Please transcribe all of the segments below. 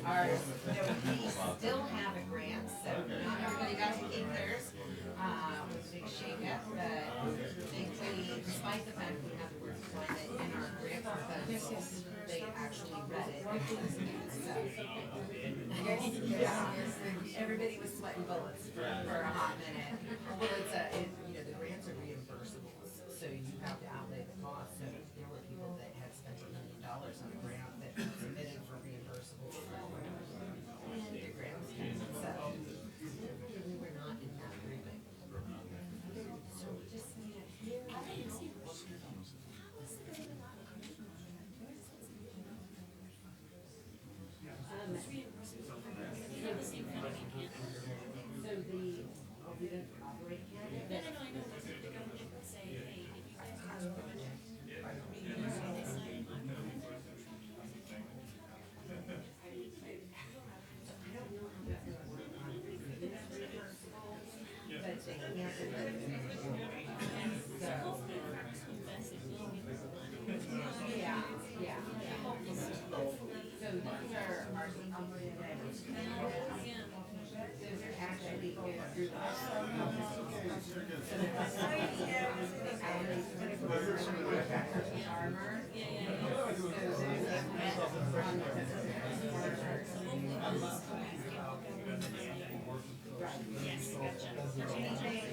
Ours, we still have a grant, so not everybody got to keep theirs. It was a big shakeup, but thankfully, despite the fact we have the word climate in our grant proposals, they actually read it. So, yeah, everybody was sweating bullets for a hot minute. Well, the grants are reimbursable, so you have to outlay the cost. So there were people that had spent $1 million on a grant that submitted for reimbursable. And the grant was canceled, so we were not in that agreement. So we just need a here. So we didn't operate yet. No, I know that's what the government would say, hey, if you guys have a project, they sign on. I don't know how that's gonna work on reimbursable, but they canceled it. So, Hopefully the farmers will invest in will give us money. yeah, yeah. Hopefully. So these are our operating items. Yeah. Those are actually good through the. Armor. Yes, gotcha.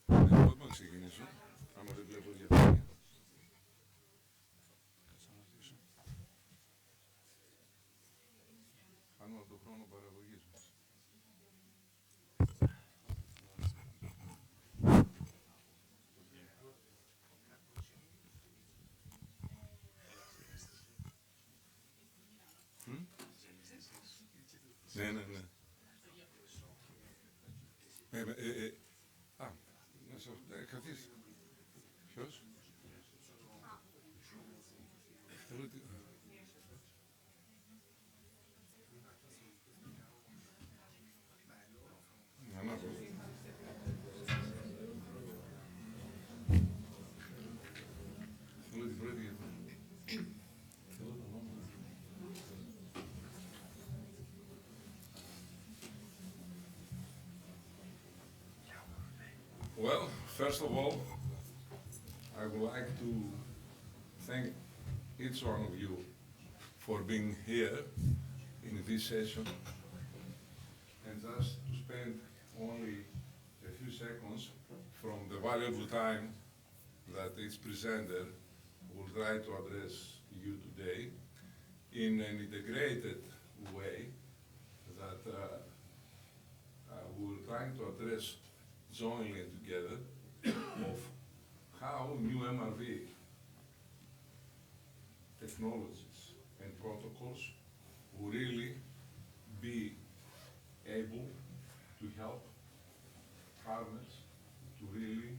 Πώς να ξεκινήσω, άμα δεν βλέπω διαφάνεια. Κάτσε να στήσω. Χάνουμε από το χρόνο παραγωγής μας. Well, first of all, I would like to thank each one of you for being here in this session and just to spend only a few seconds from the valuable time that each presenter will try to address you today in an integrated way that we're trying to address jointly and together of how new MRV technologies and protocols will really be able to help farmers to really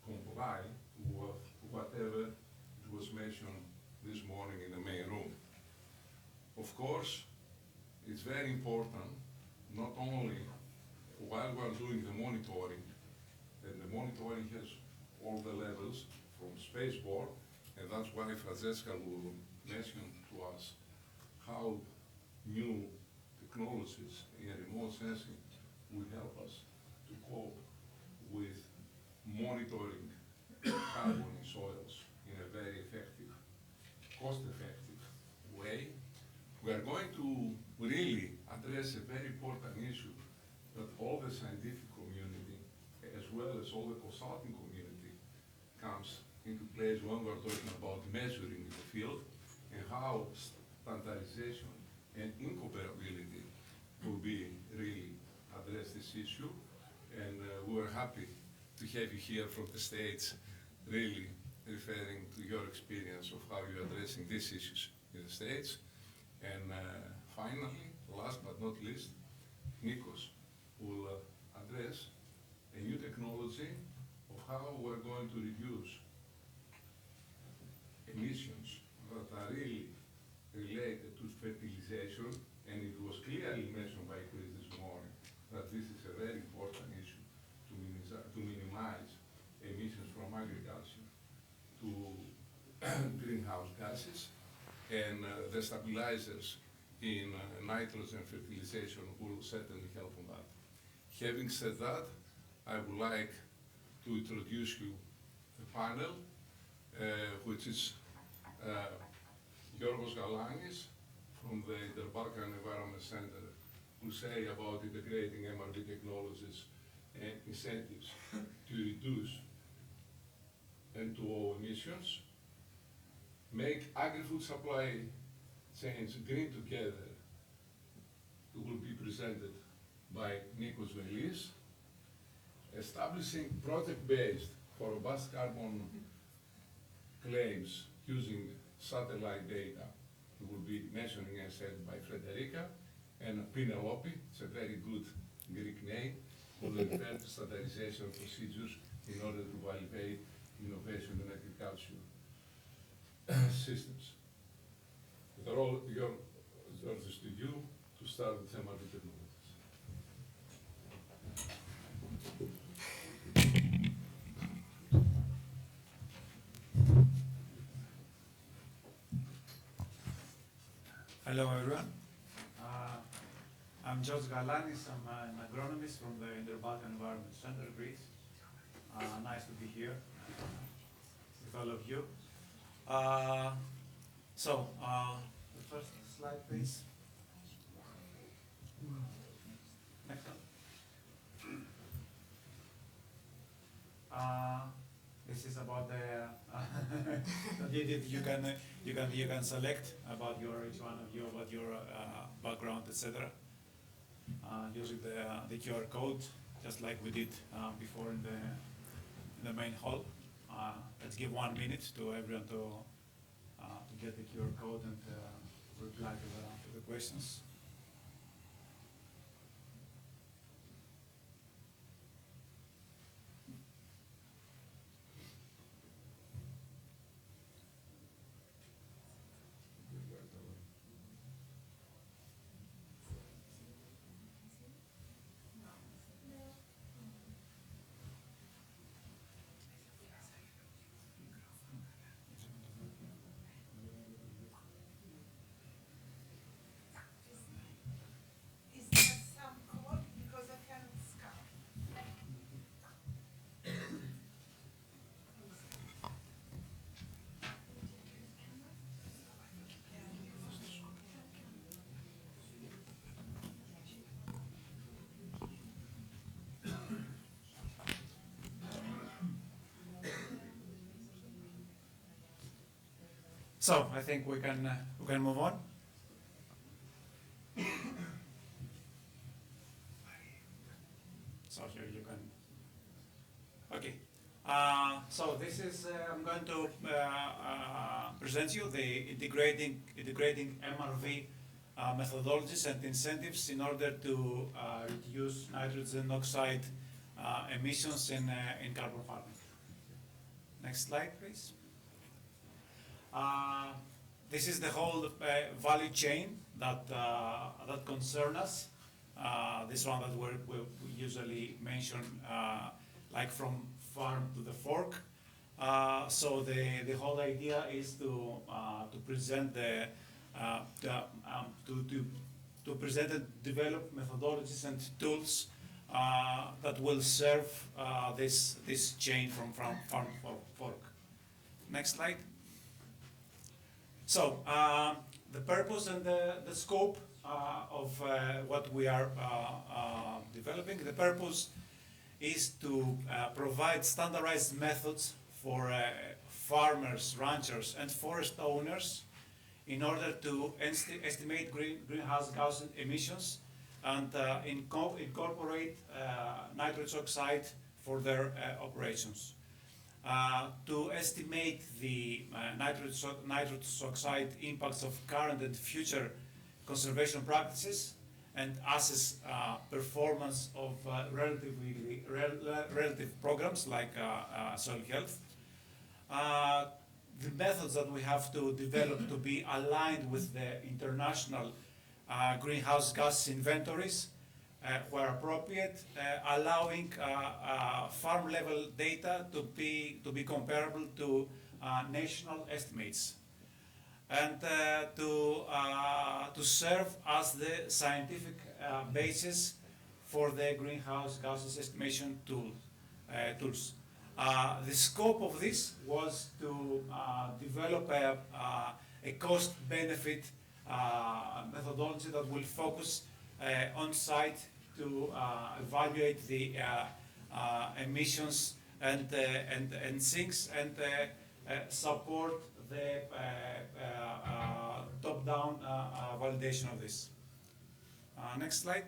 comply with whatever was mentioned this morning in the main room. Of course, it's very important not only while we're doing the monitoring, and the monitoring has all the levels from spaceborne, and that's why Francesca will mention to us how new technologies in remote sensing will help us to cope with monitoring carbon in soils in a very effective, cost-effective way. We are going to really address a very important issue that all the scientific community, as well as all the consulting community, comes into place when we're talking about measuring in the field and how standardization and interoperability will be really address this issue. And we're happy to have you here from the States, really referring to your experience of how you're addressing these issues in the States. And finally, last but not least, Nikos will address a new technology of how we're going to reduce emissions that are really related to fertilization, and it was clearly mentioned by Chris this morning that this is a very important issue to minimize emissions from agriculture to greenhouse gases, and the stabilizers in nitrogen fertilization will certainly help on that. Having said that, I would like to introduce you the panel, which is Giorgos Galanis from the Inter-Balkan Environment Center, who say about integrating MRV technologies and incentives to reduce N2O emissions, make agri-food supply chains green together, who will be presented by Nikos Velis, establishing project-based for robust carbon claims using satellite data, who will be mentioning, as said, by Frederica, and Penelope, it's a very good Greek name, who will refer to standardization procedures in order to validate innovation in agriculture systems. The role, George, is to you to start with MRV technologies. Hello everyone. I'm George Galanis. I'm an agronomist from the Inter-Balkan Environment Center, Greece. Nice to be here with all of you. The first slide, please. Next one. This is about the. You can select about each one of you about your background, etc. Using the QR code, just like we did before in the main hall. Let's give 1 minute to everyone to get the QR code and reply to the questions. So I think we can move on. So here you can. Okay. So this is I'm going to present you the integrating MRV methodologies and incentives in order to reduce nitrogen oxide emissions in carbon farming. Next slide, please. This is the whole value chain that concern us. This one that we usually mention, like from farm to the fork. So the whole idea is to present to present and develop methodologies and tools that will serve this chain from farm to fork. Next slide. So the purpose and the scope of what we are developing. The purpose is to provide standardized methods for farmers, ranchers, and forest owners in order to estimate greenhouse gas emissions and incorporate nitrous oxide for their operations. To estimate the nitrous oxide impacts of current and future conservation practices and assess performance of relative programs like soil health. The methods that we have to develop to be aligned with the international greenhouse gas inventories where appropriate, allowing farm level data to be comparable to national estimates, and to serve as the scientific basis for the greenhouse gases estimation tools. The scope of this was to develop a cost-benefit methodology that will focus on-site to evaluate the emissions and sinks and support the top-down validation of this. Next slide.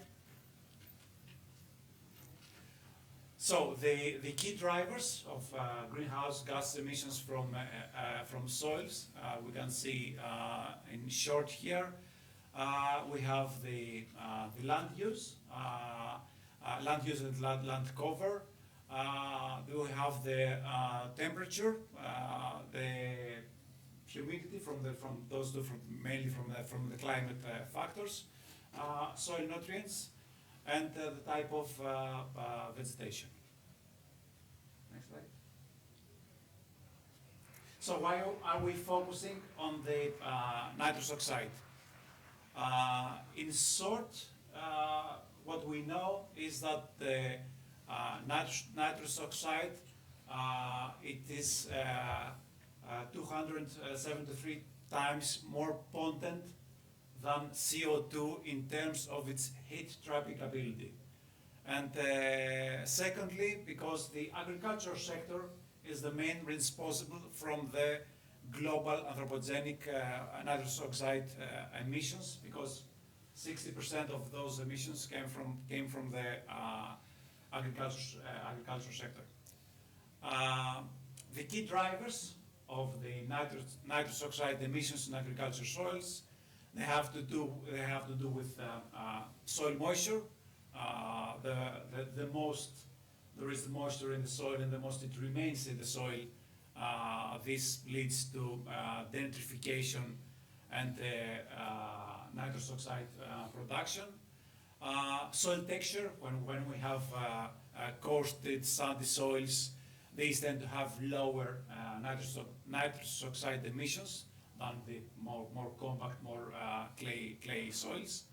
So the key drivers of greenhouse gas emissions from soils, we can see in short here. We have the land use and land cover. We have the temperature, the humidity mainly from the climate factors, soil nutrients, and the type of vegetation. Next slide. So why are we focusing on the nitrous oxide? In short, what we know is that the nitrous oxide it is 273 times more potent than CO2 in terms of its heat trapping ability. And secondly, because the agriculture sector is the main responsible from the global anthropogenic nitrous oxide emissions, because 60% of those emissions came from the agriculture sector. The key drivers of the nitrous oxide emissions in agriculture soils, they have to do with soil moisture. The most there is moisture in the soil, and the most it remains in the soil. This leads to denitrification and nitrous oxide production. Soil texture, when we have coasted sandy soils, these tend to have lower nitrous oxide emissions than the more compact, more clay soils.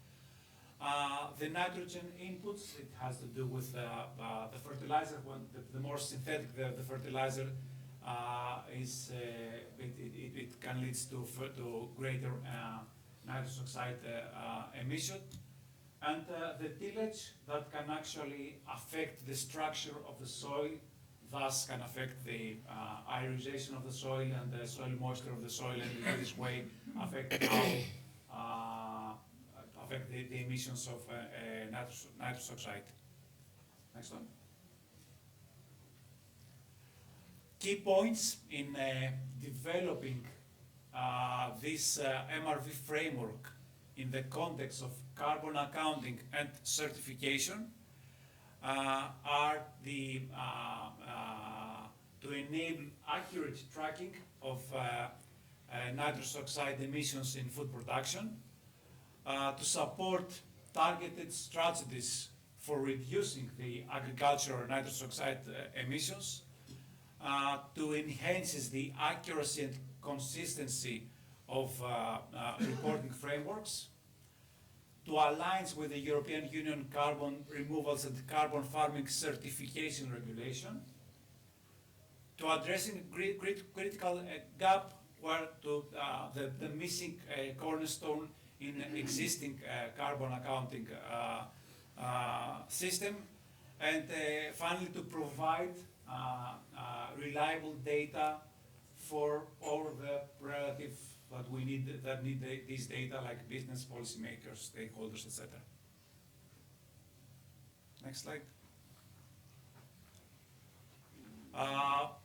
The nitrogen inputs, it has to do with the fertilizer. The more synthetic the fertilizer is, it can lead to greater nitrous oxide emission. And the tillage that can actually affect the structure of the soil thus can affect the aeroization of the soil and the soil moisture of the soil, and in this way affect the emissions of nitrous oxide. Next one. Key points in developing this MRV framework in the context of carbon accounting and certification are to enable accurate tracking of nitrous oxide emissions in food production, to support targeted strategies for reducing the agricultural nitrous oxide emissions, to enhance the accuracy and consistency of reporting frameworks, to align with the European Union carbon removals and carbon farming certification regulation, to addressing critical gap where the missing cornerstone in existing carbon accounting system, and finally to provide reliable data for all the relatives that need this data, like business, policymakers, stakeholders, etc. Next slide.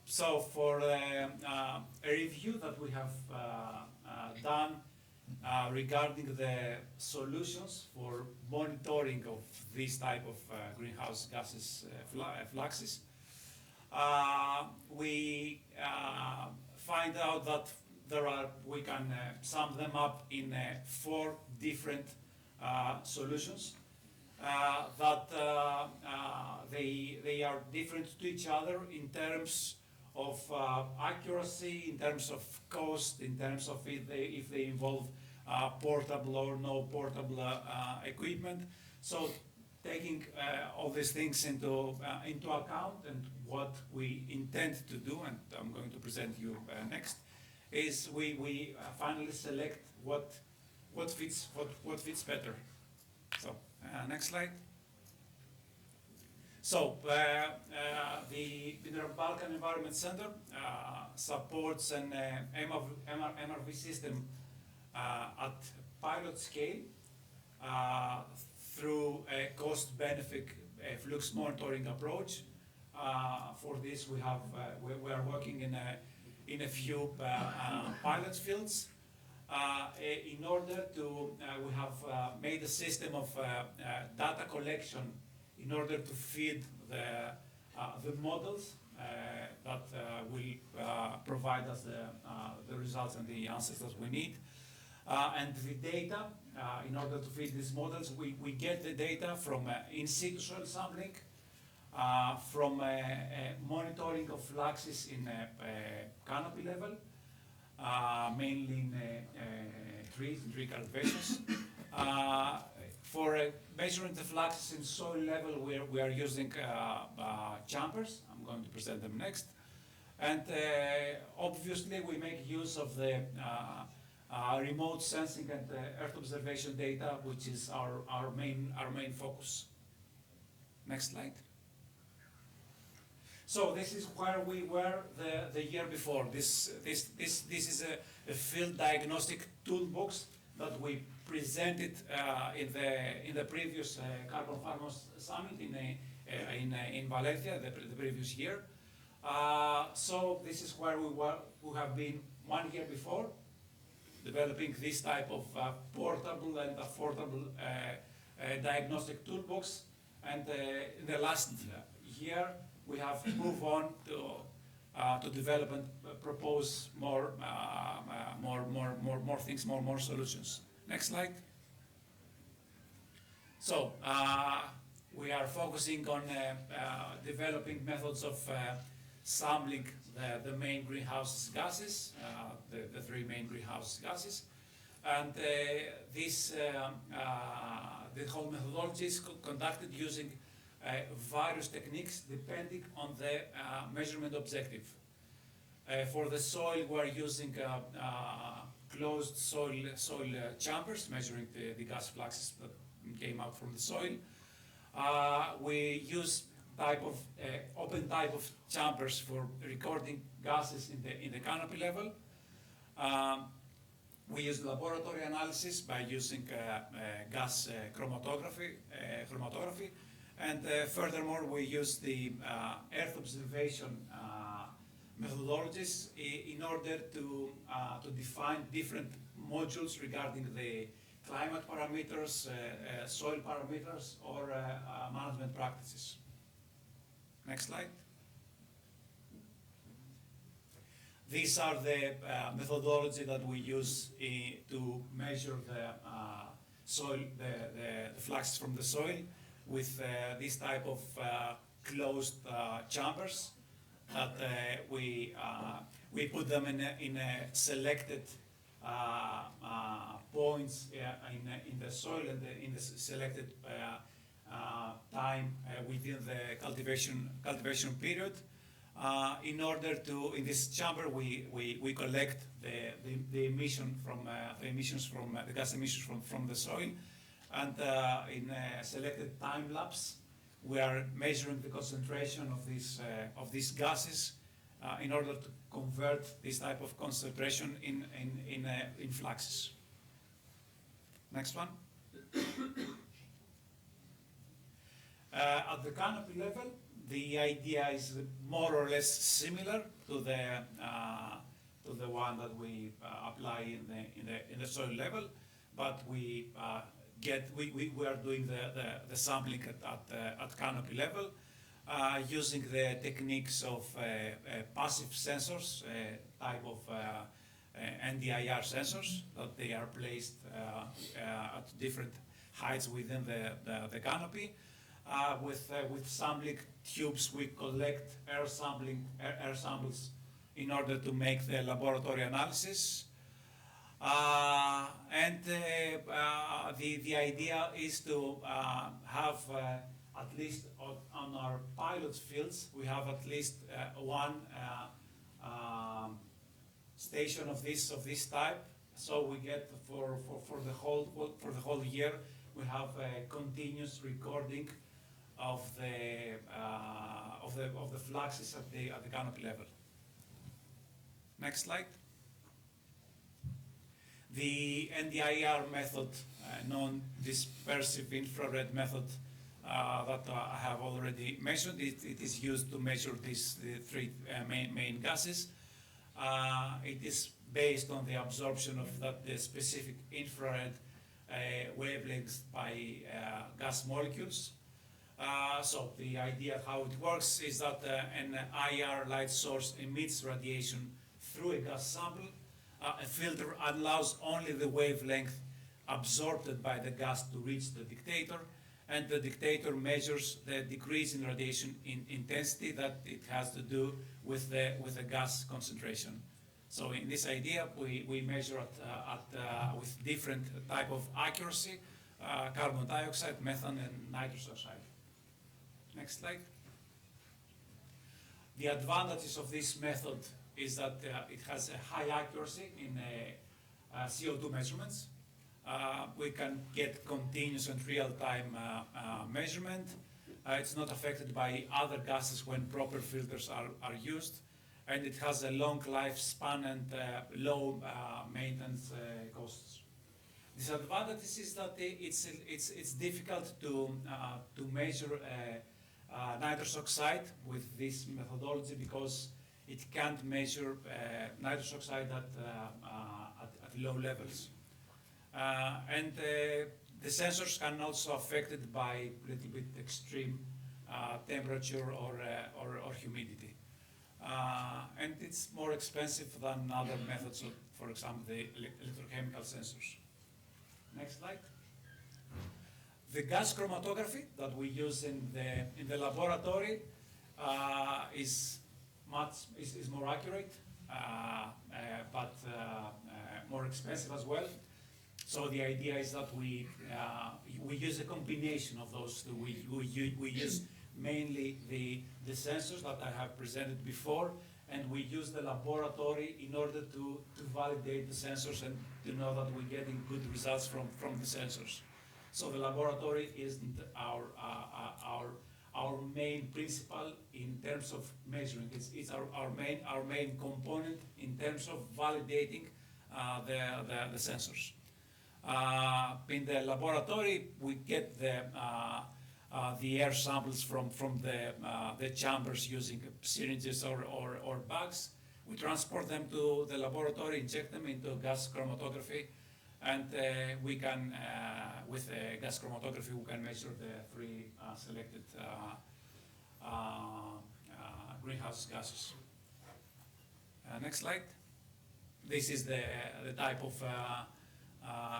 So for a review that we have done regarding the solutions for monitoring of this type of greenhouse gases fluxes, we find out that we can sum them up in 4 different solutions that they are different to each other in terms of accuracy, in terms of cost, in terms of if they involve portable or no portable equipment. So taking all these things into account, and what we intend to do, and I'm going to present you next, is we finally select what fits better. So next slide. So the Balkan Environment Center supports an MRV system at pilot scale through a cost-benefit flux monitoring approach. For this, we are working in a few pilot fields. In order to, we have made a system of data collection in order to feed the models that will provide us the results and the answers that we need. And the data, in order to feed these models, we get the data from in situ soil sampling, from monitoring of fluxes in canopy level, mainly in trees and tree cultivations. For measuring the fluxes in soil level, we are using jumpers. I'm going to present them next. And obviously, we make use of the remote sensing and earth observation data, which is our main focus. Next slide. So this is where we were the year before. This is a field diagnostic toolbox that we presented in the previous Carbon Farmers Summit in Valencia the previous year. So this is where we have been 1 year before, developing this type of portable and affordable diagnostic toolbox. And in the last year, we have moved on to develop and propose more things, more solutions. Next slide. So we are focusing on developing methods of sampling the main greenhouse gases, the 3 main greenhouse gases, and the whole methodology is conducted using various techniques depending on the measurement objective. For the soil, we are using closed soil chambers, measuring the gas fluxes that came out from the soil. We use open type of chambers for recording gases in the canopy level. We use laboratory analysis by using gas chromatography, and furthermore we use the Earth observation methodologies in order to define different modules regarding the climate parameters, soil parameters, or management practices. Next slide. These are the methodology that we use to measure the soil, the fluxes from the soil with this type of closed chambers that we put them in a selected points in the soil and in the selected time within the cultivation period. In order to, in this chamber, we collect the emissions from the gas emissions from the soil, and in a selected time lapse, we are measuring the concentration of these gases in order to convert this type of concentration in fluxes. Next one. At the canopy level, the idea is more or less similar to the one that we apply in the soil level, but we are doing the sampling at canopy level using the techniques of passive sensors, type of NDIR sensors, that they are placed at different heights within the canopy. With sampling tubes, we collect air samples in order to make the laboratory analysis. And the idea is to have at least on our pilot fields, we have at least one station of this type. So we get for the whole year, we have a continuous recording of the fluxes at the canopy level. Next slide. The NDIR method, non-dispersive infrared method that I have already mentioned, it is used to measure the three main gases. It is based on the absorption of the specific infrared wavelengths by gas molecules. So the idea how it works is that an IR light source emits radiation through a gas sample. A filter allows only the wavelength absorbed by the gas to reach the detector, and the detector measures the decrease in radiation intensity that it has to do with the gas concentration. So in this idea, we measure with different type of accuracy, carbon dioxide, methane, and nitrous oxide. Next slide. The advantages of this method is that it has a high accuracy in CO2 measurements. We can get continuous and real-time measurement. It's not affected by other gases when proper filters are used, and it has a long lifespan and low maintenance costs. Disadvantages is that it's difficult to measure nitrous oxide with this methodology because it can't measure nitrous oxide at low levels. And the sensors can also affected by a little bit extreme temperature or humidity. And it's more expensive than other methods of, for example, the electrochemical sensors. Next slide. The gas chromatography that we use in the laboratory is more accurate, but more expensive as well. So the idea is that we use a combination of those two. We use mainly the sensors that I have presented before, and we use the laboratory in order to validate the sensors and to know that we're getting good results from the sensors. So the laboratory isn't our our main principle in terms of measuring. It's our main component in terms of validating the sensors. In the laboratory, we get the air samples from the chambers using syringes or bags. We transport them to the laboratory, inject them into gas chromatography, and we can, with gas chromatography, we can measure the three selected greenhouse gases. Next slide. This is the type of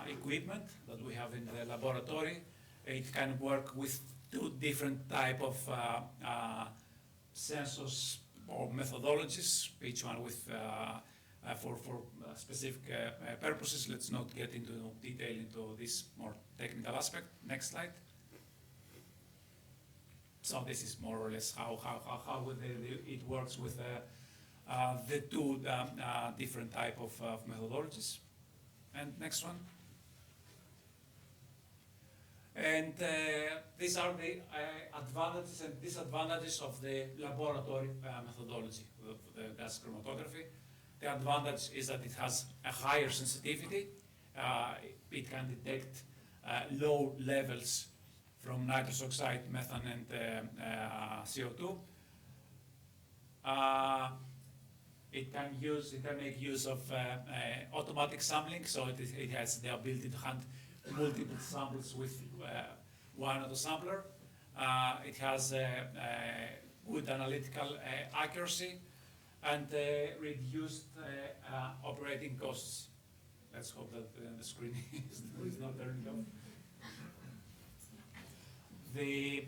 equipment that we have in the laboratory. It can work with two different type of sensors or methodologies, each one with for specific purposes. Let's not get into detail into this more technical aspect. Next slide. So this is more or less how it works with the two different type of methodologies. And next one. And these are the advantages and disadvantages of the laboratory methodology of the gas chromatography. The advantage is that it has a higher sensitivity. It can detect low levels from nitrous oxide, methane, and CO2. It can make use of automatic sampling, so it has the ability to hunt multiple samples with one autosampler. It has good analytical accuracy and reduced operating costs. Let's hope that the screen is not turning off. The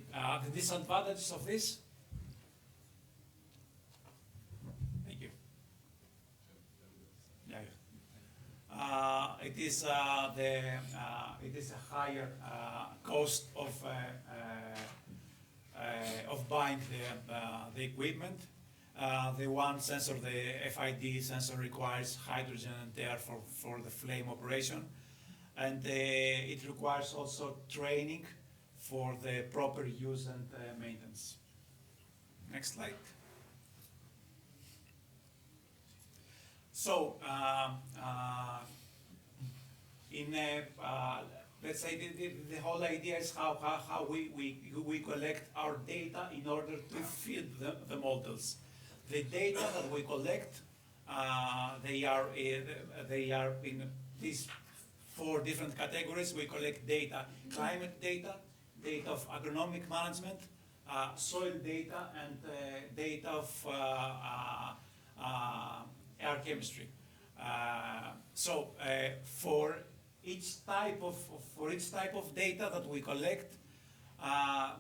disadvantages of this. Thank you. Yeah. It is a higher cost of buying the equipment. The one sensor, the FID sensor, requires hydrogen and air for the flame operation, and it requires also training for the proper use and maintenance. Next slide. So, let's say the whole idea is how we collect our data in order to feed the models. The data that we collect, they are in these 4 different categories. We collect data, climate data, data of agronomic management, soil data, and data of air chemistry. So for each type of data that we collect,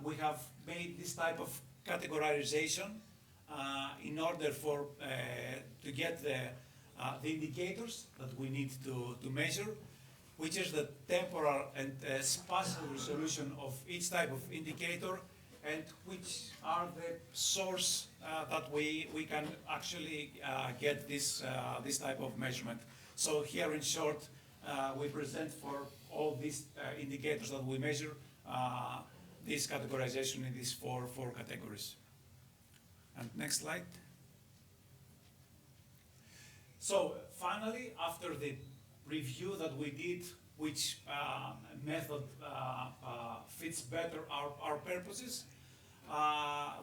we have made this type of categorization in order to get the indicators that we need to measure, which is the temporal and spatial resolution of each type of indicator, and which are the source that we can actually get this type of measurement. So here in short, we present for all these indicators that we measure this categorization in these four categories. And next slide. So finally, after the review that we did, which method fits better our purposes,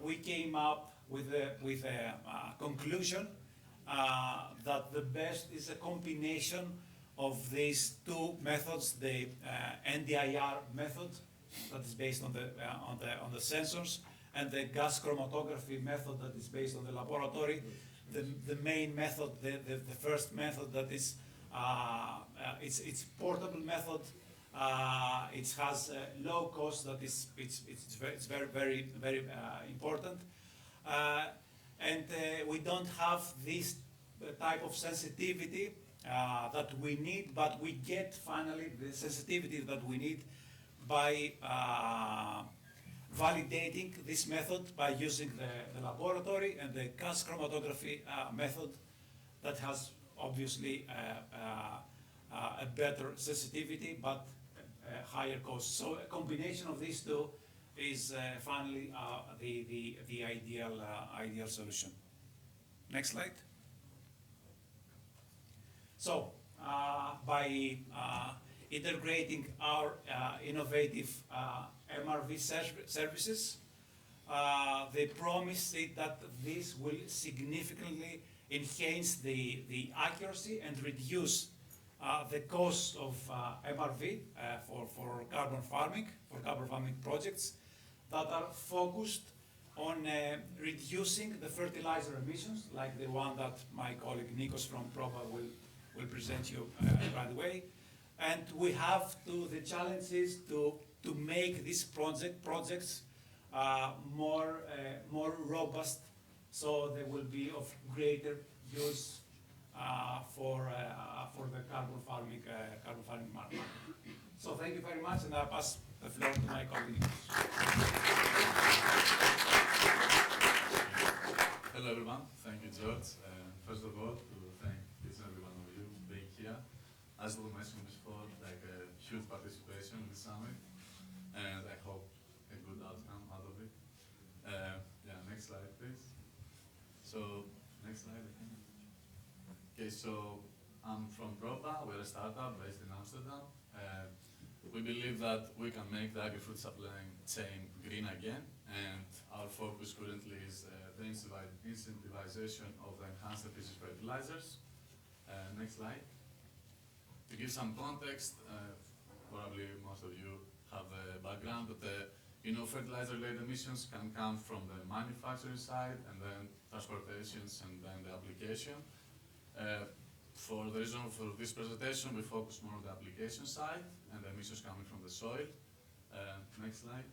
we came up with a conclusion that the best is a combination of these two methods: the NDIR method, that is based on the sensors, and the gas chromatography method that is based on the laboratory. The main method, the first method, that is it's portable method. It has low cost. That is it's very important, and we don't have this type of sensitivity that we need, but we get finally the sensitivity that we need by validating this method by using the laboratory and the gas chromatography method that has obviously a better sensitivity but a higher cost. So a combination of these two is finally the ideal solution. Next slide. So, by integrating our innovative MRV services, they promise that this will significantly enhance the accuracy and reduce the cost of MRV for carbon farming projects that are focused on reducing the fertilizer emissions, like the one that my colleague Nikos from Proba will present you right away. And we have the challenge is to make these projects more robust, so they will be of greater use for the carbon farming market. So thank you very much, and I pass the floor to my colleague. Hello everyone, thank you George. First of all, to thank each and every one of you being here. As we mentioned before, like a huge participation in the summit, and I hope a good outcome out of it. Yeah, next slide please. So, next slide. Okay, so I'm from Proba, we're a startup based in Amsterdam. We believe that we can make the agri-food supply chain green again, and our focus currently is the incentivization of the enhanced efficiency fertilizers. Next slide. To give some context, probably most of you have a background that fertilizer-related emissions can come from the manufacturing side, and then transportations, and then the application. For the reason for this presentation, we focus more on the application side and the emissions coming from the soil. Next slide.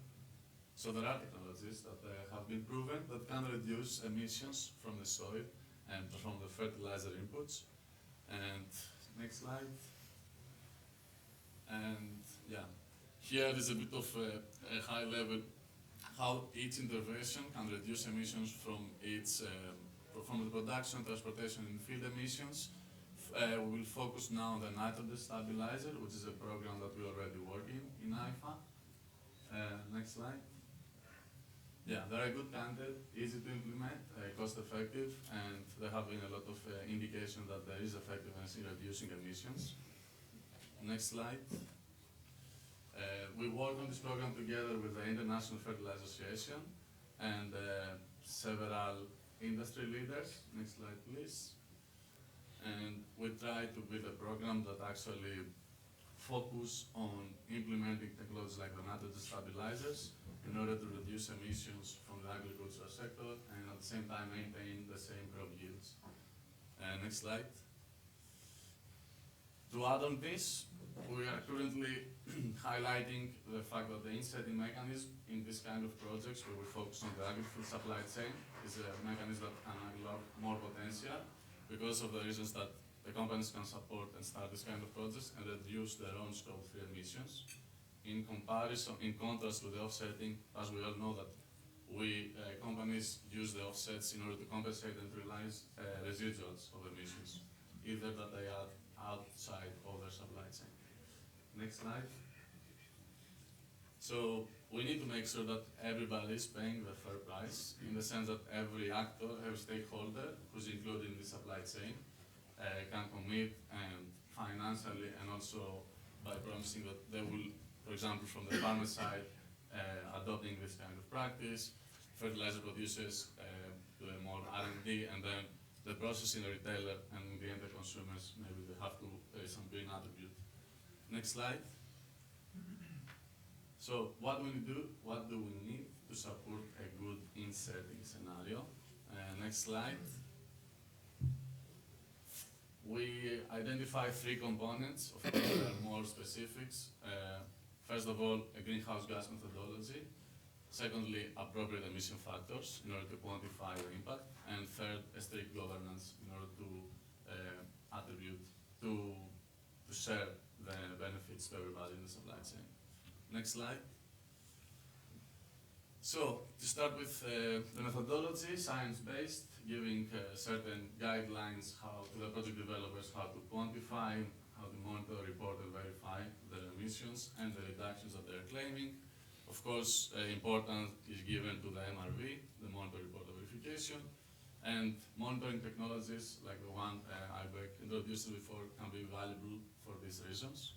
So there are technologies that have been proven that can reduce emissions from the soil and from the fertilizer inputs. And next slide. And yeah, here is a bit of a high level how each intervention can reduce emissions from from the production, transportation, and field emissions. We will focus now on the nitrogen stabilizer, which is a program that we're already working in IFA. Next slide. Yeah, they're a good candidate, easy to implement, cost effective, and there have been a lot of indication that there is effectiveness in reducing emissions. Next slide. We work on this program together with the International Fertilizer Association and several industry leaders. Next slide, please. And we try to build a program that actually focus on implementing technologies like the nitrogen stabilizers in order to reduce emissions from the agricultural sector and at the same time maintain the same crop yields. Next slide. To add on this, we are currently highlighting the fact that the insetting mechanism in this kind of projects where we focus on the agri-food supply chain is a mechanism that can unlock more potential because of the reasons that the companies can support and start this kind of projects and reduce their own scope 3 emissions. In contrast with the offsetting, as we all know that companies use the offsets in order to compensate and realize residuals of emissions, either that they are outside of their supply chain. Next slide. So we need to make sure that everybody is paying the fair price in the sense that every actor, every stakeholder who's included in the supply chain can commit and financially and also by promising that they will, for example, from the farmer side, adopting this kind of practice, fertilizer producers do more R&D, and then the processing retailer and the end consumers, maybe they have to pay some green attribute. Next slide. So what do we need to support a good insetting scenario? Next slide. We identify 3 components, of course there are more specifics. First of all, a greenhouse gas methodology. Secondly, appropriate emission factors in order to quantify the impact. And third, a strict governance in order to share the benefits to everybody in the supply chain. Next slide. So, to start with the methodology, science-based, giving certain guidelines to the project developers how to quantify, how to monitor, report, and verify their emissions and the reductions that they're claiming. Of course, importance is given to the MRV, the monitor report verification, and monitoring technologies like the one i-BEC introduced before can be valuable for these reasons.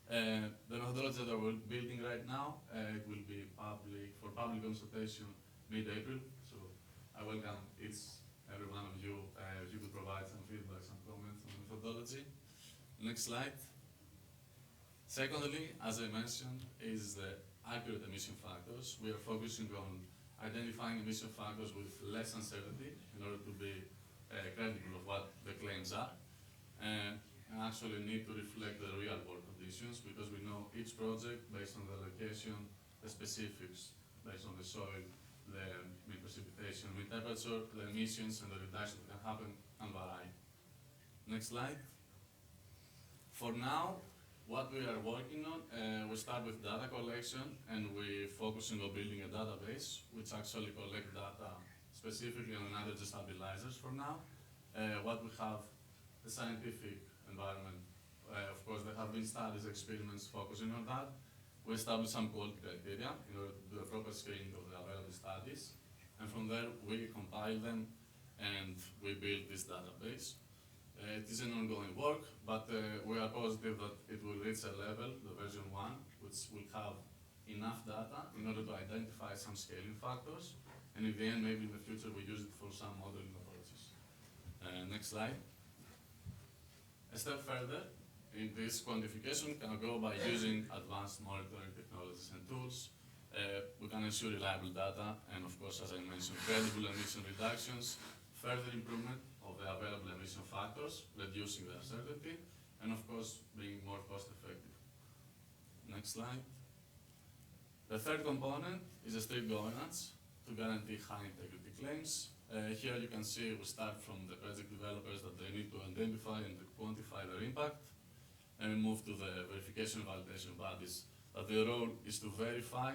The methodology that we're building right now, it will be for public consultation mid-April, so I welcome every one of you, if you could provide some feedback, some comments on the methodology. Next slide. Secondly, as I mentioned, is the accurate emission factors. We are focusing on identifying emission factors with less uncertainty in order to be credible of what the claims are. And actually need to reflect the real world conditions, because we know each project, based on the location, the specifics, based on the soil, the mean precipitation, mean temperature, the emissions, and the reduction that can happen can vary. Next slide. For now, what we are working on, we start with data collection, and we're focusing on building a database which actually collect data specifically on energy stabilizers for now. What we have, the scientific environment, of course there have been studies, experiments focusing on that. We established some quality criteria in order to do a proper screening of the available studies, and from there we compile them and we build this database. It is an ongoing work, but we are positive that it will reach a level, the version 1, which will have enough data in order to identify some scaling factors, and in the end, maybe in the future, we use it for some modeling approaches. Next slide. A step further in this quantification can go by using advanced monitoring technologies and tools. We can ensure reliable data, and of course, as I mentioned, credible emission reductions, further improvement of the available emission factors, reducing the uncertainty, and of course, being more cost effective. Next slide. The third component is a strict governance to guarantee high integrity claims. Here you can see we start from the project developers that they need to identify and to quantify their impact, and we move to the verification validation bodies that their role is to verify,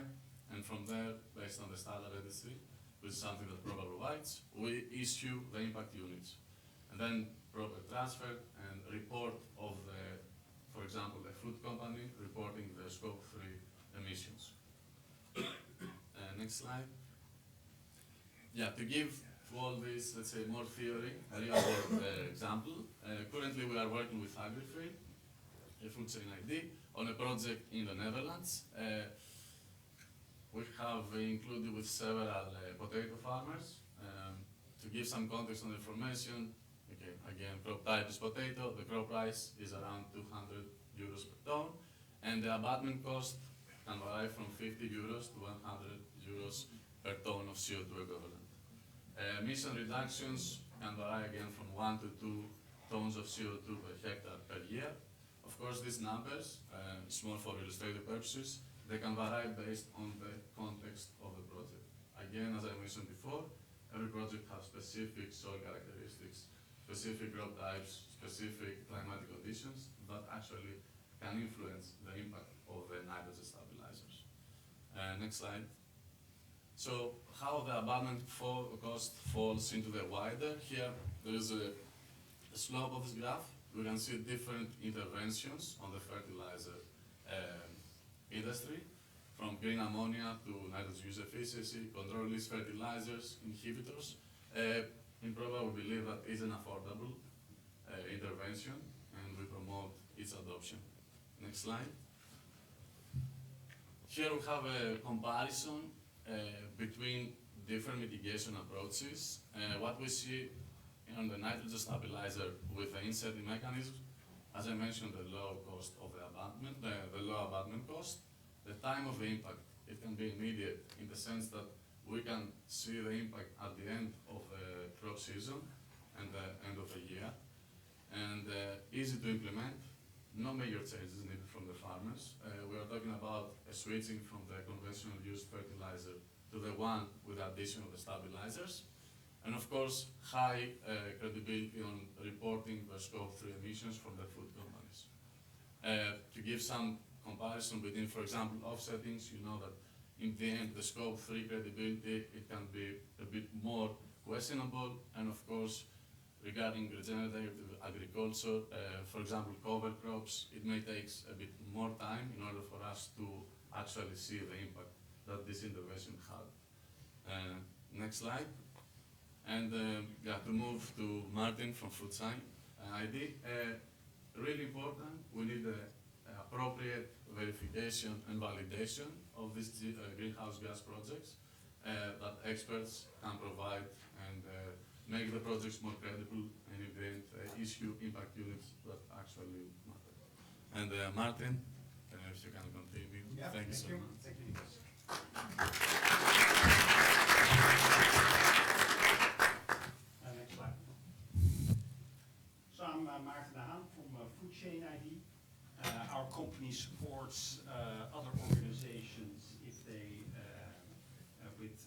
and from there, based on the standard registry, which is something that Proba provides, we issue the impact units. And then Proba transfer and report of the, for example, the food company reporting the scope 3 emissions. Next slide. Yeah, to give to all this, let's say, more theory, a real world example. Currently we are working with AgriFree, a food chain ID, on a project in the Netherlands. We have included with several potato farmers. To give some context on the information, okay, again, crop type is potato, the crop price is around 200 euros per ton, and the abatement cost can vary from 50 euros to 100 euros per ton of CO2 equivalent. Emission reductions can vary again from 1 to 2 tons of CO2 per hectare per year. Of course, these numbers, small for illustrative purposes, they can vary based on the context of the project. Again, as I mentioned before, every project has specific soil characteristics, specific crop types, specific climatic conditions that actually can influence the impact of the nitrogen stabilizers. Next slide. So how the abatement cost falls into the wider. Here there is a slope of this graph. We can see different interventions on the fertilizer industry, from green ammonia to nitrogen use efficiency, control release fertilizers, inhibitors. In Proba, we believe that is an affordable intervention, and we promote its adoption. Next slide. Here we have a comparison between different mitigation approaches. What we see on the nitrogen stabilizer with the insetting mechanism, as I mentioned, the low cost of the abandonment, the low abandonment cost, the time of the impact, it can be immediate in the sense that we can see the impact at the end of the crop season and the end of the year, and easy to implement. No major changes needed from the farmers. We are talking about a switching from the conventional used fertilizer to the one with the addition of the stabilizers. And of course, high credibility on reporting the scope 3 emissions from the food companies. To give some comparison between, for example, offsettings, you know that in the end, the scope 3 credibility, it can be a bit more questionable. And of course, regarding regenerative agriculture, for example, cover crops, it may take a bit more time in order for us to actually see the impact that this intervention had. Next slide. And yeah, to move to Martin from Food Sign ID. Really important, we need appropriate verification and validation of these greenhouse gas projects that experts can provide and make the projects more credible and event issue impact units that actually matter. And Martin, if you can continue. Yeah, Thank you so much. Thank you, Nikos. Next slide. So I'm Maarten de Haan from Food Chain ID. Our company supports other organizations if they with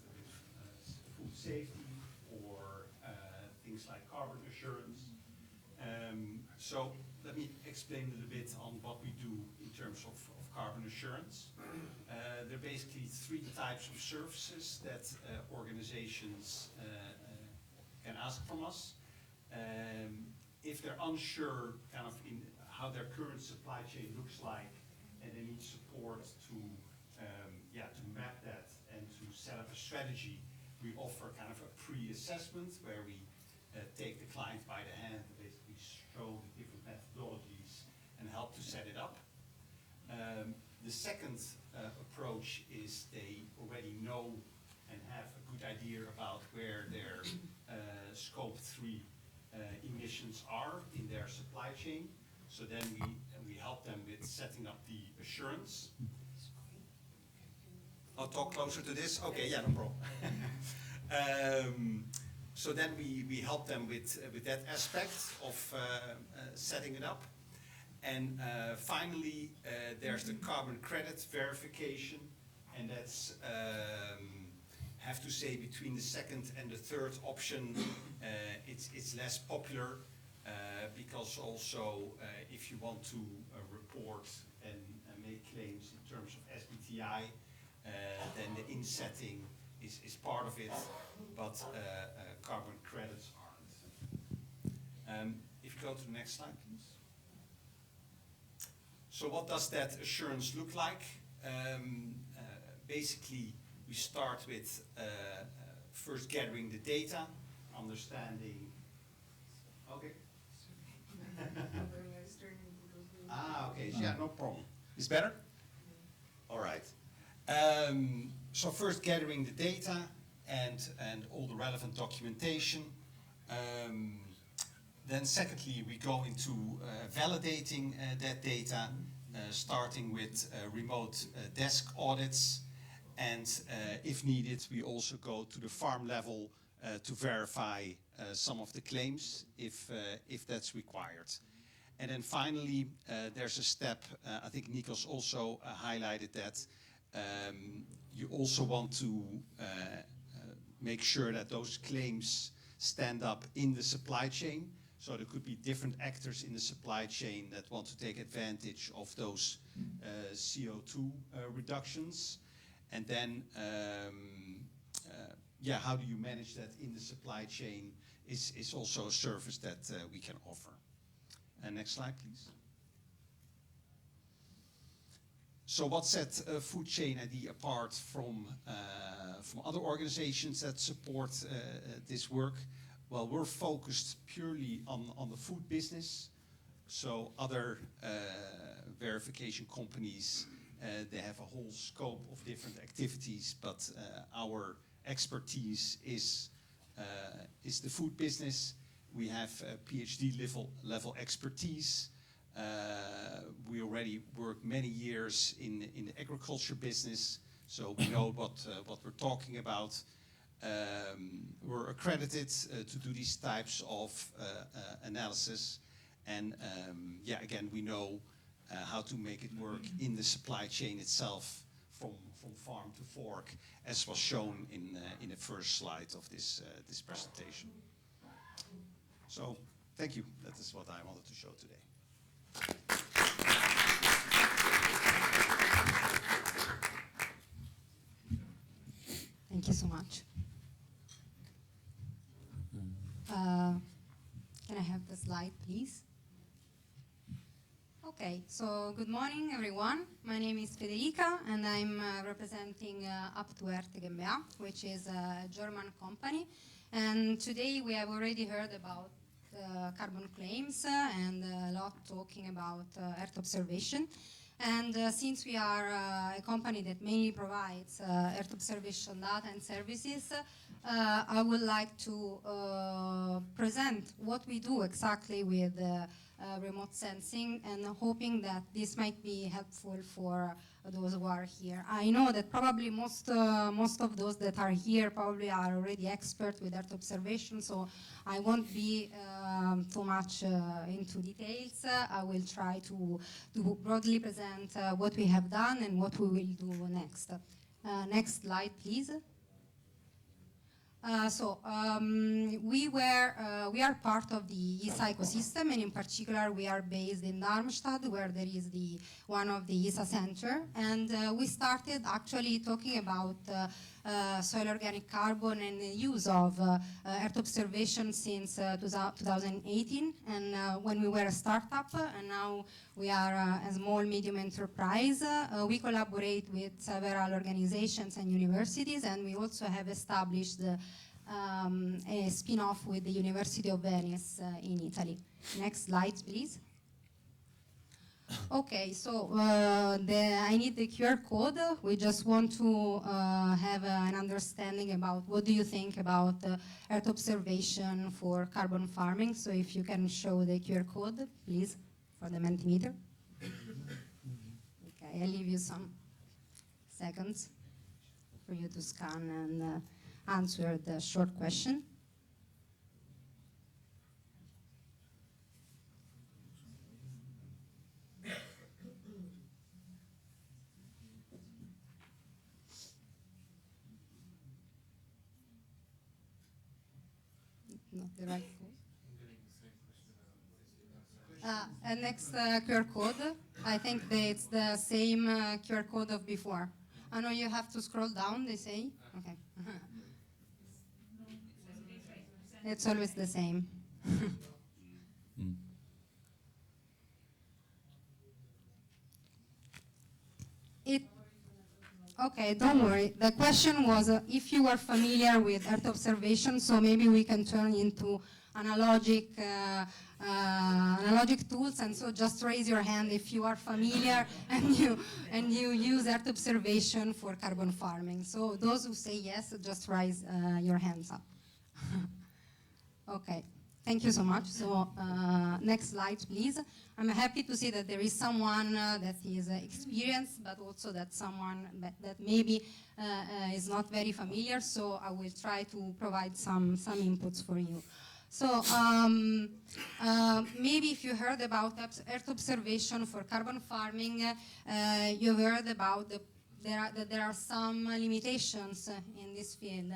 food safety or things like carbon assurance. So let me explain a little bit on what we do in terms of carbon assurance. There are basically three types of services that organizations can ask from us. If they're unsure kind of in how their current supply chain looks like and they need support to map that and to set up a strategy, we offer kind of a pre-assessment where we take the client by the hand and basically show the different methodologies and help to set it up. The second approach is they already know and have a good idea about where their scope 3 emissions are in their supply chain. So then we help them with setting up the assurance. I'll talk closer to this. Okay, yeah, no problem. So then we help them with that aspect of setting it up. And finally, there's the carbon credit verification, and that's, have to say, between the second and the third option, it's less popular because also if you want to report and make claims in terms of SBTI, then the insetting is part of it, but carbon credits aren't. If you go to the next slide, please. So what does that assurance look like? Basically, we start with first gathering the data, understanding. Okay. Okay. Yeah, no problem. Is better? All right. So first gathering the data and all the relevant documentation. Then secondly, we go into validating that data, starting with remote desk audits. And if needed, we also go to the farm level to verify some of the claims if that's required. And then finally, there's a step, I think Nikos also highlighted that, you also want to make sure that those claims stand up in the supply chain. So there could be different actors in the supply chain that want to take advantage of those CO2 reductions. And then, how do you manage that in the supply chain is also a service that we can offer. Next slide, please. So what sets Food Chain ID apart from other organizations that support this work? Well, we're focused purely on the food business. So other verification companies, they have a whole scope of different activities, but our expertise is the food business. We have PhD level expertise. We already work many years in the agriculture business, so we know what we're talking about. We're accredited to do these types of analysis, and again, we know how to make it work in the supply chain itself, from farm to fork, as was shown in the first slide of this presentation. So, thank you. That is what I wanted to show today. Thank you so much. Can I have the slide, please? Okay. Okay, so good morning, everyone. My name is Federica, and I'm representing Up to Earth GmbH, which is a German company. And today we have already heard about carbon claims and a lot talking about Earth observation. And since we are a company that mainly provides Earth observation data and services, I would like to present what we do exactly with remote sensing, and hoping that this might be helpful for those who are here. I know that probably most of those that are here probably are already experts with Earth observation, so I won't be too much into details. I will try to broadly present what we have done and what we will do next. Next slide, please. We are part of the ESA ecosystem, and in particular we are based in Darmstadt, where there is one of the ESA center. And we started actually talking about soil organic carbon and the use of Earth observation since 2018, and when we were a startup, and now we are a small medium enterprise. We collaborate with several organizations and universities, and we also have established a spin-off with the University of Venice in Italy. Next slide, please. Okay, so I need the QR code. We just want to have an understanding about what do you think about Earth observation for carbon farming. So if you can show the QR code, please, for the Mentimeter. Okay, I'll leave you some seconds for you to scan and answer the short question. Not the right code. And next QR code, I think it's the same QR code of before. I know you have to scroll down, they say. Okay. It's always the same. Okay, don't worry. The question was if you are familiar with Earth observation, so maybe we can turn into analogic tools, and so just raise your hand if you are familiar and you use Earth observation for carbon farming. So those who say yes, just raise your hands up. Okay, thank you so much. So next slide, please. I'm happy to see that there is someone that is experienced, but also that someone that maybe is not very familiar. So I will try to provide some inputs for you. So maybe if you heard about Earth observation for carbon farming, you heard about that there are some limitations in this field.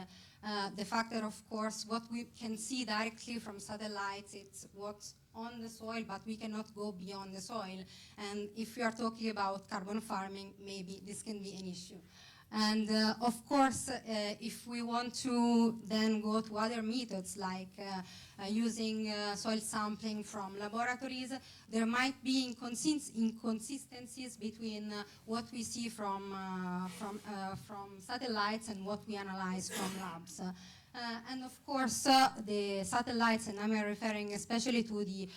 The fact that, of course, what we can see directly from satellites, it's what's on the soil, but we cannot go beyond the soil. And if we are talking about carbon farming, maybe this can be an issue. And of course, if we want to then go to other methods like using soil sampling from laboratories, there might be inconsistencies between what we see from satellites and what we analyze from labs. And of course, the satellites, and I'm referring especially to the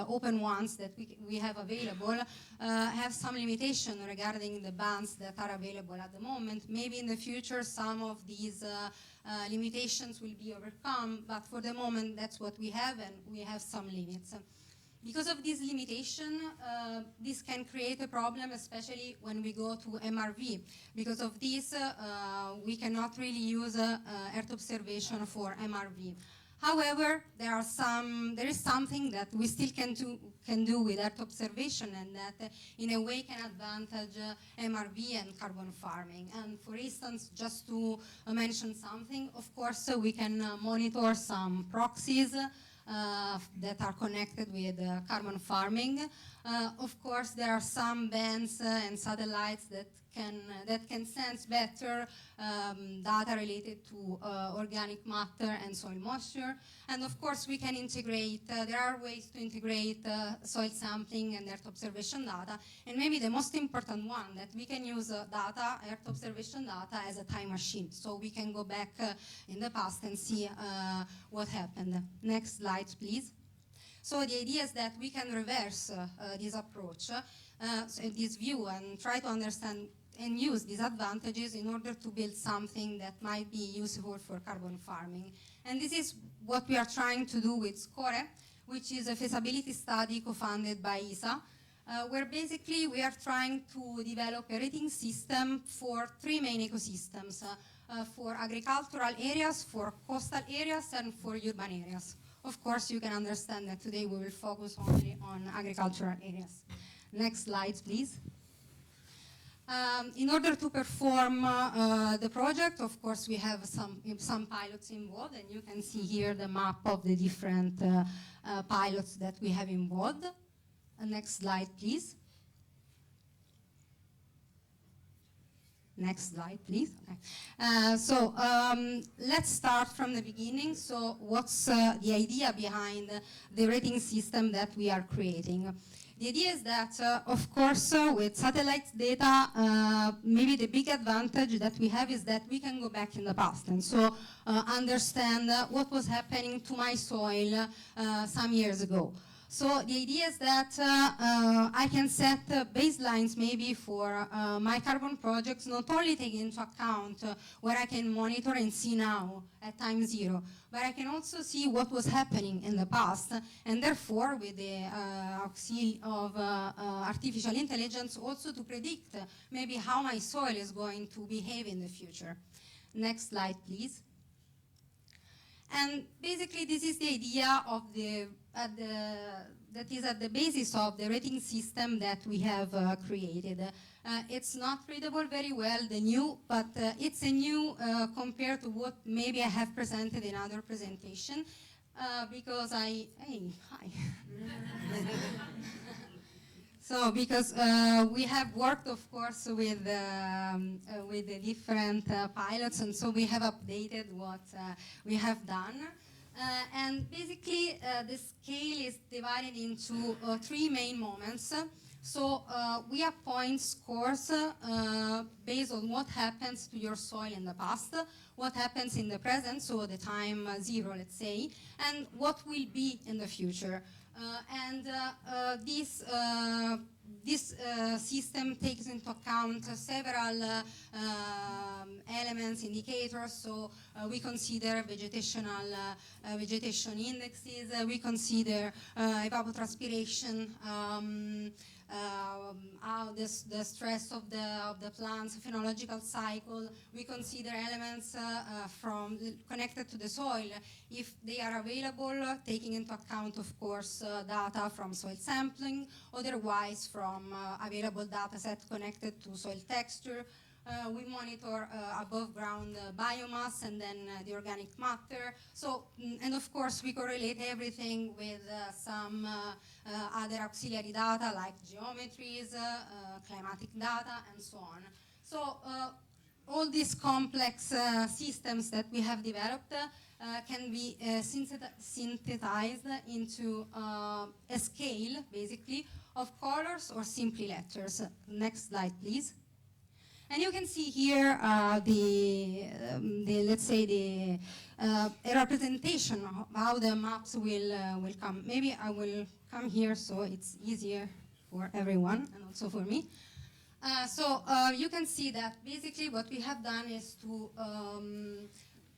open ones that we have available, have some limitation regarding the bands that are available at the moment. Maybe in the future some of these limitations will be overcome, but for the moment that's what we have, and we have some limits. Because of this limitation, this can create a problem, especially when we go to MRV. Because of this, we cannot really use Earth observation for MRV. However, there is something that we still can do with Earth observation, and that in a way can advantage MRV and carbon farming. And for instance, just to mention something, of course, we can monitor some proxies that are connected with carbon farming. Of course, there are some bands and satellites that that can sense better data related to organic matter and soil moisture. And of course, we can integrate, there are ways to integrate soil sampling and earth observation data. And maybe the most important one, that we can use data, earth observation data, as a time machine. So we can go back in the past and see what happened. Next slide, please. So the idea is that we can reverse this approach, this view, and try to understand and use these advantages in order to build something that might be useful for carbon farming. And this is what we are trying to do with SCORE, which is a feasibility study co-funded by ESA, where basically we are trying to develop a rating system for 3 main ecosystems, for agricultural areas, for coastal areas, and for urban areas. Of course, you can understand that today we will focus only on agricultural areas. Next slide, please. In order to perform the project, of course, we have some pilots involved, and you can see here the map of the different pilots that we have involved. Next slide, please. Next slide, please. Okay. Let's start from the beginning. So what's the idea behind the rating system that we are creating? The idea is that, of course, with satellite data, maybe the big advantage that we have is that we can go back in the past and so understand what was happening to my soil some years ago. So the idea is that I can set baselines maybe for my carbon projects, not only taking into account where I can monitor and see now at time 0, but I can also see what was happening in the past, and therefore with the auxiliary of artificial intelligence also to predict maybe how my soil is going to behave in the future. Next slide, please. And basically this is the idea of that is at the basis of the rating system that we have created. It's not readable very well, the new, but it's a new compared to what maybe I have presented in other presentation, because hey, hi. So because we have worked, of course, with the different pilots, and so we have updated what we have done. And basically, the scale is divided into 3 main moments. So we appoint scores based on what happens to your soil in the past, what happens in the present, so the time 0, let's say, and what will be in the future. This system takes into account several elements, indicators. So we consider vegetation indexes, we consider evapotranspiration, how the stress of the plant's phenological cycle. We consider elements connected to the soil, if they are available, taking into account, of course, data from soil sampling, otherwise from available data set connected to soil texture. We monitor above ground biomass and then the organic matter. So, and of course, we correlate everything with some other auxiliary data like geometries, climatic data, and so on. So, all these complex systems that we have developed can be synthesized into a scale, basically, of colors or simply letters. Next slide, please. And you can see here let's say a representation of how the maps will come. Maybe I will come here so it's easier for everyone and also for me. So you can see that basically what we have done is to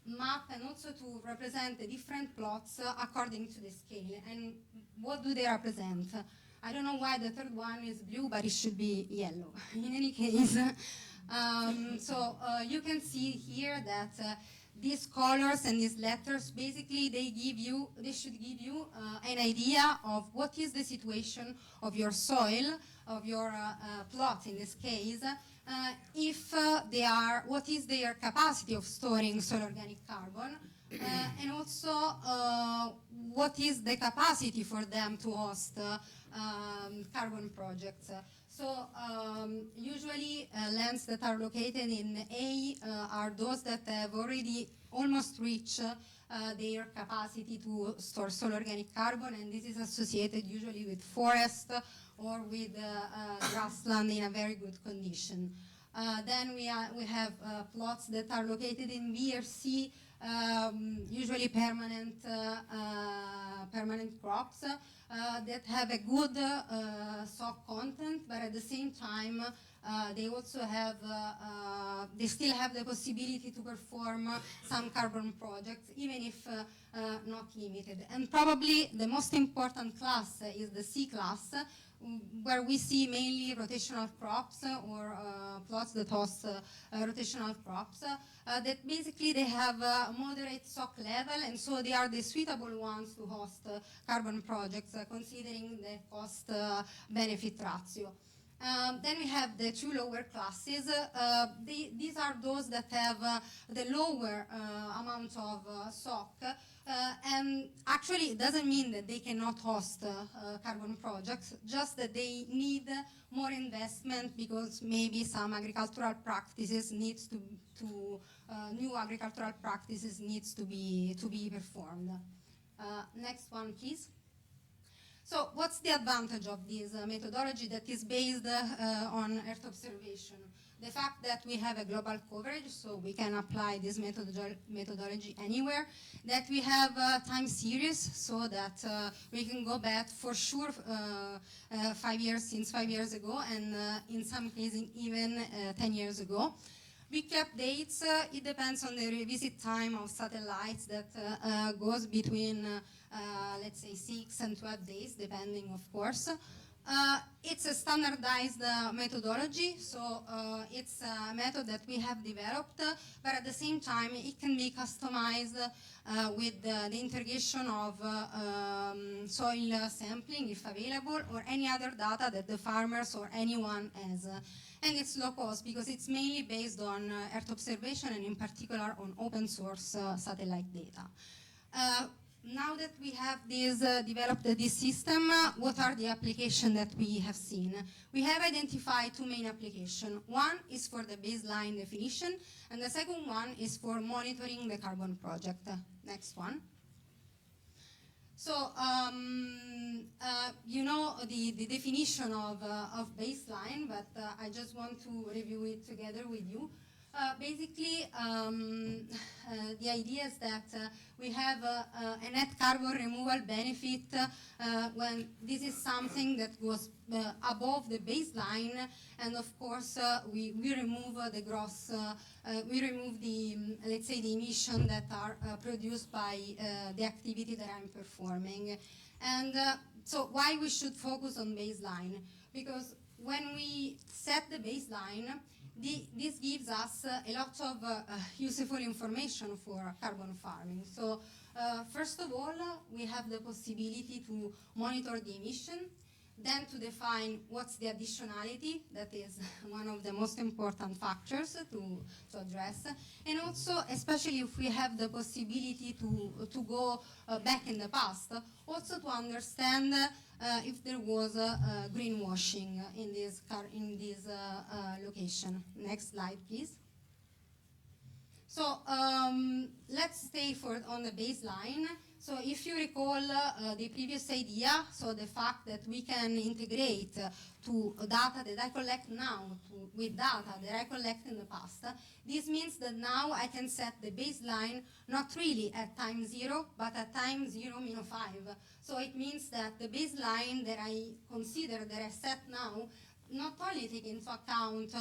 map and also to represent the different plots according to the scale. And what do they represent? I don't know why the third one is blue, but it should be yellow. In any case, you can see here that these colors and these letters, basically they should give you an idea of what is the situation of your soil, of your plot in this case, what is their capacity of storing soil organic carbon, and also what is the capacity for them to host carbon projects. So usually lands that are located in A are those that have already almost reached their capacity to store soil organic carbon, and this is associated usually with forest or with grassland in a very good condition. Then we have plots that are located in B or C, usually permanent crops that have a good soft content, but at the same time they also have, they still have the possibility to perform some carbon projects, even if not limited. And probably the most important class is the C class, where we see mainly rotational crops or plots that host rotational crops that basically they have a moderate stock level, and so they are the suitable ones to host carbon projects considering the cost benefit ratio. Then we have the two lower classes. These are those that have the lower amount of stock, and actually it doesn't mean that they cannot host carbon projects, just that they need more investment because maybe some agricultural practices needs to new agricultural practices needs to be performed. Next one, please. So what's the advantage of this methodology that is based on Earth observation? The fact that we have a global coverage, so we can apply this methodology anywhere, that we have time series, so that we can go back for sure 5 years, since 5 years ago, and in some cases even 10 years ago. Weekly updates, it depends on the revisit time of satellites that goes between, let's say, 6 and 12 days, depending, of course. It's a standardized methodology, so it's a method that we have developed, but at the same time it can be customized with the integration of soil sampling, if available, or any other data that the farmers or anyone has. And it's low cost because it's mainly based on Earth observation and in particular on open source satellite data. Now that we have developed this system, what are the applications that we have seen? We have identified two main applications. One is for the baseline definition, and the second one is for monitoring the carbon project. Next one. So, you know the definition of baseline, but I just want to review it together with you. Basically, the idea is that we have a net carbon removal benefit when this is something that goes above the baseline, and of course we remove the gross, we remove the, let's say, the emission that are produced by the activity that I'm performing. And so why we should focus on baseline? Because when we set the baseline, this gives us a lot of useful information for carbon farming. So first of all, we have the possibility to monitor the emission, then to define what's the additionality, that is one of the most important factors to address, and also, especially if we have the possibility to go back in the past, also to understand if there was greenwashing in this location. Next slide, please. So let's stay on the baseline. So if you recall the previous idea, so the fact that we can integrate to data that I collect now with data that I collect in the past, this means that now I can set the baseline not really at time 0, but at time 0 - 5. So it means that the baseline that I consider, that I set now, not only take into account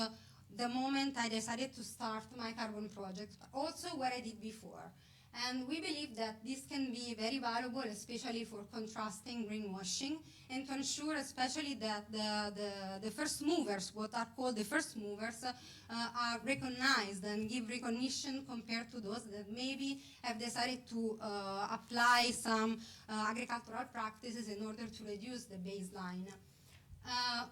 the moment I decided to start my carbon project, but also what I did before. And we believe that this can be very valuable, especially for contrasting greenwashing, and to ensure especially that the first movers, what are called the first movers, are recognized and give recognition compared to those that maybe have decided to apply some agricultural practices in order to reduce the baseline.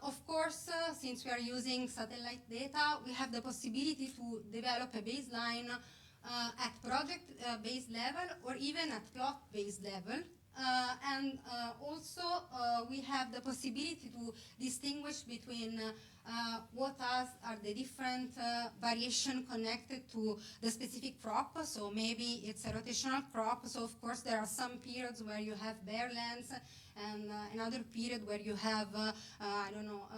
Of course, since we are using satellite data, we have the possibility to develop a baseline at project-based level or even at plot-based level. And also we have the possibility to distinguish between what are the different variation connected to the specific crop. So maybe it's a rotational crop, so of course there are some periods where you have bare lands and another period where you have, I don't know,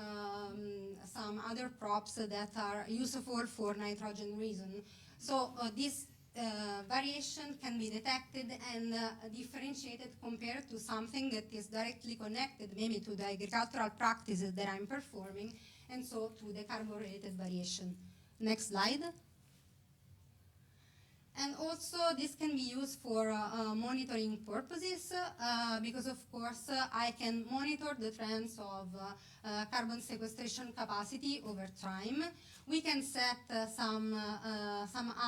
some other crops that are useful for nitrogen reason. So this variation can be detected and differentiated compared to something that is directly connected maybe to the agricultural practices that I'm performing, and so to the carbon-related variation. Next slide. And also this can be used for monitoring purposes because of course I can monitor the trends of carbon sequestration capacity over time. We can set some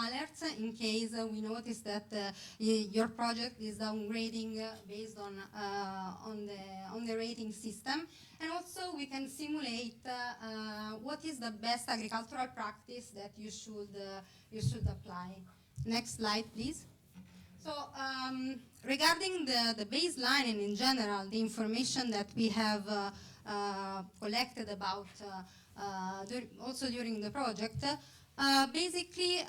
alerts in case we notice that your project is downgrading based on the rating system. And also we can simulate what is the best agricultural practice that you should apply. Next slide, please. So regarding the baseline and in general, the information that we have collected about also during the project, basically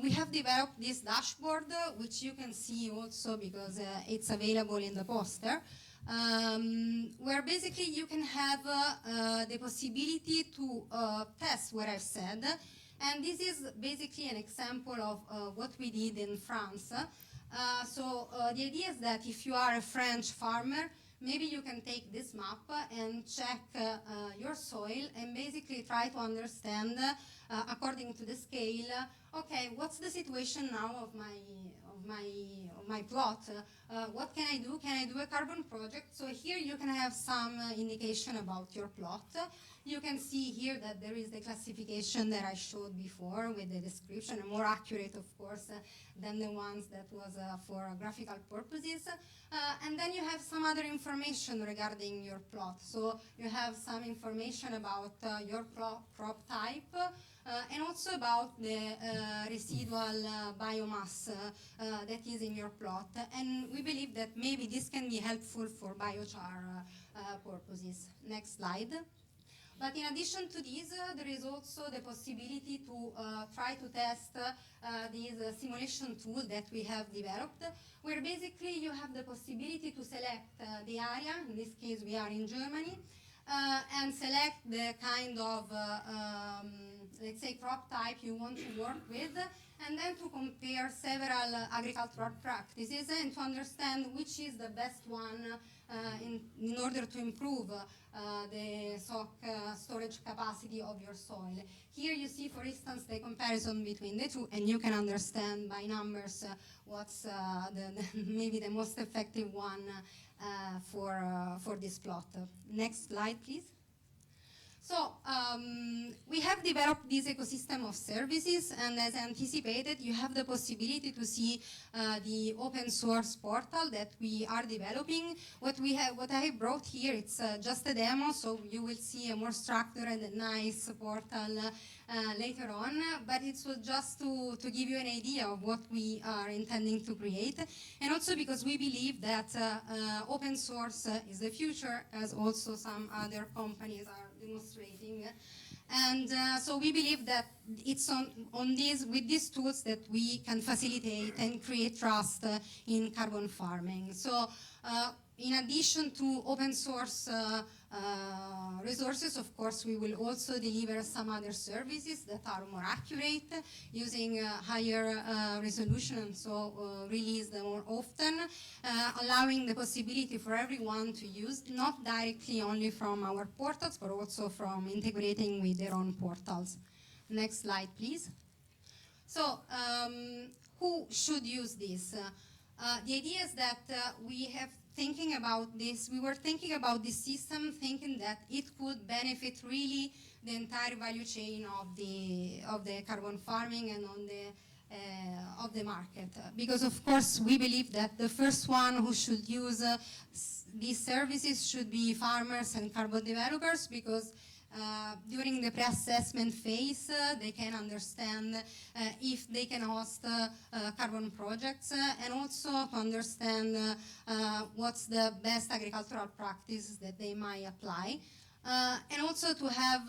we have developed this dashboard, which you can see also because it's available in the poster, where basically you can have the possibility to test what I've said. And this is basically an example of what we did in France. So the idea is that if you are a French farmer, maybe you can take this map and check your soil and basically try to understand, according to the scale, okay, what's the situation now of my plot? What can I do? Can I do a carbon project? So here you can have some indication about your plot. You can see here that there is the classification that I showed before with the description, more accurate, of course, than the ones that was for graphical purposes. And then you have some other information regarding your plot. So you have some information about your crop type, and also about the residual biomass that is in your plot. And we believe that maybe this can be helpful for biochar purposes. Next slide. But in addition to this, there is also the possibility to try to test this simulation tool that we have developed, where basically you have the possibility to select the area, in this case we are in Germany, and select the kind of, let's say, crop type you want to work with, and then to compare several agricultural practices and to understand which is the best one in order to improve the storage capacity of your soil. Here you see, for instance, the comparison between the two, and you can understand by numbers what's maybe the most effective one for this plot. Next slide, please. So we have developed this ecosystem of services, and as anticipated, you have the possibility to see the open source portal that we are developing. What I have brought here, it's just a demo, so you will see a more structured and nice portal later on, but it was just to give you an idea of what we are intending to create, and also because we believe that open source is the future, as also some other companies are demonstrating. And so we believe that it's with these tools that we can facilitate and create trust in carbon farming. So in addition to open source resources, of course, we will also deliver some other services that are more accurate, using higher resolution, so release them more often, allowing the possibility for everyone to use, not directly only from our portals, but also from integrating with their own portals. Next slide, please. So, who should use this? The idea is that we were thinking about this system, thinking that it could benefit really the entire value chain of the carbon farming and of the market. Because of course we believe that the first one who should use these services should be farmers and carbon developers, because During the pre-assessment phase, they can understand if they can host carbon projects and also to understand what's the best agricultural practice that they might apply. And also to have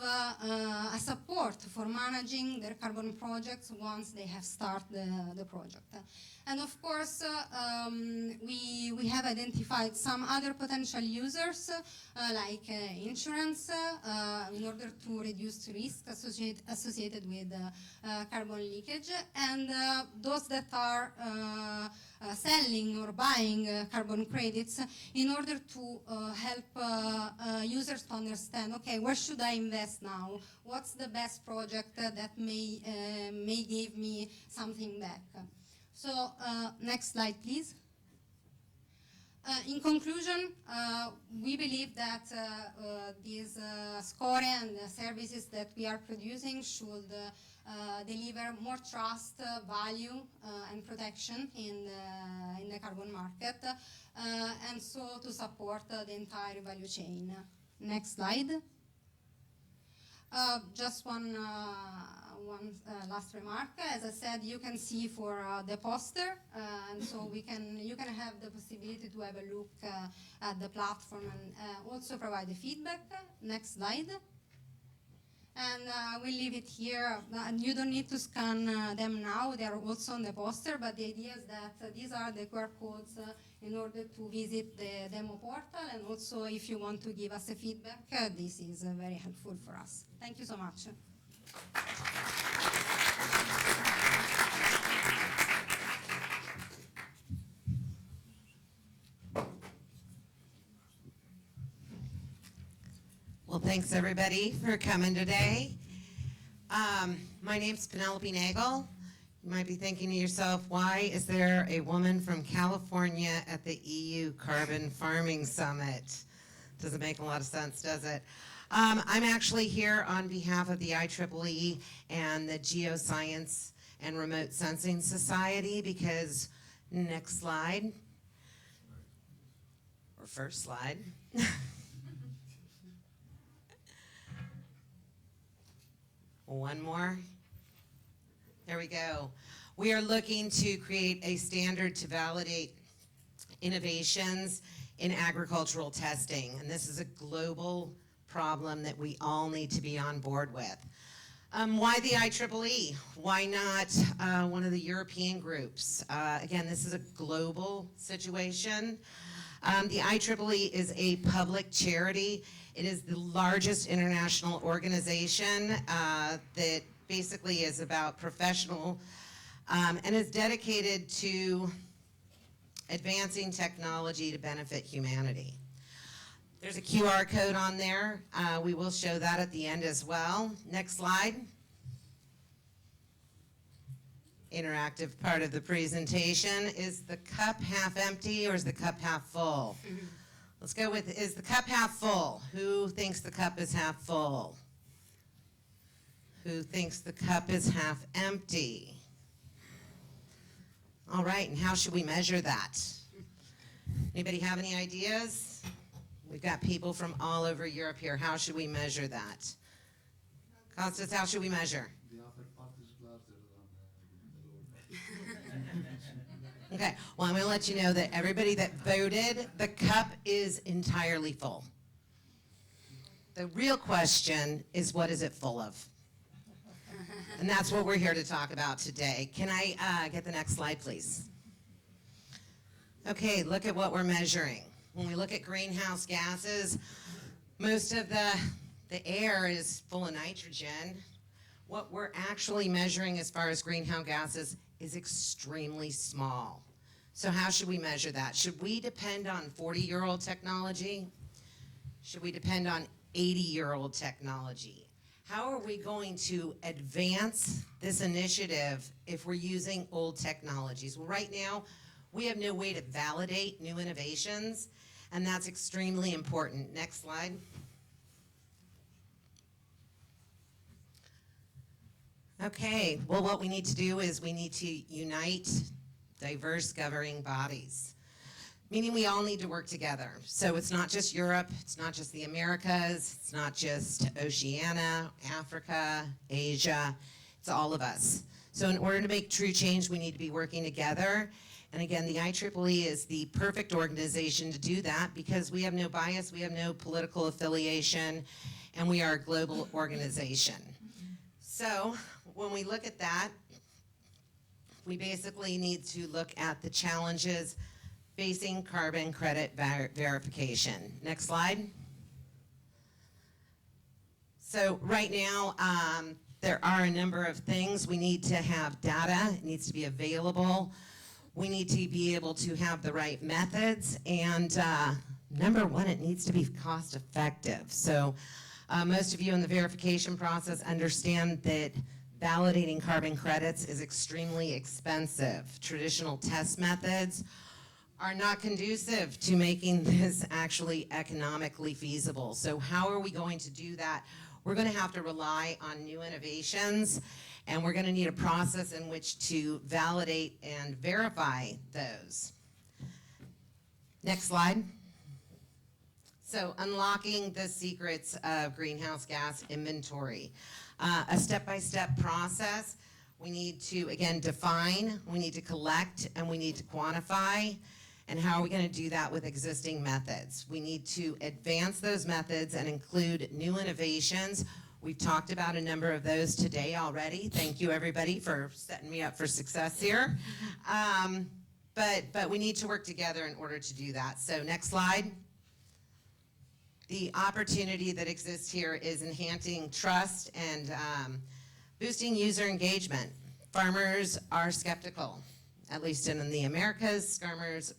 a support for managing their carbon projects once they have started the project. And of course, we have identified some other potential users, like insurance, in order to reduce risk associated with carbon leakage, and those that are selling or buying carbon credits in order to help users to understand, okay, where should I invest now? What's the best project that may give me something back? So next slide, please. In conclusion, we believe that these score and services that we are producing should deliver more trust, value, and protection in the carbon market, and so to support the entire value chain. Next slide. Just one last remark. As I said, you can see for the poster, and so you can have the possibility to have a look at the platform and also provide the feedback. Next slide. And we'll leave it here. You don't need to scan them now. They are also on the poster, but the idea is that these are the QR codes in order to visit the demo portal, and also if you want to give us a feedback, this is very helpful for us. Thank you so much. Well, thanks everybody for coming today. My name's Penelope Nagel. You might be thinking to yourself, why is there a woman from California at the EU Carbon Farming Summit? Doesn't make a lot of sense, does it? I'm actually here on behalf of the IEEE and the Geoscience and Remote Sensing Society because, next slide, or first slide. One more. There we go. We are looking to create a standard to validate innovations in agricultural testing, and this is a global problem that we all need to be on board with. Why the IEEE? Why not one of the European groups? Again, this is a global situation. The IEEE is a public charity. It is the largest international organization that basically is about professional and is dedicated to advancing technology to benefit humanity. There's a QR code on there. We will show that at the end as well. Next slide. Interactive part of the presentation. Is the cup half empty or is the cup half full? Let's go with, is the cup half full? Who thinks the cup is half full? Who thinks the cup is half empty? All right, and how should we measure that? Anybody have any ideas? We've got people from all over Europe here. How should we measure that? Constance, how should we measure? Okay, well, I'm going to let you know that everybody that voted, the cup is entirely full. The real question is, what is it full of? And that's what we're here to talk about today. Can I get the next slide, please? Okay, look at what we're measuring. When we look at greenhouse gases, most of the air is full of nitrogen. What we're actually measuring as far as greenhouse gases is extremely small. So how should we measure that? Should we depend on 40-year-old technology? Should we depend on 80-year-old technology? How are we going to advance this initiative if we're using old technologies? Well, right now, we have no way to validate new innovations, and that's extremely important. Next slide. Okay, well, what we need to do is we need to unite diverse governing bodies meaning we all need to work together. So it's not just Europe, it's not just the Americas, it's not just Oceania, Africa, Asia, it's all of us. So in order to make true change, we need to be working together. And again, the IEEE is the perfect organization to do that because we have no bias, we have no political affiliation, and we are a global organization. So when we look at that, we basically need to look at the challenges facing carbon credit verification. Next slide. So right now, there are a number of things. We need to have data. It needs to be available. We need to be able to have the right methods. And number one, it needs to be cost effective. So most of you in the verification process understand that validating carbon credits is extremely expensive. Traditional test methods are not conducive to making this actually economically feasible. So how are we going to do that? We're going to have to rely on new innovations, and we're going to need a process in which to validate and verify those. Next slide. So unlocking the secrets of greenhouse gas inventory. A step-by-step process. We need to, again, define, we need to collect, and we need to quantify. And how are we going to do that with existing methods? We need to advance those methods and include new innovations. We've talked about a number of those today already. Thank you, everybody, for setting me up for success here. But we need to work together in order to do that. So next slide. The opportunity that exists here is enhancing trust and boosting user engagement. Farmers are skeptical. At least in the Americas,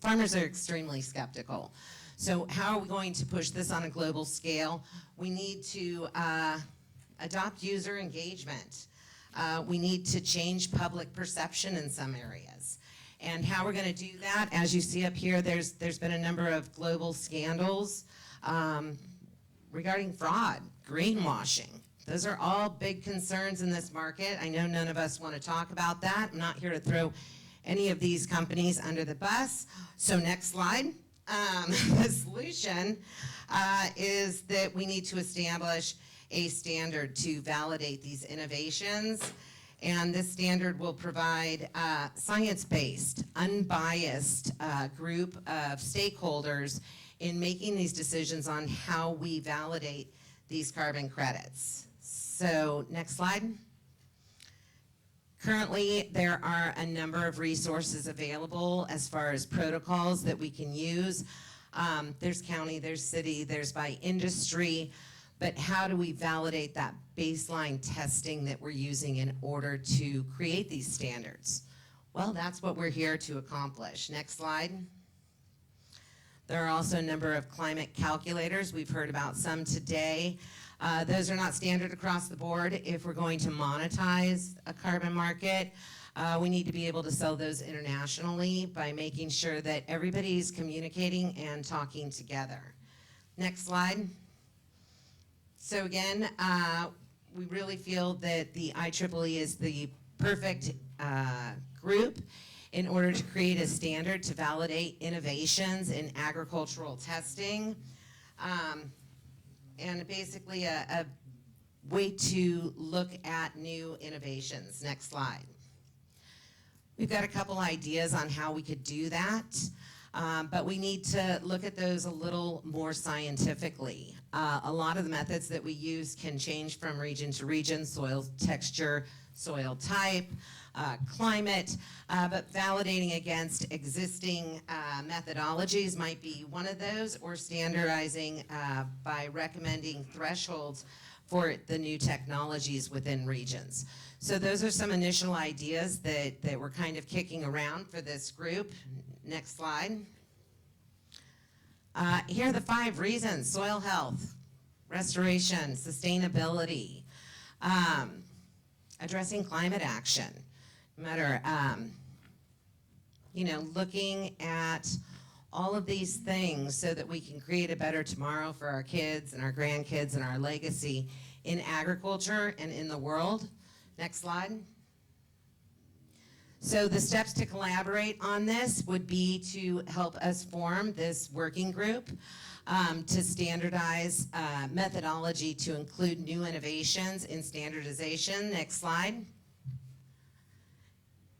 farmers are extremely skeptical. So how are we going to push this on a global scale? We need to adopt user engagement. We need to change public perception in some areas. And how we're going to do that, as you see up here, there's been a number of global scandals regarding fraud, greenwashing. Those are all big concerns in this market. I know none of us want to talk about that. I'm not here to throw any of these companies under the bus. So next slide. The solution is that we need to establish a standard to validate these innovations. And this standard will provide science-based, unbiased group of stakeholders in making these decisions on how we validate these carbon credits. So next slide. Currently, there are a number of resources available as far as protocols that we can use. There's county, there's city, there's by industry, but how do we validate that baseline testing that we're using in order to create these standards? Well, that's what we're here to accomplish. Next slide. There are also a number of climate calculators. We've heard about some today. Those are not standard across the board. If we're going to monetize a carbon market, we need to be able to sell those internationally by making sure that everybody's communicating and talking together. Next slide. So again, we really feel that the IEEE is the perfect group in order to create a standard to validate innovations in agricultural testing. And basically a way to look at new innovations. Next slide. We've got a couple ideas on how we could do that, but we need to look at those a little more scientifically. A lot of the methods that we use can change from region to region, soil texture, soil type, climate, but validating against existing methodologies might be one of those, or standardizing by recommending thresholds for the new technologies within regions. So those are some initial ideas that we're kind of kicking around for this group. Next slide. Here are the 5 reasons: soil health, restoration, sustainability, addressing climate action. No matter, looking at all of these things so that we can create a better tomorrow for our kids and our grandkids and our legacy in agriculture and in the world. Next slide. So the steps to collaborate on this would be to help us form this working group to standardize methodology to include new innovations in standardization. Next slide.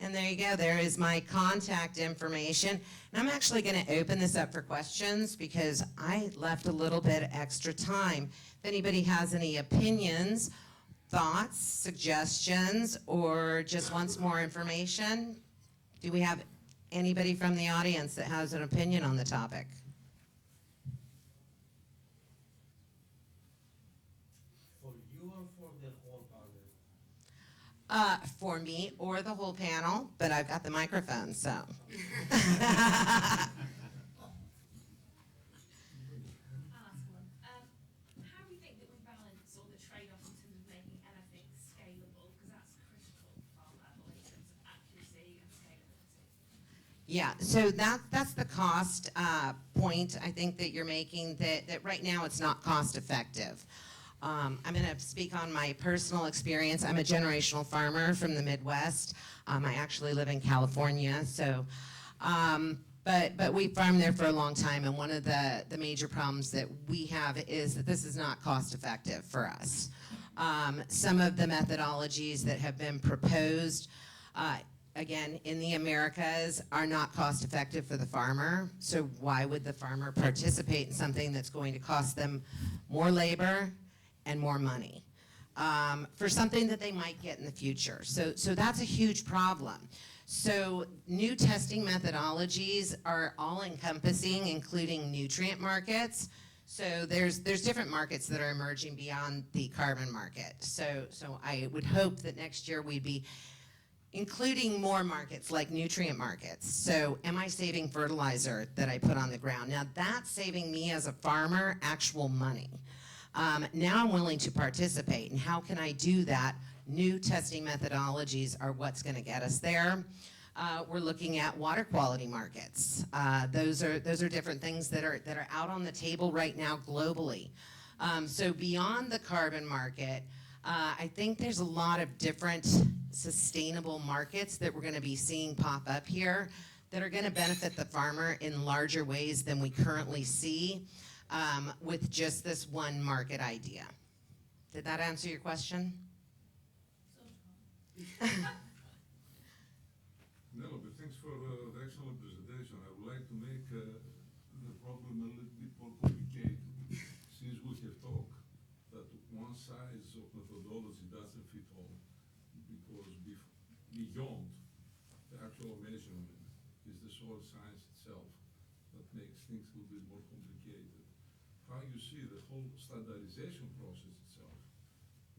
And there you go, there is my contact information. And I'm actually gonna open this up for questions because I left a little bit extra time. If anybody has any opinions, thoughts, suggestions, or just wants more information, do we have anybody from the audience that has an opinion on the topic? For you or for the whole panel? For me or the whole panel, but I've got the microphone, so. I'll ask one. How do you think that we balance all the trade-offs in terms of making anything scalable? Because that's critical for our level in terms of accuracy and scalability. Yeah, so that's the cost point I think that you're making, that right now it's not cost effective. I'm going to speak on my personal experience. I'm a generational farmer from the Midwest. I actually live in California, so, but we farmed there for a long time, and one of the major problems that we have is that this is not cost effective for us. Some of the methodologies that have been proposed, again, in the Americas, are not cost effective for the farmer. So why would the farmer participate in something that's going to cost them more labor and more money for something that they might get in the future? So that's a huge problem. So new testing methodologies are all encompassing, including nutrient markets. So there's different markets that are emerging beyond the carbon market. So I would hope that next year we'd be including more markets like nutrient markets. So am I saving fertilizer that I put on the ground? Now that's saving me as a farmer actual money. Now I'm willing to participate, and how can I do that? New testing methodologies are what's going to get us there. We're looking at water quality markets. Those are different things that are out on the table right now globally. So beyond the carbon market, I think there's a lot of different sustainable markets that we're going to be seeing pop up here that are going to benefit the farmer in larger ways than we currently see with just this one market idea. Did that answer your question? Penelope, thanks for the excellent presentation. I would like to make the problem a little bit more complicated. Since we have talked that one size of methodology doesn't fit all, because beyond the actual measurement is the soil science itself that makes things a little bit more complicated. How you see the whole standardization process itself,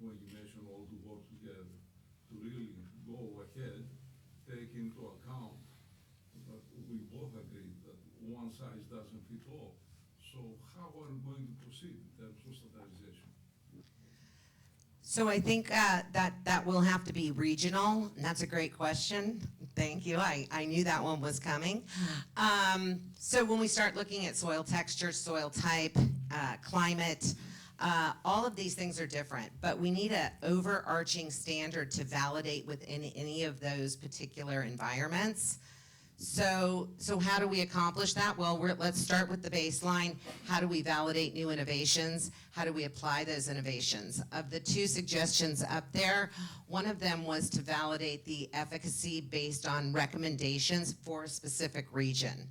when you mention all to work together, to really go ahead, take into account that we both agree that one size doesn't fit all. So how are we going to proceed in terms of standardization? So I think that will have to be regional, and that's a great question. Thank you. I knew that one was coming. So when we start looking at soil texture, soil type, climate, all of these things are different, but we need an overarching standard to validate within any of those particular environments. So how do we accomplish that? Well, let's start with the baseline. How do we validate new innovations? How do we apply those innovations? Of the two suggestions up there, one of them was to validate the efficacy based on recommendations for a specific region.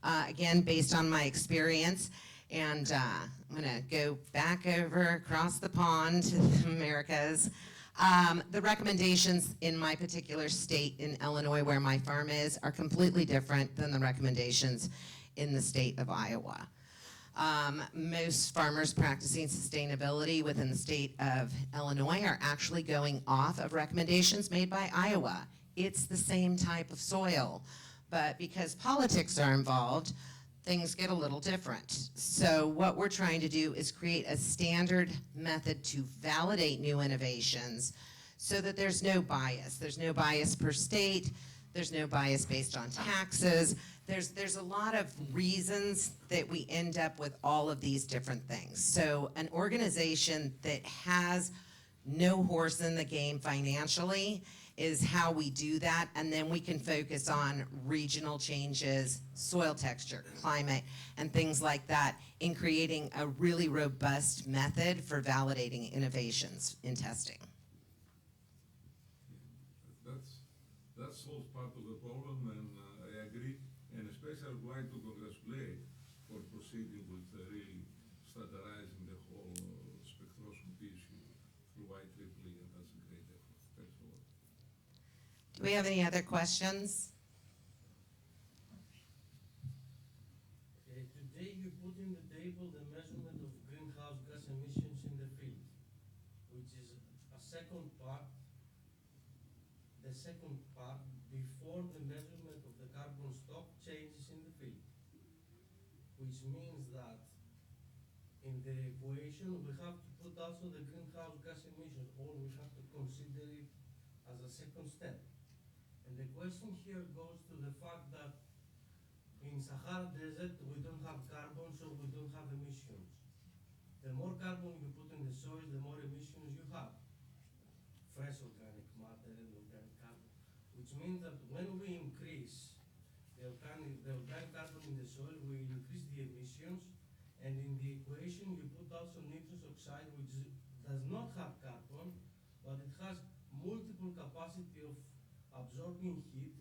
Again, based on my experience, and I'm gonna go back over across the pond to the Americas. The recommendations in my particular state in Illinois, where my farm is, are completely different than the recommendations in the state of Iowa. Most farmers practicing sustainability within the state of Illinois are actually going off of recommendations made by Iowa. It's the same type of soil, but because politics are involved, things get a little different. So what we're trying to do is create a standard method to validate new innovations so that there's no bias. There's no bias per state. There's no bias based on taxes. There's a lot of reasons that we end up with all of these different things. So an organization that has no horse in the game financially is how we do that, and then we can focus on regional changes, soil texture, climate, and things like that in creating a really robust method for validating innovations in testing. That solves part of the problem, and I agree. And especially I would like to congratulate for proceeding with really standardizing the whole spectroscopy issue through IEEE, and that's a great effort. Thanks a lot. Do we have any other questions? Today you put in the table the measurement of greenhouse gas emissions in the field, which is a second part, the second part before the measurement of the carbon stock changes in the field, which means that in the equation we have to put also the greenhouse gas emissions, or we have to consider it as a second step. And the question here goes to the fact that in Sahara Desert we don't have carbon, so we don't have emissions. The more carbon you put in the soil, the more emissions you have. Fresh organic matter and organic carbon. Which means that when we increase the organic carbon in the soil, we increase the emissions, and in the equation you put also nitrous oxide, which does not have carbon, but it has multiple capacity of absorbing heat.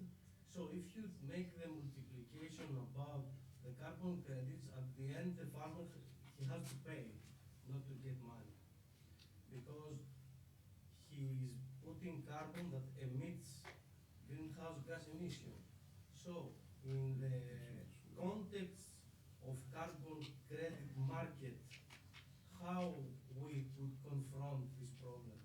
So if you make the multiplication about the carbon credits, at the end the farmer, he has to pay, not to get money. Because he is putting carbon that emits greenhouse gas emission. So in the context of carbon credit market, how we could confront this problem?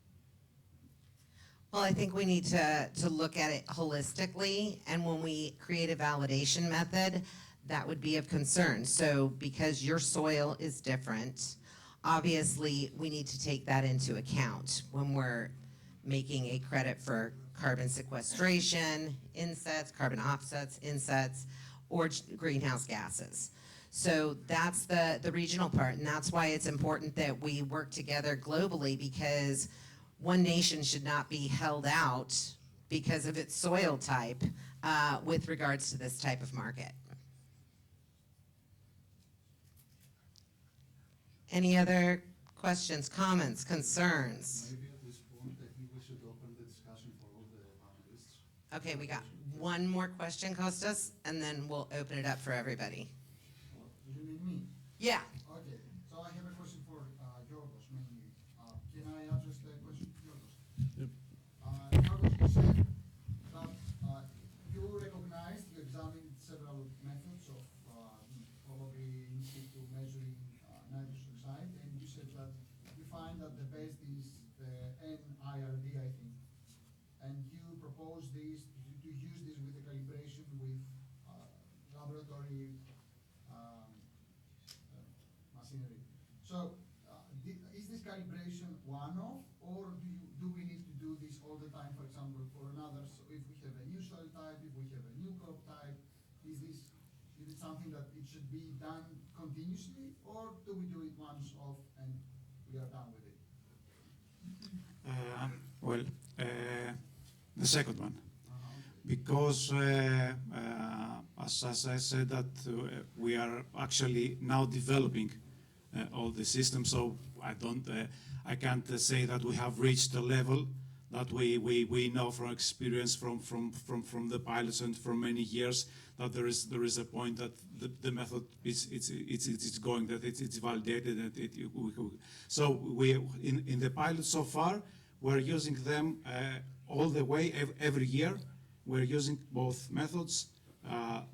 Well, I think we need to look at it holistically, and when we create a validation method, that would be of concern. So because your soil is different, obviously we need to take that into account when we're making a credit for carbon sequestration, insets, carbon offsets, insets, or greenhouse gases. So that's the regional part, and that's why it's important that we work together globally, because one nation should not be held out because of its soil type with regards to this type of market. Any other questions, comments, concerns? Maybe at this point, I think we should open the discussion for all the panelists. Okay, we got one more question, Kostas, and then we'll open it up for everybody. You mean me? Yeah. Okay, so I have a question for Yorgos mainly. Can I address the question to Yorgos? Yep. Yorgos, you said that you recognized, you examined several methods of probably in situ measuring nitrous oxide, and you said that you find that the best is the NIRD, I think. And you propose this, to use this with the calibration with laboratory machinery. So, is this calibration one-off, or do we need to do this all the time, for example, for another, so if we have a new soil type, if we have a new crop type, is it something that it should be done continuously, or do we do it once off and we are done with it? The second one. Because as I said that we are actually now developing all the systems, so I can't say that we have reached the level that we know from experience from the pilots and from many years that there is a point that the method it's going, that it's validated, and so we in the pilot so far we're using them all the way every year. We're using both methods,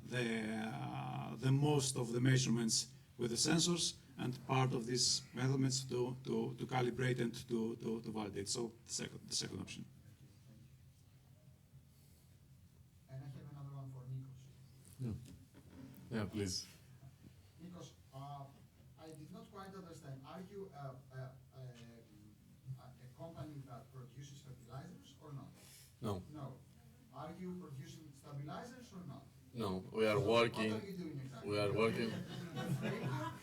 the most of the measurements with the sensors, and part of these measurements to calibrate and to validate. So the second option. And I have another one for Nikos. Yeah, please. Nikos, I did not quite understand. Are you a company that produces fertilizers or not? No. No. Are you producing stabilizers or not? No, we are So working. What are you doing exactly? We are working. The framework,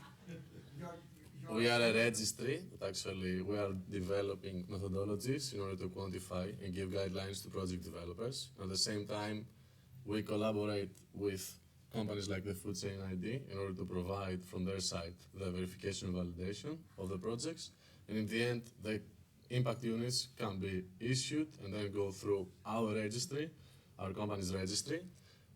you We are a registry that actually we are developing methodologies in order to quantify and give guidelines to project developers. At the same time, we collaborate with companies like the Food Chain ID in order to provide from their side the verification and validation of the projects. And in the end, the impact units can be issued and then go through our registry, our company's registry,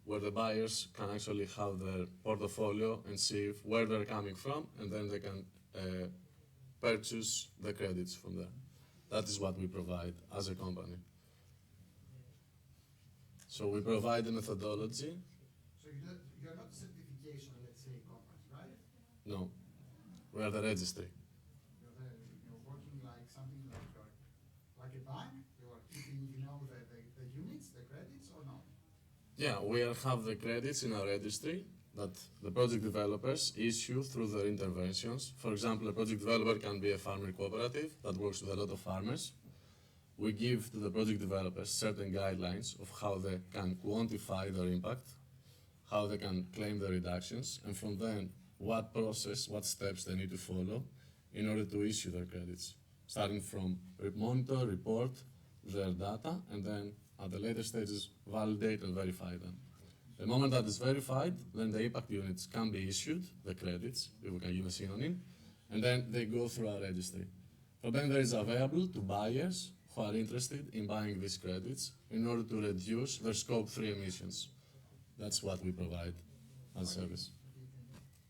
where the buyers can actually have their portfolio and see where they're coming from, and then they can purchase the credits from there. That is what we provide as a company. So we provide a methodology. So you're not a certification, let's say, company, right? No, we are the registry. You're working like something like a bank. You are keeping, the units, the credits, or not? Yeah, we have the credits in our registry that the project developers issue through their interventions. For example, a project developer can be a farmer cooperative that works with a lot of farmers. We give to the project developers certain guidelines of how they can quantify their impact, how they can claim the reductions, and from then, what process, what steps they need to follow in order to issue their credits, starting from monitor, report their data, and then at the later stages, validate and verify them. The moment that is verified, then the impact units can be issued, the credits, if we can use a synonym, and then they go through our registry. So then there is available to buyers who are interested in buying these credits in order to reduce their scope 3 emissions. That's what we provide as service.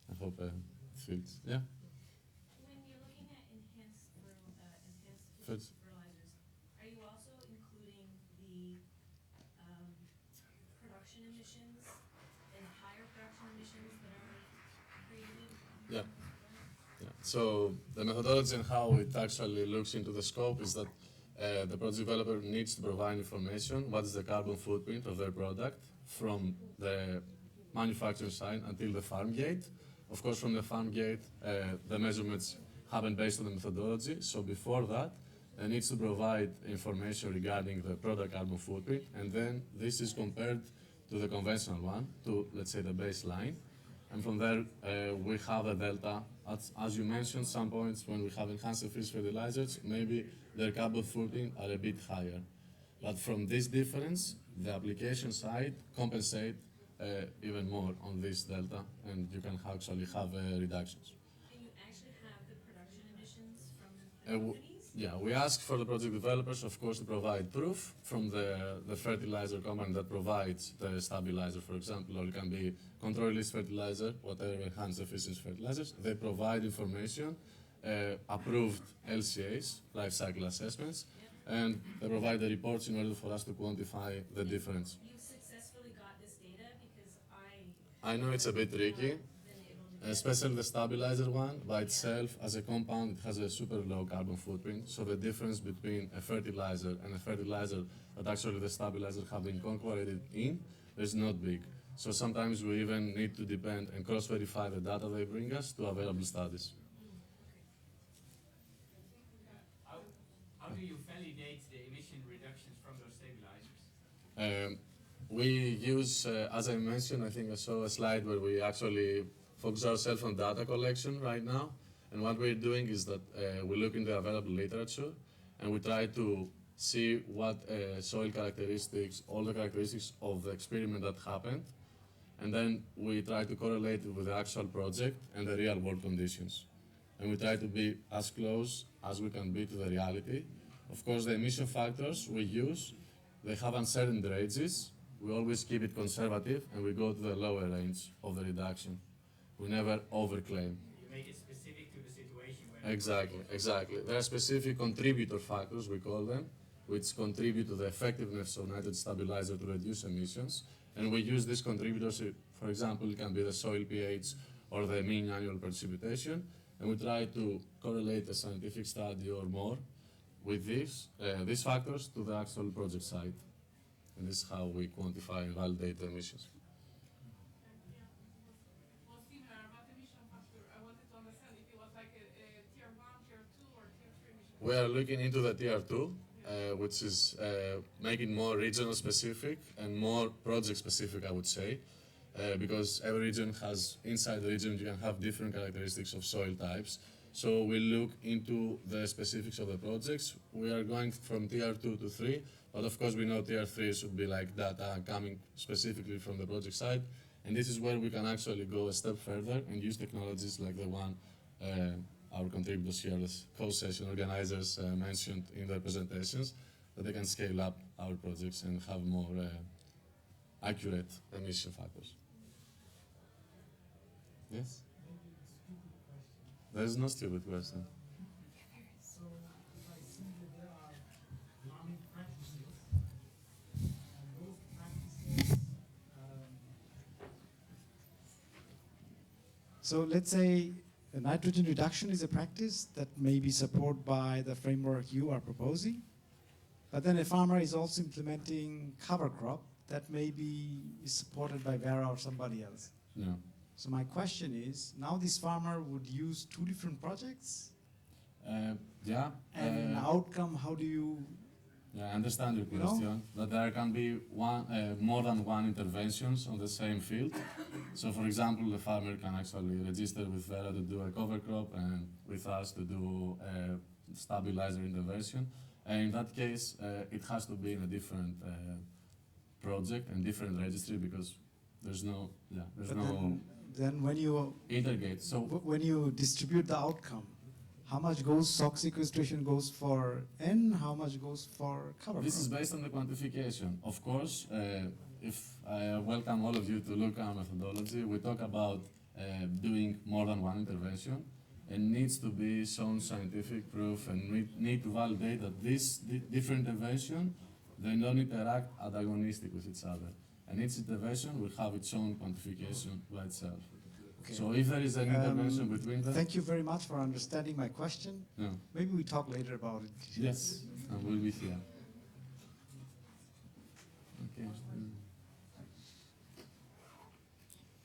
I hope it fits. Yeah? When you're looking at enhanced Fits. fertilizers, are you also including the production emissions and higher production emissions that are created? Yeah. Yeah. So the methodology and how it actually looks into the scope is that the project developer needs to provide information, what is the carbon footprint of their product from the manufacturing side until the farm gate. Of course, from the farm gate, the measurements happen based on the methodology. So before that, it needs to provide information regarding the product carbon footprint, and then this is compared to the conventional one, to, let's say, the baseline. And from there, we have a delta. As you mentioned, some points when we have enhanced efficient fertilizers, maybe their carbon footprint are a bit higher. But from this difference, the application side compensate even more on this delta, and you can actually have reductions. And you actually have the production emissions from the companies? Yeah, we ask for the project developers, of course, to provide proof from the fertilizer company that provides the stabilizer, for example, or it can be control release fertilizer, whatever enhanced efficiency fertilizers. They provide information, approved LCAs, life cycle assessments, and they provide the reports in order for us to quantify the difference. You've successfully got this data because I know it's a bit tricky. Especially the stabilizer one, by itself, as a compound, it has a super low carbon footprint. So the difference between a fertilizer and a fertilizer that actually the stabilizer have been incorporated in is not big. So sometimes we even need to depend and cross-verify the data they bring us to available studies. How do you validate the emission reductions from those stabilizers? We use, as I mentioned, I think I saw a slide where we actually focus ourselves on data collection right now. And what we're doing is that we look in the available literature and we try to see what soil characteristics, all the characteristics of the experiment that happened. And then we try to correlate it with the actual project and the real world conditions. And we try to be as close as we can be to the reality. Of course, the emission factors we use, they have uncertain ranges. We always keep it conservative and we go to the lower range of the reduction. We never overclaim. You make it specific to the situation. Exactly. There are specific contributor factors, we call them, which contribute to the effectiveness of nitrogen stabilizer to reduce emissions. And we use these contributors, for example, it can be the soil pH or the mean annual precipitation, and we try to correlate a scientific study or more with these factors to the actual project site. And this is how we quantify and validate the emissions. We are looking into the tier 2, which is making more regional specific and more project specific, I would say, because every region has, inside the region, you can have different characteristics of soil types. So we look into the specifics of the projects. We are going from tier 2 to 3, but of course we know tier 3 should be like data coming specifically from the project side. And this is where we can actually go a step further and use technologies like the one our contributors here, the co-session organizers mentioned in their presentations, that they can scale up our projects and have more accurate emission factors. Yes? There is no stupid question. So if I see that there are farming practices, and those practices, so let's say nitrogen reduction is a practice that may be supported by the framework you are proposing, but then a farmer is also implementing cover crop that maybe is supported by Vera or somebody else. Yeah. So my question is, now this farmer would use two different projects? Yeah. And in outcome, how do you... Yeah, I understand your question, that there can be more than one interventions on the same field. So for example, the farmer can actually register with Vera to do a cover crop and with us to do a stabilizer intervention. And in that case, it has to be in a different project and different registry because there's no, Then when you integrate. So when you distribute the outcome, how much goes SOC sequestration goes for N, how much goes for cover this is crop? based on the quantification. Of course, if I welcome all of you to look at our methodology, we talk about doing more than one intervention. It needs to be shown scientific proof, and we need to validate that these different interventions, they don't interact antagonistic with each other. And each intervention will have its own quantification by itself. Okay. So if there is an intervention between them... Thank you very much for understanding my question. Yeah. Maybe we talk later about it. Yes, and we'll be here. Okay.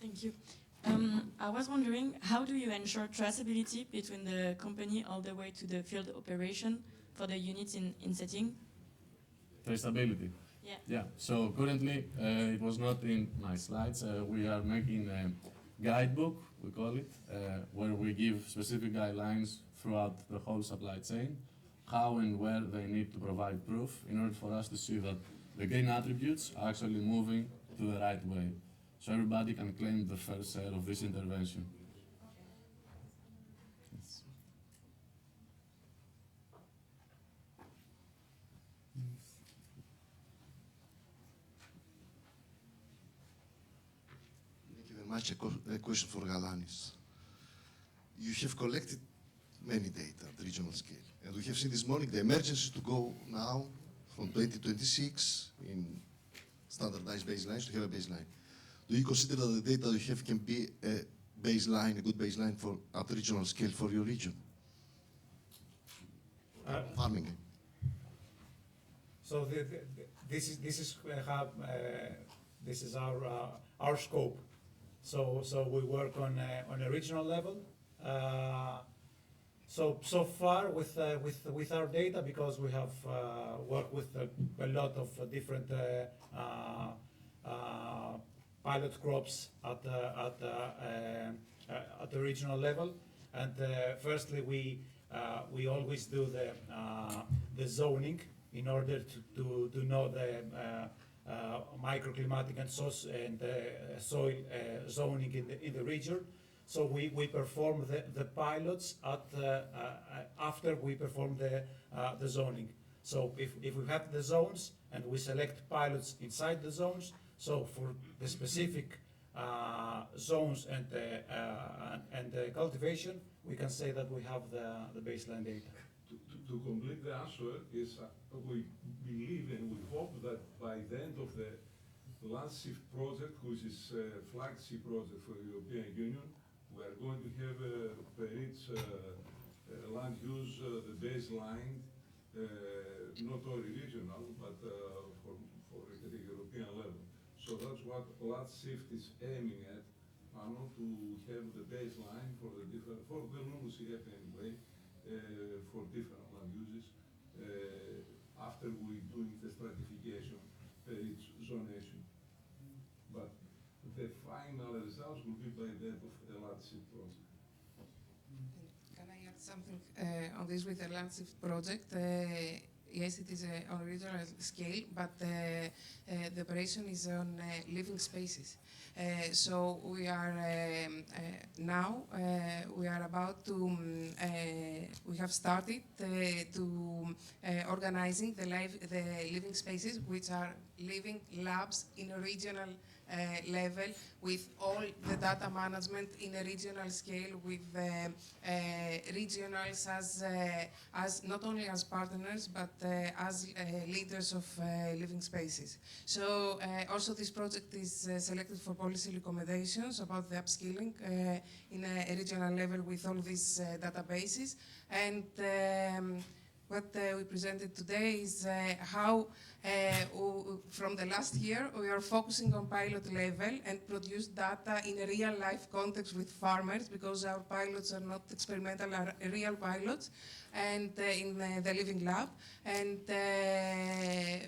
Thank you. I was wondering, how do you ensure traceability between the company all the way to the field operation for the units in setting? Traceability. Yeah. Yeah. So currently, it was not in my slides. We are making a guidebook, we call it, where we give specific guidelines throughout the whole supply chain, how and where they need to provide proof in order for us to see that the green attributes are actually moving to the right way. So everybody can claim the fair share of this intervention. Yes. Thank you very much. A question for Galanis. You have collected many data at regional scale, and we have seen this morning the emergency to go now from 2026 in standardized baselines to have a baseline. Do you consider that the data you have can be a baseline, a good baseline for at regional scale for your region? Farming. So this is our scope. So we work on a regional level. So far with our data, because we have worked with a lot of different pilot crops at the regional level, and firstly we always do the zoning in order to know the microclimatic and soil zoning in the region. So we perform the pilots after we perform the zoning. So if we have the zones and we select pilots inside the zones, so for the specific zones and cultivation, we can say that we have the baseline data. To complete the answer is we believe and we hope that by the end of the land shift project, which is a flagship project for the European Union, we are going to have per each land use the baseline, not only regional, but for the European level. So that's what land shift is aiming at, to have the baseline for the different, for the non-CF anyway, for different land uses, after we doing the stratification per each zonation. But the final results will be by the end of the land shift project. Can I add something on this with the Landscape project. Yes, it is on regional scale, but the operation is on living spaces. So we are now we are about to we have started to organizing the living spaces, which are living labs in a regional level, with all the data management in a regional scale, with regionals as not only as partners but as leaders of living spaces. So also this project is selected for policy recommendations about the upskilling in a regional level with all these databases. And what we presented today is how from the last year we are focusing on pilot level and produce data in a real life context with farmers, because our pilots are not experimental, are real pilots, and in the living lab. And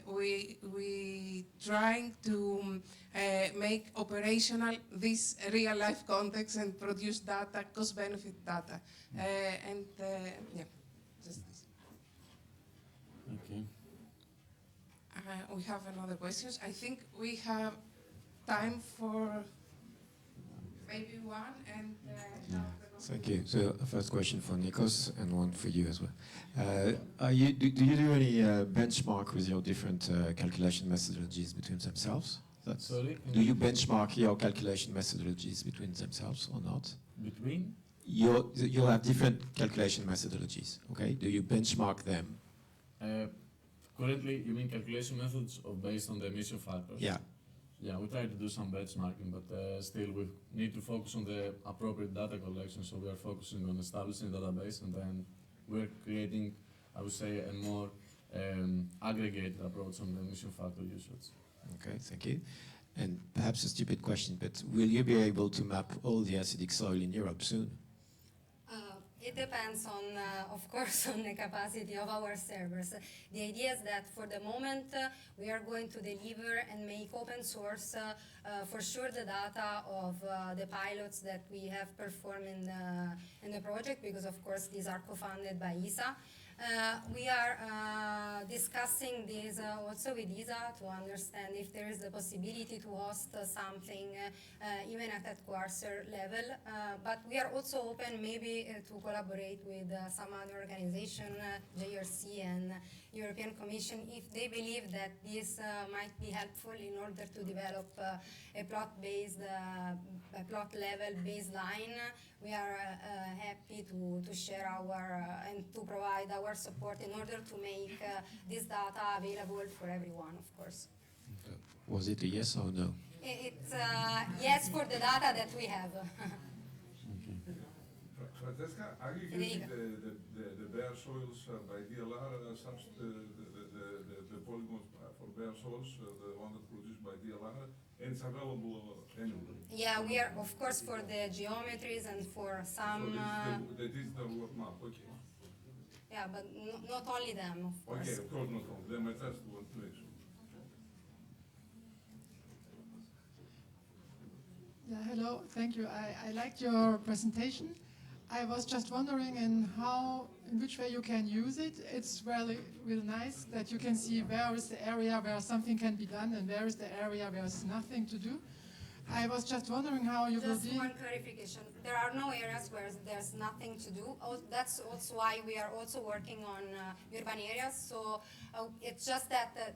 we trying to make operational this real life context and produce data, cost benefit data. Yeah, just this. Okay. We have another questions. I think we have time for maybe one, and Thank you. So first question for Nikos and one for you as well. Do you do any benchmark with your different calculation methodologies between themselves? Sorry? Do you benchmark your calculation methodologies between themselves or not? Between? You have different calculation methodologies, okay? Do you benchmark them? Currently, you mean calculation methods based on the emission factors? Yeah. Yeah, we try to do some benchmarking, but still we need to focus on the appropriate data collection, so we are focusing on establishing a database, and then we're creating, I would say, a more aggregated approach on the emission factor usage. Okay, thank you. And perhaps a stupid question, but will you be able to map all the acidic soil in Europe soon? It depends on, of course, on the capacity of our servers. The idea is that for the moment we are going to deliver and make open source for sure the data of the pilots that we have performed in the project, because of course these are co-funded by ESA. We are discussing this also with ESA to understand if there is the possibility to host something even at headquarter level. But we are also open maybe to collaborate with some other organization, JRC and European Commission, if they believe that this might be helpful in order to develop a plot-based, plot level baseline. We are happy to share our and to provide our support in order to make this data available for everyone, of course. Was it a yes or no? It's yes for the data that we have. Francesca, are you using the bare soils by DLR, the polygons for bare soils, the one that produced by DLR, and it's available anywhere? Yeah, we are, of course, for the geometries and for some... So the digital world map, okay. Yeah, but not only them, of course. Okay, of course not only them, I just want to make sure. Yeah, hello, thank you. I liked your presentation. I was just wondering in which way you can use it. It's really nice that you can see where is the area where something can be done and where is the area where there's nothing to do. I was just wondering how you will Just one clarification. There are no areas where there's nothing to do. That's also why we are also working on urban areas. So it's just that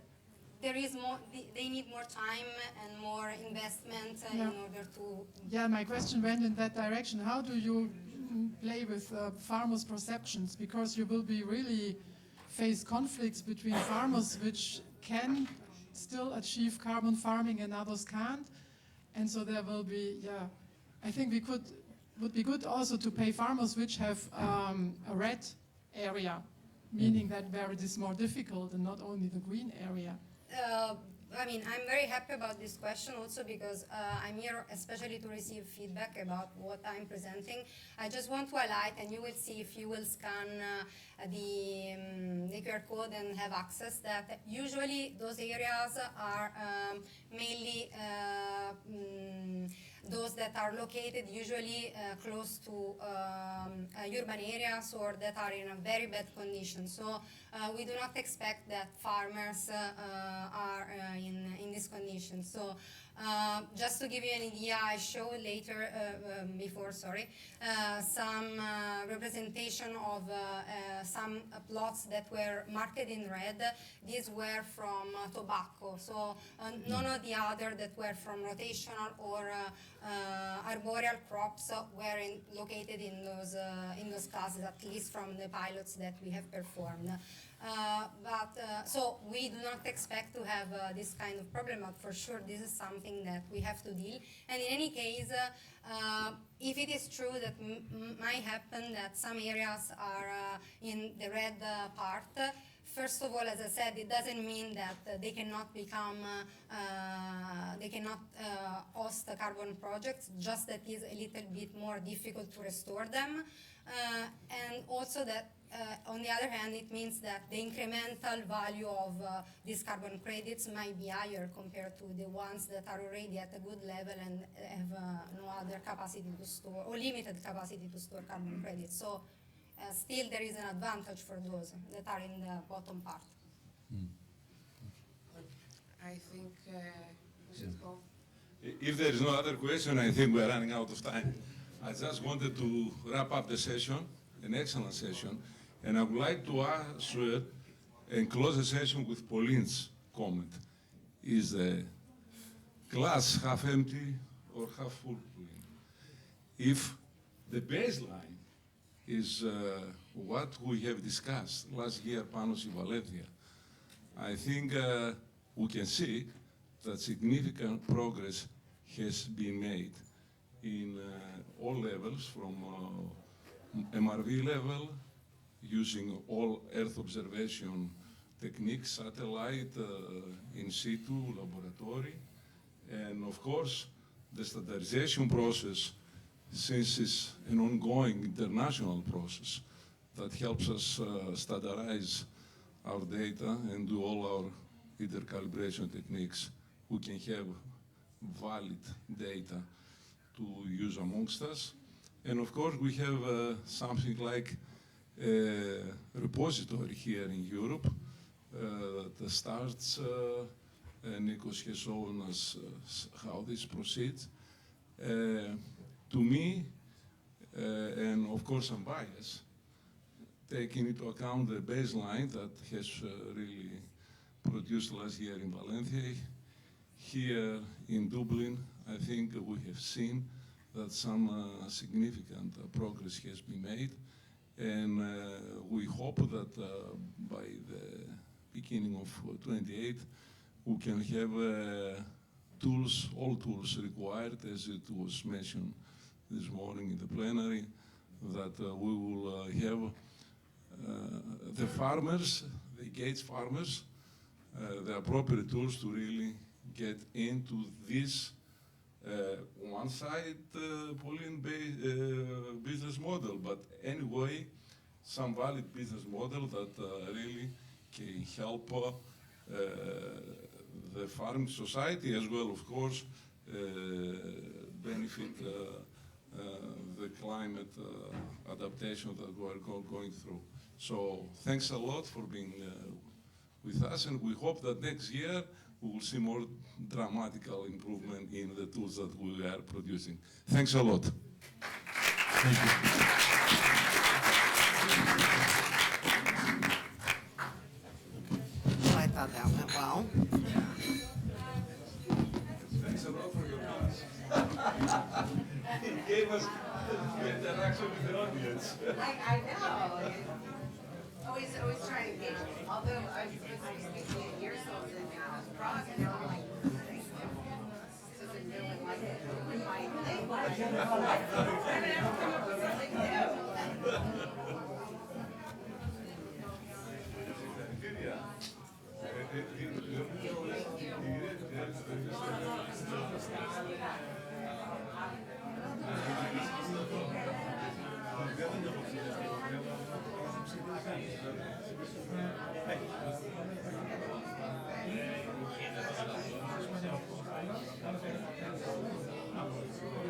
there is more, they need more time and more investment in order to... Yeah, my question went in that direction. How do you play with farmers' perceptions? Because you will be really face conflicts between farmers which can still achieve carbon farming and others can't. And so there will be, I think would be good also to pay farmers which have a red area, meaning that where it is more difficult and not only the green area. I mean, I'm very happy about this question also because I'm here especially to receive feedback about what I'm presenting. I just want to highlight, and you will see if you will scan the QR code and have access, that usually those areas are mainly those that are located usually close to urban areas or that are in a very bad condition. So we do not expect that farmers are in this condition. So just to give you an idea, I showed later, some representation of some plots that were marked in red. These were from tobacco, so none of the other that were from rotational or arboreal crops were located in those classes, at least from the pilots that we have performed. So we do not expect to have this kind of problem, but for sure this is something that we have to deal. And in any case, if it is true that might happen that some areas are in the red part, first of all, as I said, it doesn't mean that they cannot become, they cannot host carbon projects, just that it's a little bit more difficult to restore them. And also that on the other hand, it means that the incremental value of these carbon credits might be higher compared to the ones that are already at a good level and have no other capacity to store, or limited capacity to store carbon credits. So still there is an advantage for those that are in the bottom part. I think we should go. If there is no other question, I think we are running out of time. I just wanted to wrap up the session, an excellent session, and I would like to answer and close the session with Pauline's comment. Is the glass half empty or half full, Pauline? If the baseline is what we have discussed last year, Panos in Valencia, I think we can see that significant progress has been made in all levels, from MRV level, using all Earth observation techniques, satellite, in situ, laboratory, and of course, the standardization process, since it's an ongoing international process that helps us standardize our data and do all our intercalibration techniques, we can have valid data to use amongst us. And of course, we have something like a repository here in Europe that starts, Nikos has shown us how this proceeds. To me, and of course I'm biased, taking into account the baseline that has really produced last year in Valencia, here in Dublin, I think we have seen that some significant progress has been made, and we hope that by the beginning of 28, we can have tools, all tools required, as it was mentioned this morning in the plenary, that we will have the farmers, the engaged farmers, the appropriate tools to really get into this one side, Pauline, business model, but anyway, some valid business model that really can help the farming society as well, of course, benefit the climate adaptation that we are going through. So thanks a lot for being with us, and we hope that next year we will see more dramatical improvement in the tools that we are producing. Thanks a lot. Thank you. Well, I thought that went well. Thanks a lot for your class. It gave us interaction with the audience. I know. Always trying to engage. Although I was speaking at years old in Prague, and I'm like, so they really like it. I never come up with something new. Thank you.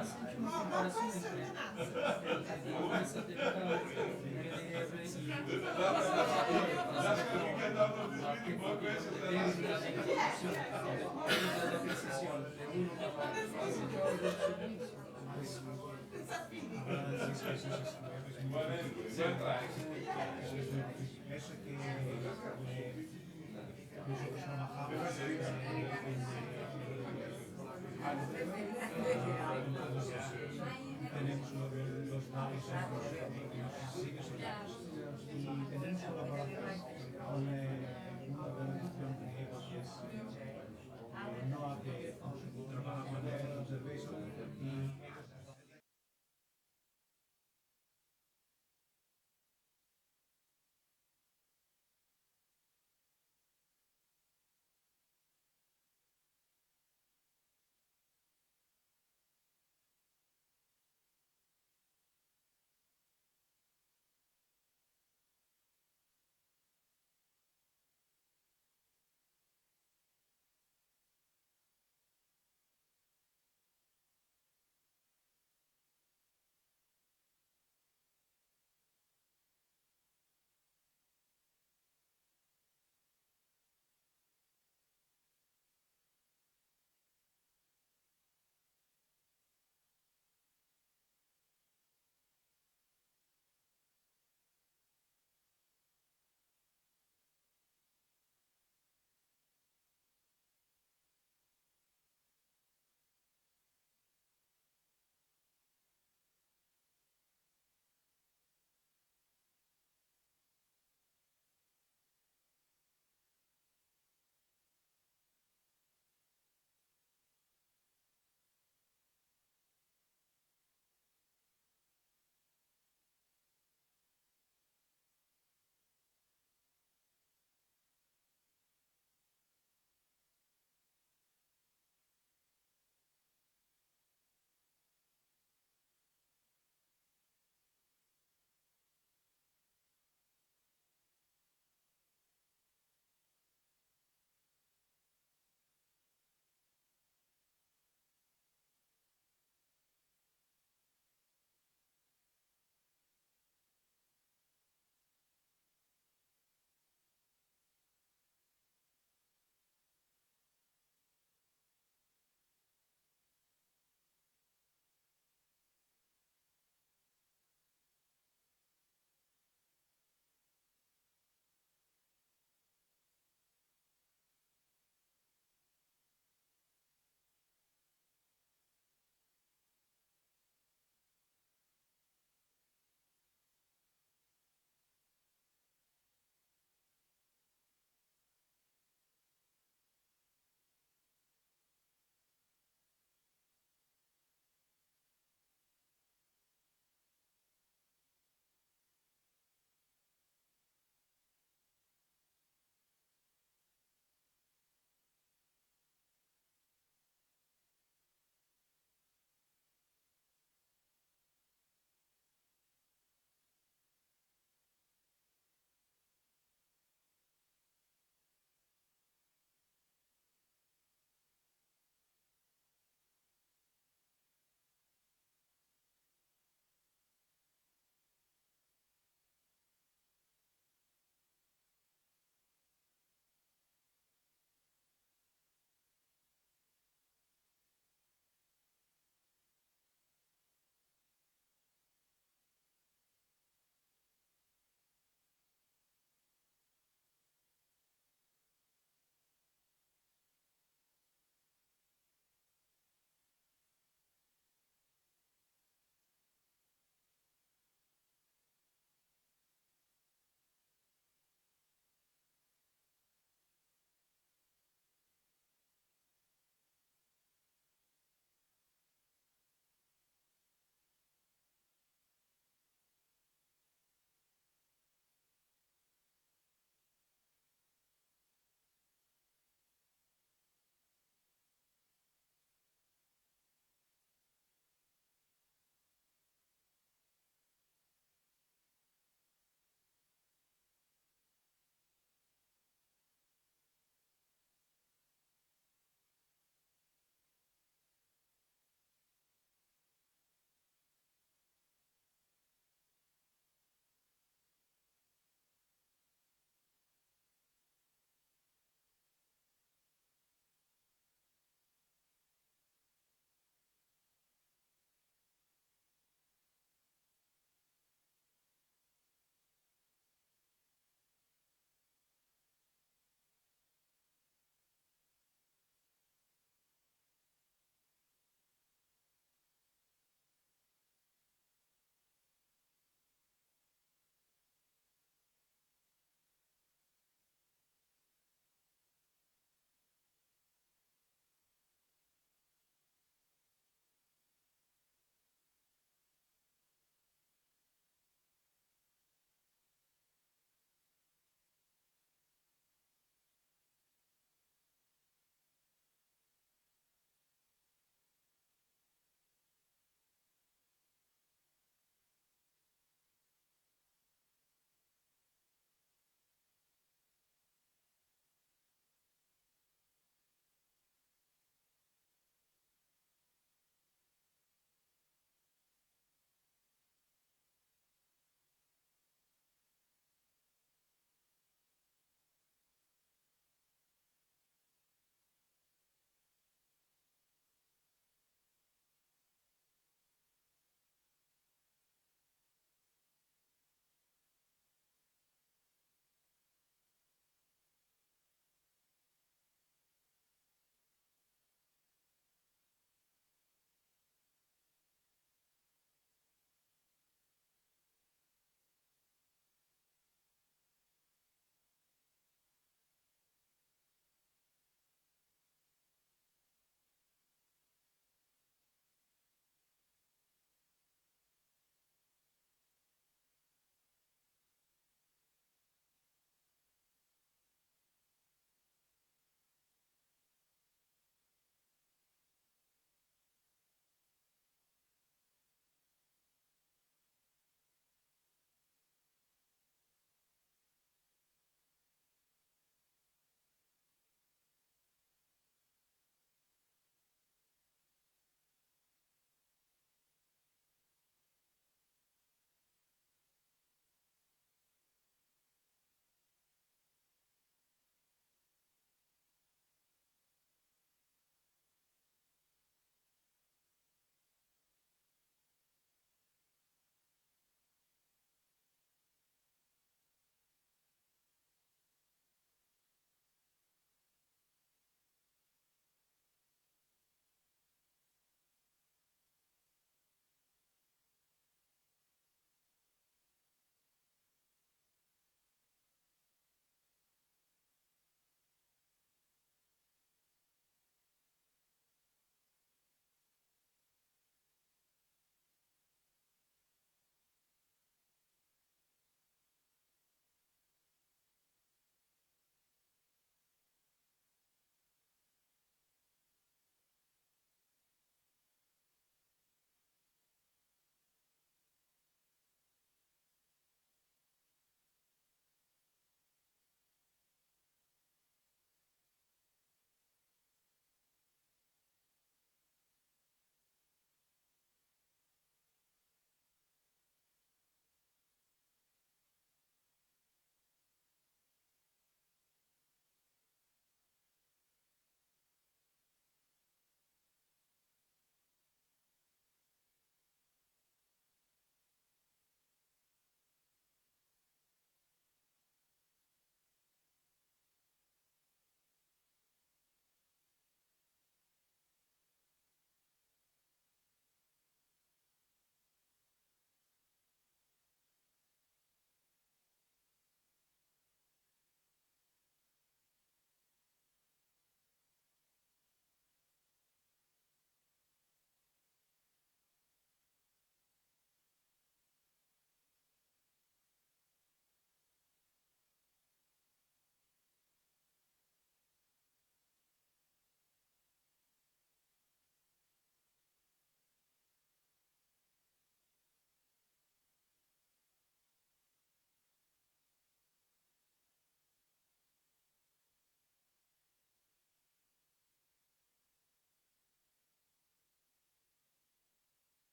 Hacen una comparación entre la masa de cada MDR la precisión de uno tenemos los datos y tenemos colaboración con una organización que es no que trabaja con el servicio y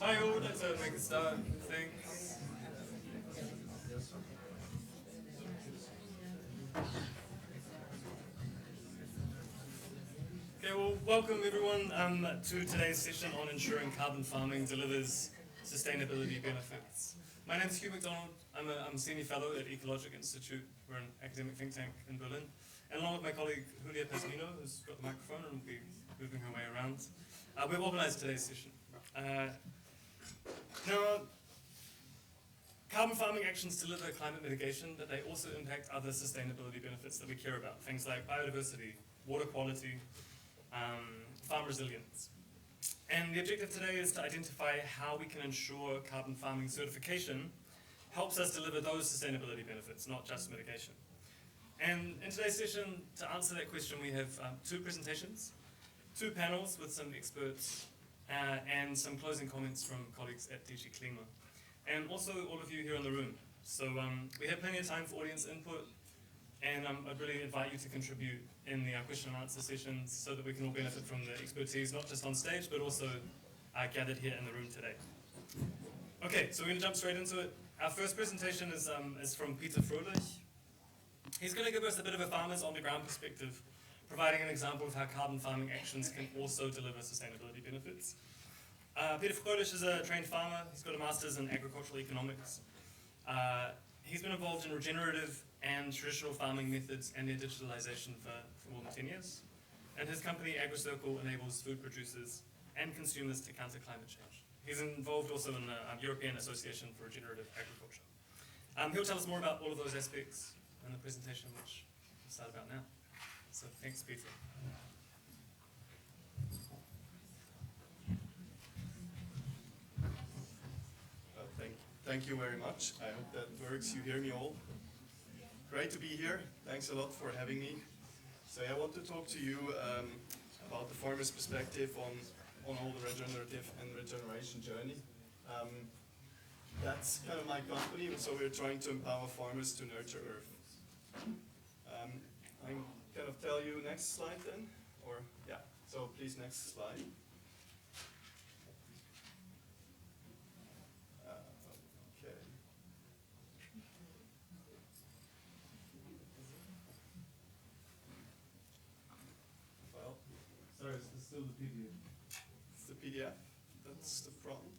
Hi, I would like to make a start. Thanks. Okay, well, welcome everyone to today's session on ensuring carbon farming delivers sustainability benefits. My name is Hugh McDonald. I'm a senior fellow at Ecologic Institute. We're an academic think tank in Berlin. And along with my colleague Julia Pesmino, who's got the microphone and will be moving her way around, we've organized today's session. Now, carbon farming actions deliver climate mitigation, but they also impact other sustainability benefits that we care about, things like biodiversity, water quality, farm resilience. And the objective today is to identify how we can ensure carbon farming certification helps us deliver those sustainability benefits, not just mitigation. And in today's session, to answer that question, we have two presentations, two panels with some experts, and some closing comments from colleagues at DG Klima, and also all of you here in the room. So we have plenty of time for audience input, and I'd really invite you to contribute in the question and answer sessions so that we can all benefit from the expertise, not just on stage, but also gathered here in the room today. Okay, so we're going to jump straight into it. Our first presentation is from Peter Fröhlich. He's going to give us a bit of a farmer's on-the-ground perspective, providing an example of how carbon farming actions can also deliver sustainability benefits. Peter Fröhlich is a trained farmer. He's got a master's in agricultural economics. He's been involved in regenerative and traditional farming methods and their digitalization for more than 10 years. And his company, AgriCircle, enables food producers and consumers to counter climate change. He's involved also in the European Association for Regenerative Agriculture. He'll tell us more about all of those aspects in the presentation, which we'll start about now. So thanks, Peter. Thank you very much. I hope that works. You hear me all? Great to be here. Thanks a lot for having me. So I want to talk to you about the farmer's perspective on all the regenerative and regeneration journey. That's kind of my company, so we're trying to empower farmers to nurture Earth. I'm going to tell you next slide then, or yeah, so please next slide. Okay. Well, Sorry, it's still the PDF. It's the PDF. That's the problem.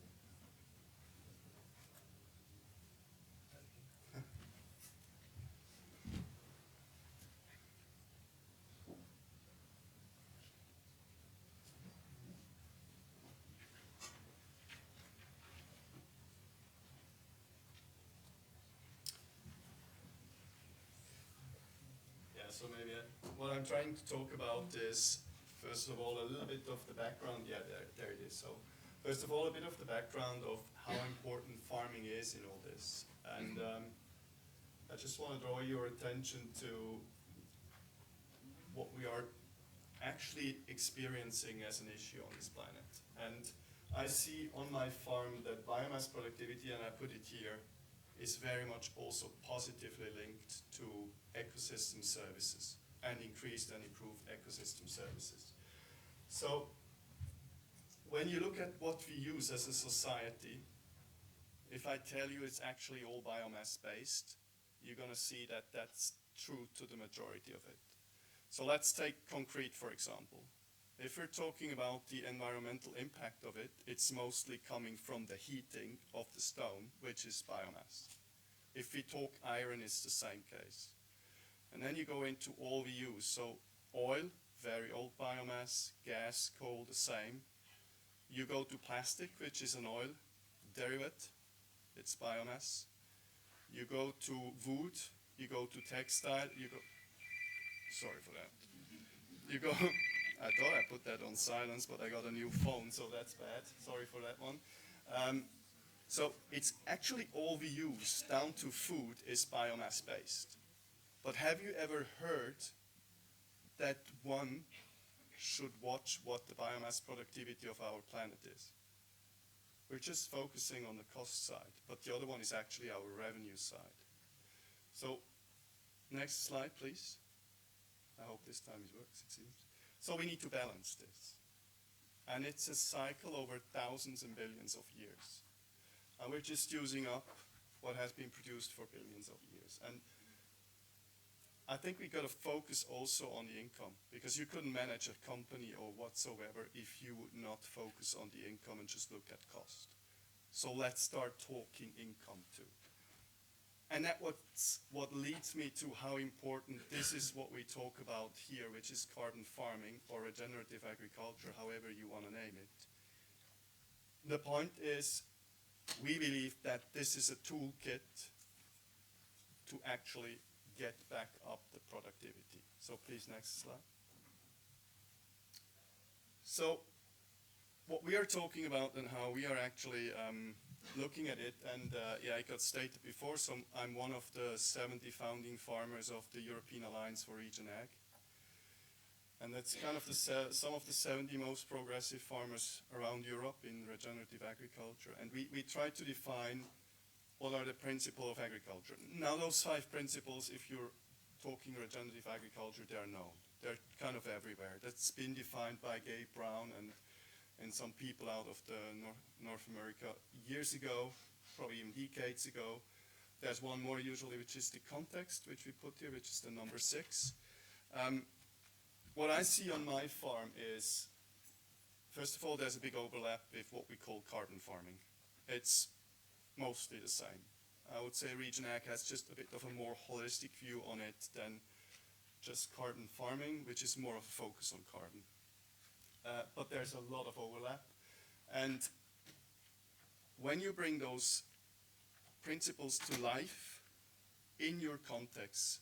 So maybe what I'm trying to talk about is, first of all, a little bit of the background. Yeah, there it is. So first of all, a bit of the background of how important farming is in all this. And I just want to draw your attention to what we are actually experiencing as an issue on this planet. And I see on my farm that biomass productivity, and I put it here, is very much also positively linked to ecosystem services and increased and improved ecosystem services. So when you look at what we use as a society, if I tell you it's actually all biomass based, you're going to see that that's true to the majority of it. So let's take concrete, for example. If we're talking about the environmental impact of it, it's mostly coming from the heating of the stone, which is biomass. If we talk iron, it's the same case. And then you go into all we use. So oil, very old biomass, gas, coal, the same. You go to plastic, which is an oil derivative, it's biomass. You go to wood, you go to textile, you go, sorry for that. You go, I thought I put that on silence, but I got a new phone, so that's bad. Sorry for that one. So it's actually all we use, down to food, is biomass based. But have you ever heard that one should watch what the biomass productivity of our planet is? We're just focusing on the cost side, but the other one is actually our revenue side. So next slide, please. I hope this time it works, it seems. So we need to balance this. And it's a cycle over thousands and billions of years. And we're just using up what has been produced for billions of years. And I think we got to focus also on the income, because you couldn't manage a company or whatsoever if you would not focus on the income and just look at cost. So let's start talking income too. And that's what leads me to how important this is what we talk about here, which is carbon farming or regenerative agriculture, however you want to name it. The point is, we believe that this is a toolkit to actually get back up the productivity. So please, next slide. So what we are talking about and how we are actually looking at it, and yeah, I got stated before, so I'm one of the 70 founding farmers of the European Alliance for Region Ag. And that's kind of some of the 70 most progressive farmers around Europe in regenerative agriculture. And we try to define what are the principles of agriculture. Now those 5 principles, if you're talking regenerative agriculture, they are known. They're kind of everywhere. That's been defined by Gabe Brown and some people out of the North America years ago, probably even decades ago. There's one more usually, which is the context, which we put here, which is the number 6. What I see on my farm is, first of all, there's a big overlap with what we call carbon farming. It's mostly the same. I would say Region Ag has just a bit of a more holistic view on it than just carbon farming, which is more of a focus on carbon. But there's a lot of overlap. And when you bring those principles to life in your context,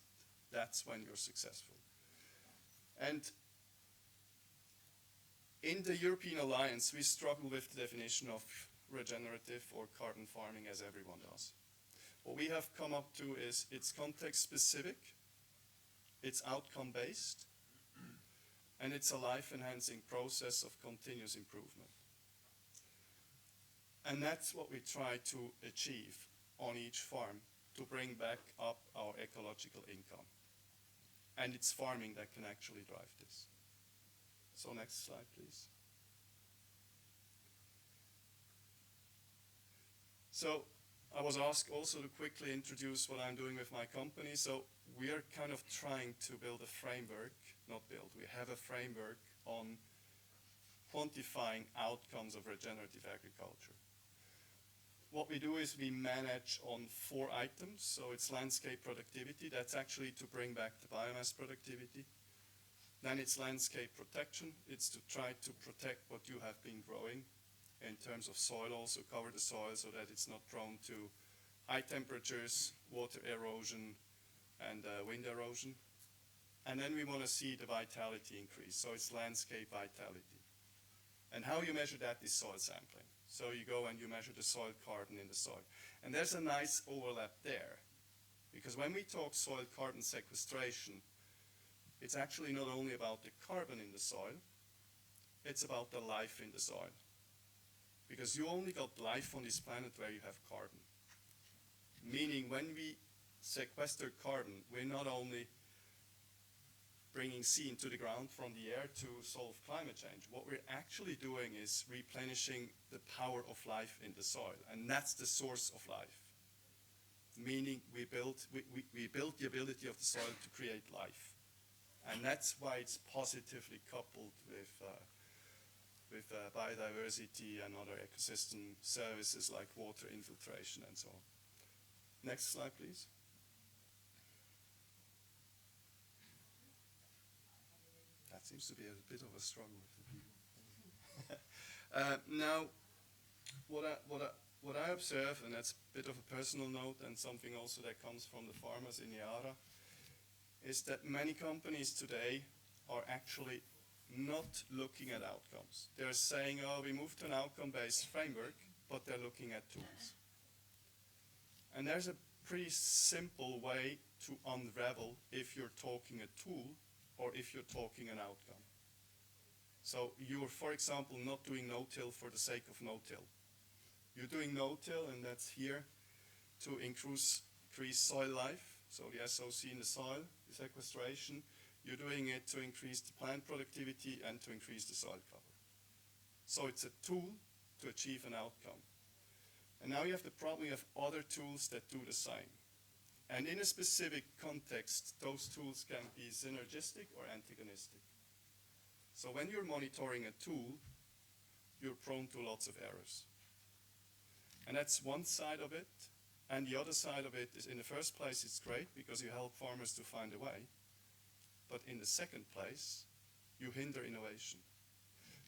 that's when you're successful. And in the European Alliance, we struggle with the definition of regenerative or carbon farming, as everyone does. What we have come up to is it's context specific, it's outcome based, and it's a life-enhancing process of continuous improvement. And that's what we try to achieve on each farm, to bring back up our ecological income. And it's farming that can actually drive this. So next slide, please. So I was asked also to quickly introduce what I'm doing with my company. So we are kind of trying to build a framework, not build, we have a framework on quantifying outcomes of regenerative agriculture. What we do is we manage on 4 items. So it's landscape productivity, that's actually to bring back the biomass productivity. Then it's landscape protection, it's to try to protect what you have been growing in terms of soil, also cover the soil so that it's not prone to high temperatures, water erosion, and wind erosion. And then we want to see the vitality increase, so it's landscape vitality. And how you measure that is soil sampling. So you go and you measure the soil carbon in the soil. And there's a nice overlap there, because when we talk soil carbon sequestration, it's actually not only about the carbon in the soil, it's about the life in the soil. Because you only got life on this planet where you have carbon. Meaning when we sequester carbon, we're not only bringing C into the ground from the air to solve climate change. What we're actually doing is replenishing the power of life in the soil, and that's the source of life. Meaning we build the ability of the soil to create life. And that's why it's positively coupled with biodiversity and other ecosystem services like water infiltration and so on. Next slide, please. That seems to be a bit of a struggle with the people. Now, what I observe, and that's a bit of a personal note and something also that comes from the farmers in Yara, is that many companies today are actually not looking at outcomes. They're saying, oh, we moved to an outcome-based framework, but they're looking at tools. And there's a pretty simple way to unravel if you're talking a tool or if you're talking an outcome. So you're, for example, not doing no-till for the sake of no-till. You're doing no-till, and that's here, to increase soil life, so the SOC in the soil, the sequestration. You're doing it to increase the plant productivity and to increase the soil cover. So it's a tool to achieve an outcome. And now you have the problem, you have other tools that do the same. And in a specific context, those tools can be synergistic or antagonistic. So when you're monitoring a tool, you're prone to lots of errors. And that's one side of it. And the other side of it is, in the first place, it's great because you help farmers to find a way. But in the second place, you hinder innovation.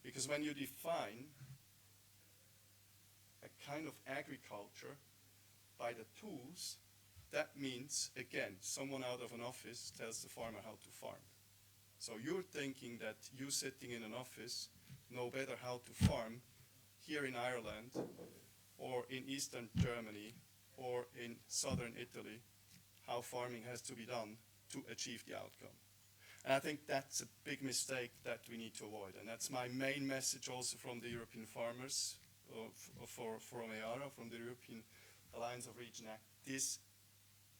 Because when you define a kind of agriculture by the tools, that means, again, someone out of an office tells the farmer how to farm. So you're thinking that you sitting in an office know better how to farm here in Ireland or in Eastern Germany or in Southern Italy, how farming has to be done to achieve the outcome. And I think that's a big mistake that we need to avoid. And that's my main message also from the European farmers, from EARA, from the European Alliance of Region Act.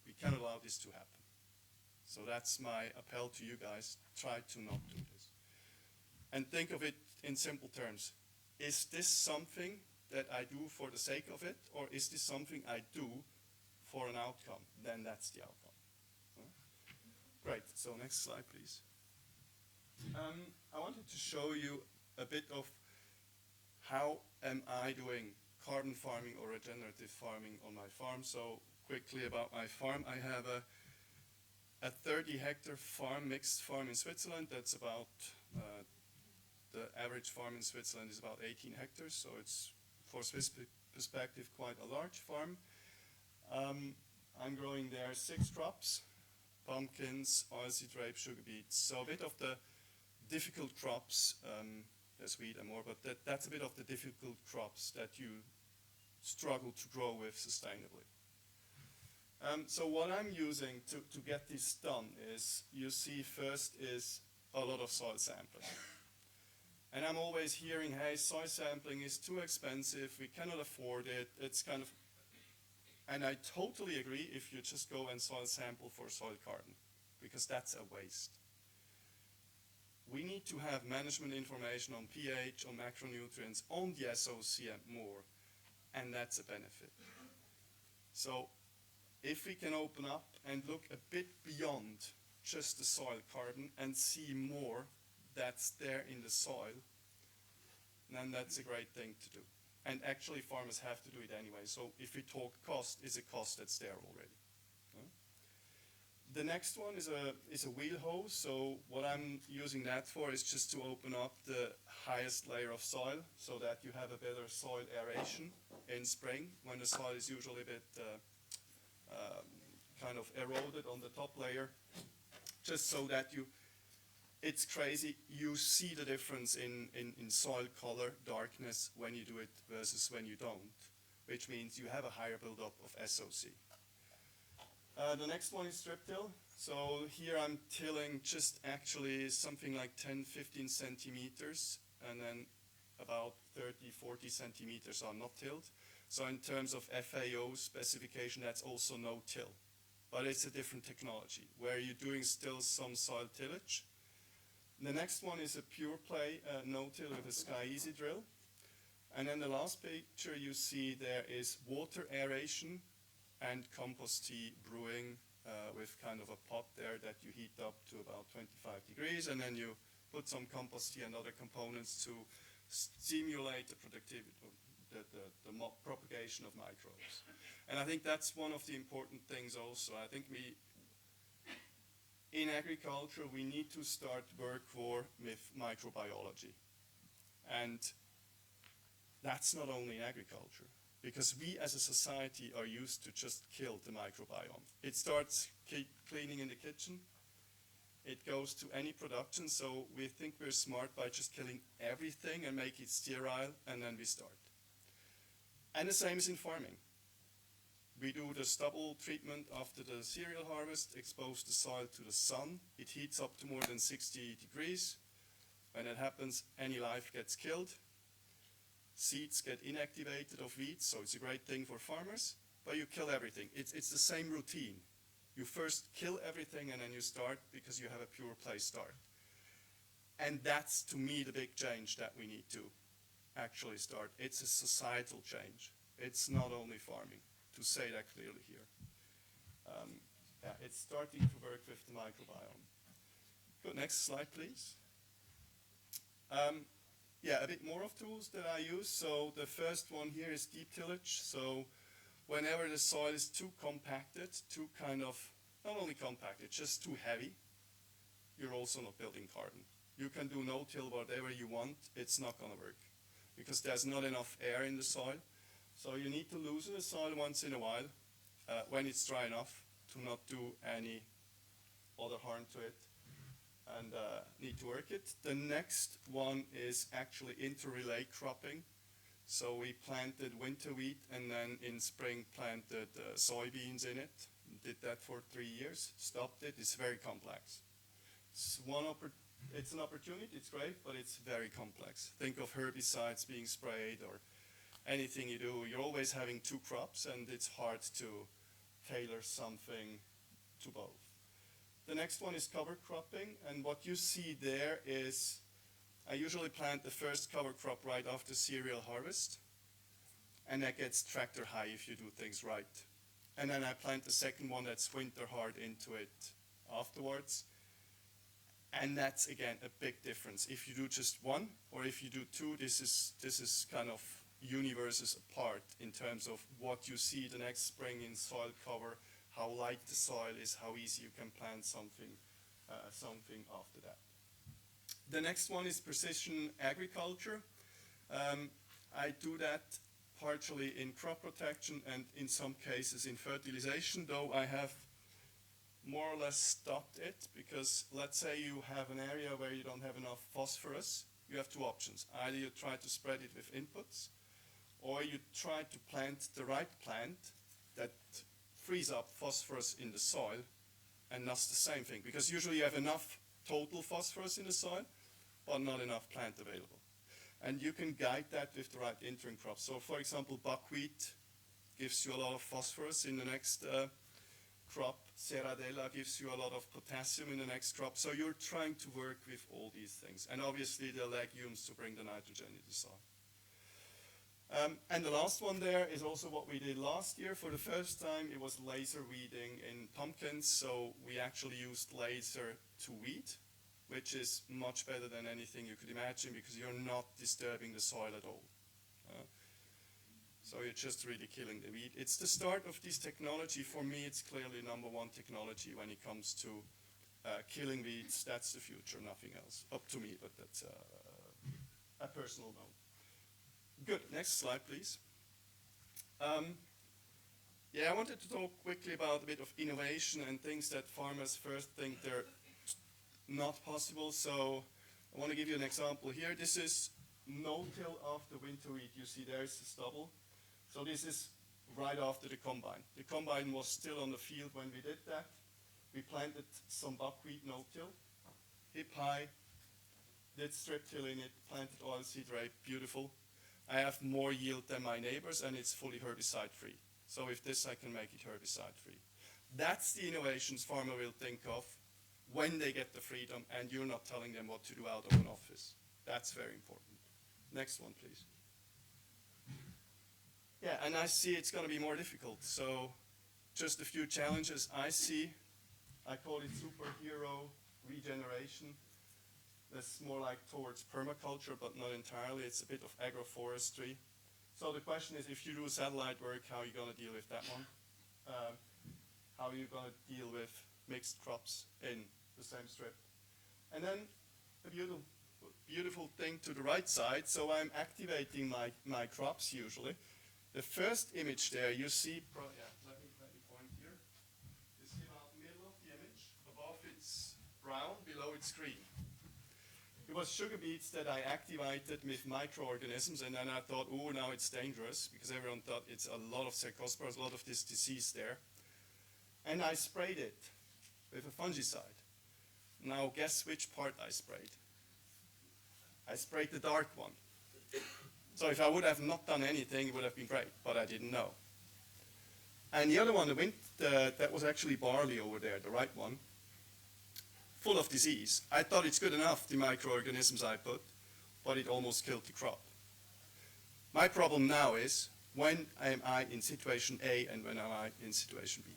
We cannot allow this to happen. So that's my appel to you guys. Try to not do this. And think of it in simple terms. Is this something that I do for the sake of it, or is this something I do for an outcome? Then that's the outcome. Great, so next slide, please. I wanted to show you a bit of how am I doing carbon farming or regenerative farming on my farm. So quickly about my farm, I have a 30-hectare farm, mixed farm in Switzerland. That's about, the average farm in Switzerland is about 18 hectares, so it's, for Swiss perspective, quite a large farm. I'm growing there 6 crops: pumpkins, oilseed rape, sugar beets. So a bit of the difficult crops, there's wheat and more, but that's a bit of the difficult crops that you struggle to grow with sustainably. So what I'm using to get this done is, you see first is a lot of soil sampling. And I'm always hearing, hey, soil sampling is too expensive, we cannot afford it, it's kind of, and I totally agree if you just go and soil sample for soil carbon, because that's a waste. We need to have management information on pH, on macronutrients, on the SOC and more, and that's a benefit. So if we can open up and look a bit beyond just the soil carbon and see more that's there in the soil, then that's a great thing to do. And actually farmers have to do it anyway. So if we talk cost, it's a cost that's there already. The next one is a wheel hose. So what I'm using that for is just to open up the highest layer of soil so that you have a better soil aeration in spring, when the soil is usually a bit kind of eroded on the top layer, just so that it's crazy, you see the difference in soil color, darkness when you do it versus when you don't, which means you have a higher buildup of SOC. The next one is strip till. So here I'm tilling just actually something like 10-15 centimeters, and then about 30-40 centimeters are not tilled. So in terms of FAO specification, that's also no till. But it's a different technology, where you're doing still some soil tillage. The next one is a pure play no-till with a Sky Easy drill. And then the last picture you see there is water aeration and compost tea brewing with kind of a pot there that you heat up to about 25 degrees, and then you put some compost tea and other components to stimulate the productivity, the propagation of microbes. And I think that's one of the important things also. I think in agriculture, we need to start work with microbiology. And that's not only in agriculture, because we as a society are used to just kill the microbiome. It starts cleaning in the kitchen, it goes to any production, so we think we're smart by just killing everything and make it sterile, and then we start. And the same is in farming. We do the stubble treatment after the cereal harvest, expose the soil to the sun. It heats up to more than 60 degrees. When that happens, any life gets killed. Seeds get inactivated of weeds, so it's a great thing for farmers, but you kill everything. It's the same routine. You first kill everything and then you start, because you have a pure play start. And that's, to me, the big change that we need to. actually start. It's a societal change. It's not only farming, to say that clearly here. Yeah, it's starting to work with the microbiome. Good, next slide, please. Yeah, a bit more of tools that I use. So the first one here is deep tillage. So whenever the soil is too compacted, too kind of, not only compacted, just too heavy, you're also not building carbon. You can do no-till whatever you want, it's not gonna work because there's not enough air in the soil. So you need to loosen the soil once in a while when it's dry enough to not do any other harm to it and need to work it. The next one is actually interrelay cropping. So we planted winter wheat and then in spring planted soybeans in it. Did that for 3 years, stopped it. It's very complex. It's an opportunity, it's great, but it's very complex. Think of herbicides being sprayed or anything you do. You're always having 2 crops and it's hard to tailor something to both. The next one is cover cropping, and what you see there is I usually plant the first cover crop right after cereal harvest, and that gets tractor high if you do things right. And then I plant the second one that's winter hard into it afterwards. And that's, again, a big difference. If you do just one, or if you do 2, this is kind of universes apart in terms of what you see the next spring in soil cover, how light the soil is, how easy you can plant something after that. The next one is precision agriculture. I do that partially in crop protection and in some cases in fertilization, though I have more or less stopped it because let's say you have an area where you don't have enough phosphorus, you have 2 options. Either you try to spread it with inputs or you try to plant the right plant that frees up phosphorus in the soil and does the same thing because usually you have enough total phosphorus in the soil but not enough plant available. And you can guide that with the right interim crops. So for example, buckwheat gives you a lot of phosphorus in the next crop. Serradella gives you a lot of potassium in the next crop. So you're trying to work with all these things. And obviously the legumes to bring the nitrogen into the soil. And the last one there is also what we did last year. For the first time, it was laser weeding in pumpkins. So we actually used laser to weed, which is much better than anything you could imagine because you're not disturbing the soil at all. So you're just really killing the weed. It's the start of this technology. For me, it's clearly #1 technology when it comes to killing weeds. That's the future, nothing else. Up to me, but that's a personal note. Good, next slide, please. Yeah, I wanted to talk quickly about a bit of innovation and things that farmers first think they're not possible. So I want to give you an example here. This is no-till after winter wheat. You see there's the stubble. So this is right after the combine. The combine was still on the field when we did that. We planted some buckwheat no-till, hip high, did strip till in it, planted oilseed rape, beautiful. I have more yield than my neighbors and it's fully herbicide free. So with this I can make it herbicide free. That's the innovations farmer will think of when they get the freedom and you're not telling them what to do out of an office. That's very important. Next one, please. Yeah, and I see it's going to be more difficult. So just a few challenges I see. I call it superhero regeneration. That's more like towards permaculture, but not entirely. It's a bit of agroforestry. So the question is, if you do satellite work, how are you going to deal with that one? How are you going to deal with mixed crops in the same strip? And then a beautiful thing to the right side. So I'm activating my crops usually. The first image there, you see, let me point here. You see about the middle of the image. Above it's brown, below it's green. It was sugar beets that I activated with microorganisms, and then I thought, oh, now it's dangerous, because everyone thought it's a lot of cercospora, a lot of this disease there. And I sprayed it with a fungicide. Now guess which part I sprayed? I sprayed the dark one. So if I would have not done anything, it would have been great, but I didn't know. And the other one, that was actually barley over there, the right one, full of disease. I thought it's good enough, the microorganisms I put, but it almost killed the crop. My problem now is, when am I in situation A and when am I in situation B?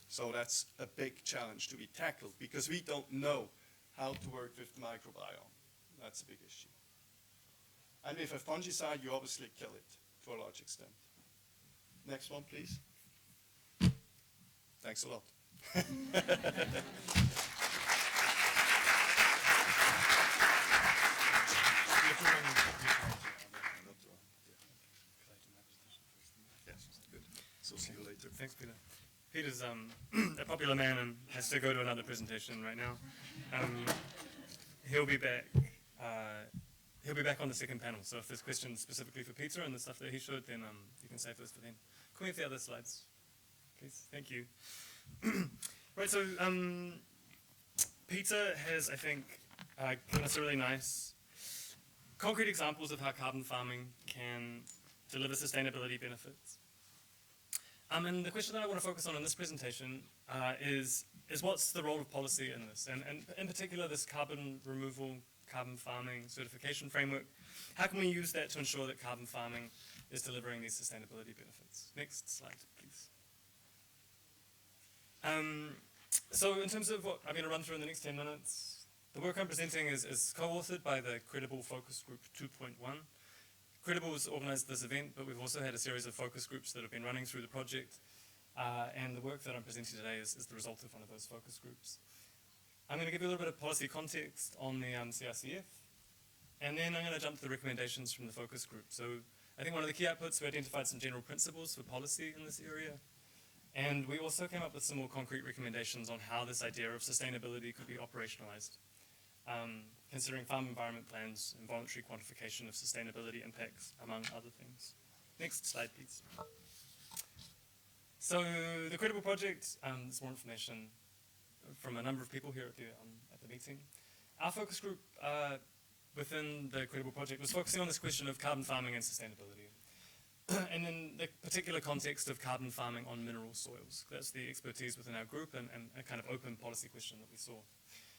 So that's a big challenge to be tackled, because we don't know how to work with the microbiome. That's a big issue. And with a fungicide, you obviously kill it to a large extent. Next one, please. Thanks a lot. Yes, good. So see you later. Thanks, Peter. Peter's a popular man and has to go to another presentation right now. He'll be back. He'll be back on the second panel. So if there's questions specifically for Peter and the stuff that he showed, then you can save those for then. Can we have the other slides, please? Thank you. Right. So Peter has, I think, given us a really nice, concrete examples of how carbon farming can deliver sustainability benefits. And the question that I want to focus on in this presentation is what's the role of policy in this? And in particular, this carbon removal, carbon farming certification framework. How can we use that to ensure that carbon farming is delivering these sustainability benefits? Next slide, please. So in terms of what I'm going to run through in the next 10 minutes, the work I'm presenting is co-authored by the Credible Focus Group 2.1. Credible has organized this event, but we've also had a series of focus groups that have been running through the project, and the work that I'm presenting today is the result of one of those focus groups. I'm going to give you a little bit of policy context on the CRCF, and then I'm going to jump to the recommendations from the focus group. So I think one of the key outputs, we identified some general principles for policy in this area, and we also came up with some more concrete recommendations on how this idea of sustainability could be operationalized, considering farm environment plans and voluntary quantification of sustainability impacts, among other things. Next slide, please. So the Credible project, there's more information from a number of people here at the meeting. Our focus group within the Credible project was focusing on this question of carbon farming and sustainability. And in the particular context of carbon farming on mineral soils. That's the expertise within our group and a kind of open policy question that we saw.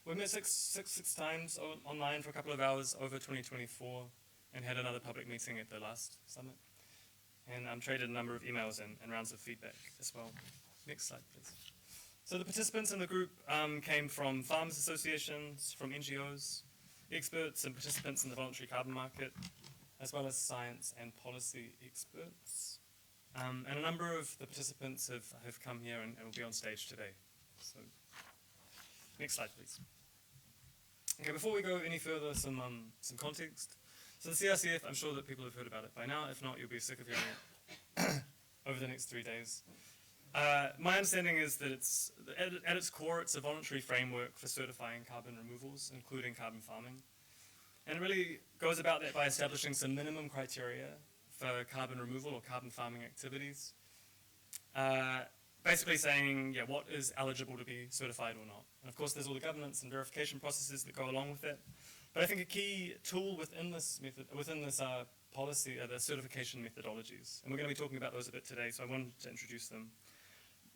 We met six times online for a couple of hours over 2024 and had another public meeting at the last summit. And traded a number of emails and rounds of feedback as well. Next slide, please. So the participants in the group came from farmers associations, from NGOs, experts and participants in the voluntary carbon market, as well as science and policy experts. And a number of the participants have come here and will be on stage today. So, next slide, please. Okay, before we go any further, some context. So the CRCF, I'm sure that people have heard about it by now. If not, you'll be sick of hearing it over the next 3 days. My understanding is that at its core, it's a voluntary framework for certifying carbon removals, including carbon farming. And it really goes about that by establishing some minimum criteria for carbon removal or carbon farming activities. Basically saying, what is eligible to be certified or not. And of course, there's all the governance and verification processes that go along with it. But I think a key tool within this policy are the certification methodologies. And we're going to be talking about those a bit today, so I wanted to introduce them.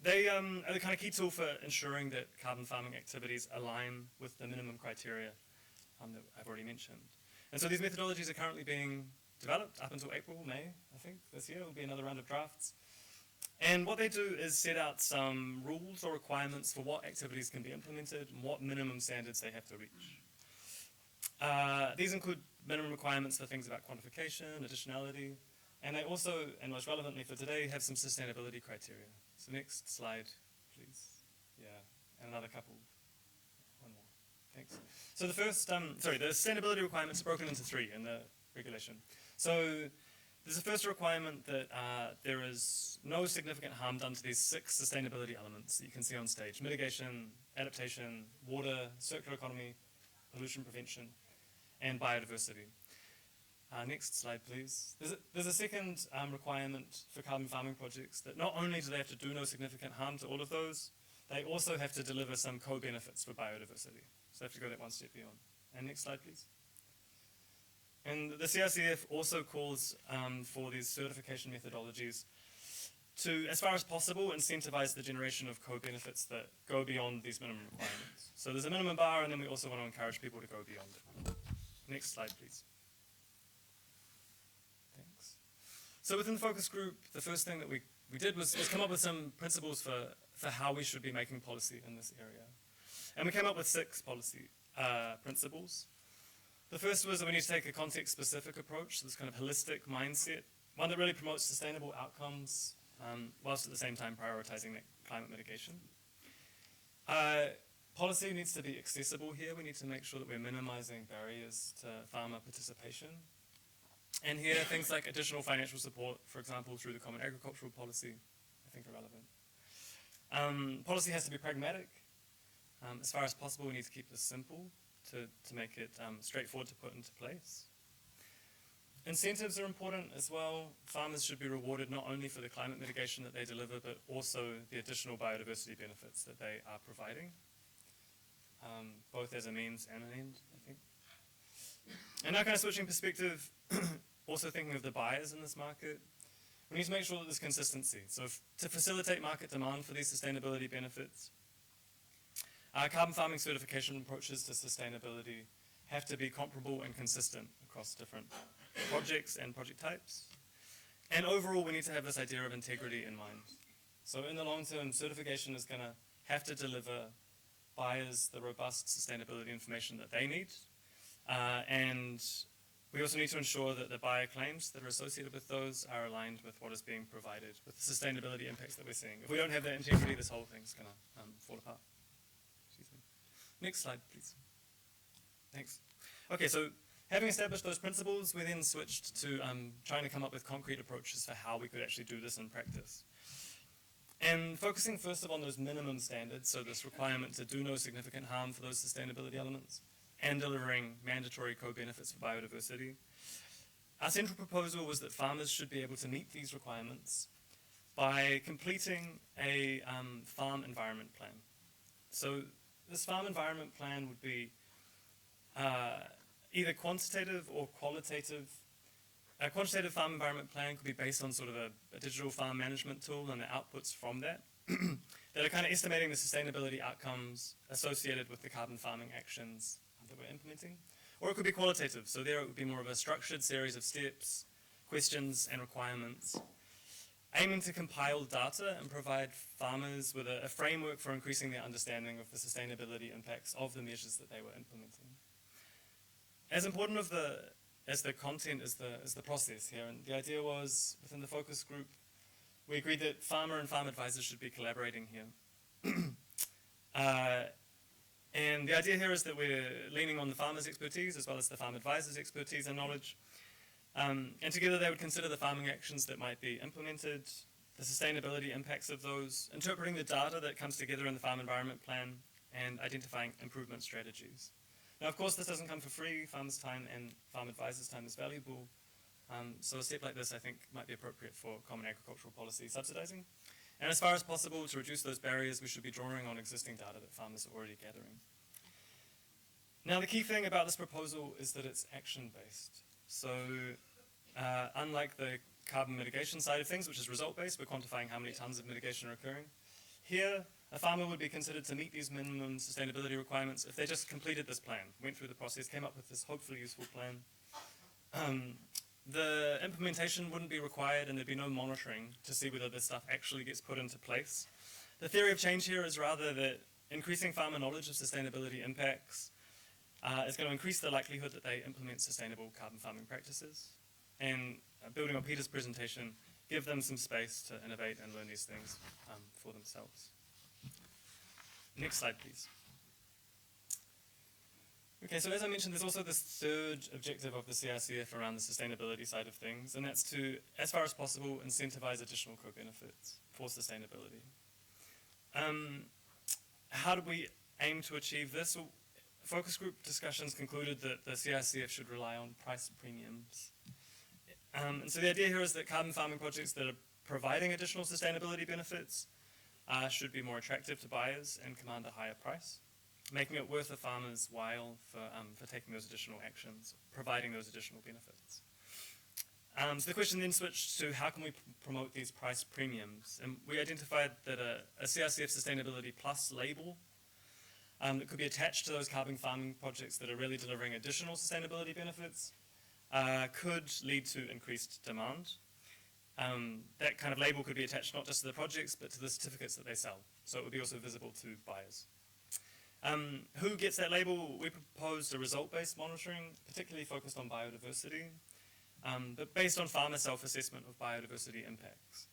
They are the kind of key tool for ensuring that carbon farming activities align with the minimum criteria that I've already mentioned. And so these methodologies are currently being developed up until April, May, I think, this year. Will be another round of drafts. And what they do is set out some rules or requirements for what activities can be implemented and what minimum standards they have to reach. These include minimum requirements for things about quantification, additionality, and they also, and most relevantly for today, have some sustainability criteria. So next slide, please. Yeah, and another couple. One more. Thanks. So the first, the sustainability requirements are broken into 3 in the regulation. So there's a first requirement that there is no significant harm done to these 6 sustainability elements that you can see on stage: mitigation, adaptation, water, circular economy, pollution prevention, and biodiversity. Next slide, please. There's a second requirement for carbon farming projects that not only do they have to do no significant harm to all of those, they also have to deliver some co-benefits for biodiversity. So they have to go that one step beyond. And next slide, please. And the CRCF also calls for these certification methodologies to, as far as possible, incentivize the generation of co-benefits that go beyond these minimum requirements. So there's a minimum bar, and then we also want to encourage people to go beyond it. Next slide, please. So within the focus group, the first thing that we did was come up with some principles for how we should be making policy in this area. And we came up with 6 policy principles. The first was that we need to take a context-specific approach, this kind of holistic mindset, one that really promotes sustainable outcomes, whilst at the same time prioritizing climate mitigation. Policy needs to be accessible here. We need to make sure that we're minimizing barriers to farmer participation. And here, things like additional financial support, for example, through the Common Agricultural Policy, I think are relevant. Policy has to be pragmatic. As far as possible, we need to keep this simple to make it straightforward to put into place. Incentives are important as well. Farmers should be rewarded not only for the climate mitigation that they deliver, but also the additional biodiversity benefits that they are providing, both as a means and an end, I think. And now kind of switching perspective, also thinking of the buyers in this market, we need to make sure that there's consistency. So to facilitate market demand for these sustainability benefits, carbon farming certification approaches to sustainability have to be comparable and consistent across different projects and project types. And overall, we need to have this idea of integrity in mind. So in the long term, certification is going to have to deliver buyers the robust sustainability information that they need. And we also need to ensure that the buyer claims that are associated with those are aligned with what is being provided, with the sustainability impacts that we're seeing. If we don't have that integrity, this whole thing's going to fall apart. Excuse me. Next slide, please. Thanks. Okay, so having established those principles, we then switched to trying to come up with concrete approaches for how we could actually do this in practice. And focusing first of all on those minimum standards, so this requirement to do no significant harm for those sustainability elements, and delivering mandatory co-benefits for biodiversity. Our central proposal was that farmers should be able to meet these requirements by completing a farm environment plan. So this farm environment plan would be either quantitative or qualitative. A quantitative farm environment plan could be based on sort of a digital farm management tool and the outputs from that that are kind of estimating the sustainability outcomes associated with the carbon farming actions that we're implementing. Or it could be qualitative, so there it would be more of a structured series of steps, questions, and requirements, aiming to compile data and provide farmers with a framework for increasing their understanding of the sustainability impacts of the measures that they were implementing. As important as the content is the process here, and the idea was, within the focus group, we agreed that farmer and farm advisors should be collaborating here. And the idea here is that we're leaning on the farmer's expertise as well as the farm advisor's expertise and knowledge. And together they would consider the farming actions that might be implemented, the sustainability impacts of those, interpreting the data that comes together in the farm environment plan, and identifying improvement strategies. Now, of course, this doesn't come for free. Farmers' time and farm advisors' time is valuable. So a step like this, I think, might be appropriate for common agricultural policy subsidizing. And as far as possible, to reduce those barriers, we should be drawing on existing data that farmers are already gathering. Now, the key thing about this proposal is that it's action-based. So unlike the carbon mitigation side of things, which is result-based, we're quantifying how many tons of mitigation are occurring. Here, a farmer would be considered to meet these minimum sustainability requirements if they just completed this plan, went through the process, came up with this hopefully useful plan. The implementation wouldn't be required and there'd be no monitoring to see whether this stuff actually gets put into place. The theory of change here is rather that increasing farmer knowledge of sustainability impacts is going to increase the likelihood that they implement sustainable carbon farming practices. And building on Peter's presentation, give them some space to innovate and learn these things for themselves. Next slide, please. Okay, so as I mentioned, there's also this third objective of the CRCF around the sustainability side of things, and that's to, as far as possible, incentivize additional co-benefits for sustainability. How do we aim to achieve this? Well, focus group discussions concluded that the CRCF should rely on price premiums. And so the idea here is that carbon farming projects that are providing additional sustainability benefits should be more attractive to buyers and command a higher price, making it worth a farmer's while for taking those additional actions, providing those additional benefits. So the question then switched to how can we promote these price premiums? And we identified that a CRCF Sustainability Plus label that could be attached to those carbon farming projects that are really delivering additional sustainability benefits could lead to increased demand. that kind of label could be attached not just to the projects, but to the certificates that they sell. So it would be also visible to buyers. Who gets that label? We proposed a result-based monitoring, particularly focused on biodiversity, but based on farmer self-assessment of biodiversity impacts.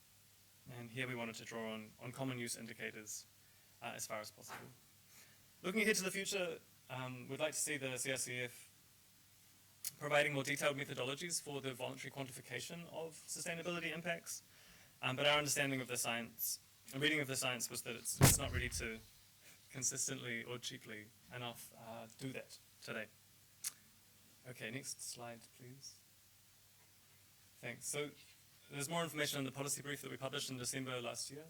And here we wanted to draw on common use indicators as far as possible. Looking ahead to the future, we'd like to see the CRCF providing more detailed methodologies for the voluntary quantification of sustainability impacts. But our understanding of the science, and reading of the science, was that it's not ready to consistently or cheaply enough do that today. Okay, next slide, please. Thanks. So there's more information on the policy brief that we published in December last year.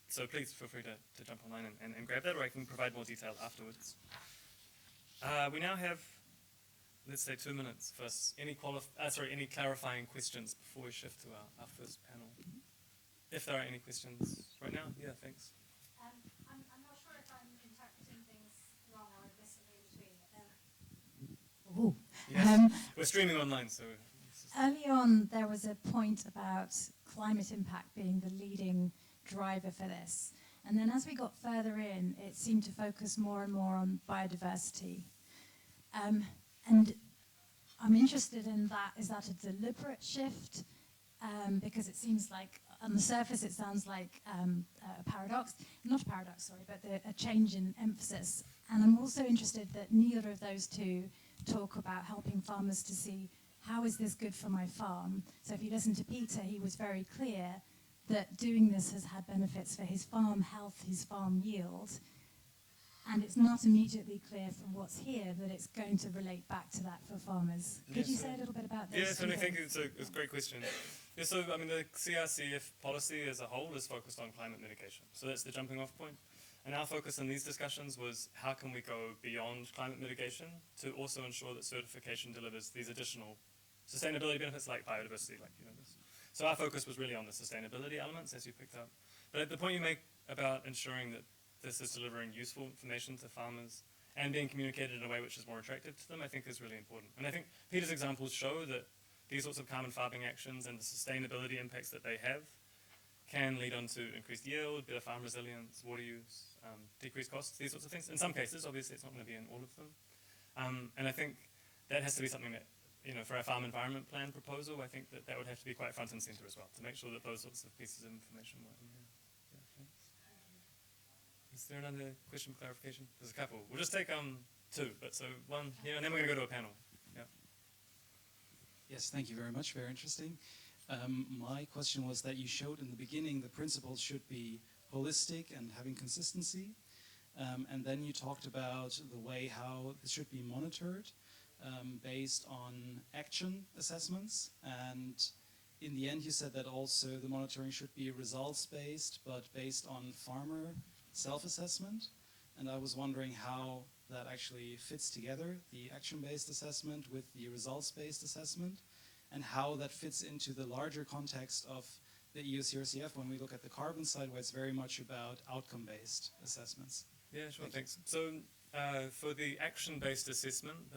So please feel free to jump online and grab that, or I can provide more detail afterwards. We now have, let's say, 2 minutes for any clarifying questions before we shift to our first panel. If there are any questions right now, yeah, thanks. I'm not sure if I'm interpreting things wrong or missing in between. Yes, we're streaming online, so. Early on, there was a point about climate impact being the leading driver for this. And then as we got further in, it seemed to focus more and more on biodiversity. And I'm interested in that. Is that a deliberate shift? Because it seems like, on the surface, it sounds like a paradox. Not a paradox, sorry, but a change in emphasis. And I'm also interested that neither of those two talk about helping farmers to see how is this good for my farm. So if you listen to Peter, he was very clear that doing this has had benefits for his farm health, his farm yield. And it's not immediately clear from what's here that it's going to relate back to that for farmers. Could you say a little bit about this? Yeah, certainly. Thank you. It's a great question. Yeah, so, I mean, the CRCF policy as a whole is focused on climate mitigation. So that's the jumping off point. And our focus in these discussions was how can we go beyond climate mitigation to also ensure that certification delivers these additional sustainability benefits like biodiversity, like this. So our focus was really on the sustainability elements, as you picked up. But the point you make about ensuring that this is delivering useful information to farmers and being communicated in a way which is more attractive to them, I think is really important. And I think Peter's examples show that these sorts of carbon farming actions and the sustainability impacts that they have can lead on to increased yield, better farm resilience, water use, decreased costs, these sorts of things. In some cases, obviously it's not going to be in all of them. And I think that has to be something that, for our farm environment plan proposal, I think that would have to be quite front and center as well, to make sure that those sorts of pieces of information were in there. Yeah, thanks. Is there another question for clarification? There's a couple. We'll just take two, but so one here, and then we're going to go to a panel. Yeah. Yes, thank you very much. Very interesting. My question was that you showed in the beginning the principles should be holistic and having consistency, and then you talked about the way how this should be monitored. Based on action assessments, and in the end you said that also the monitoring should be results-based but based on farmer self-assessment, and I was wondering how that actually fits together, the action-based assessment with the results-based assessment, and how that fits into the larger context of the EU CRCF when we look at the carbon side, where it's very much about outcome-based assessments. Yeah, sure, thanks. So for the action-based assessment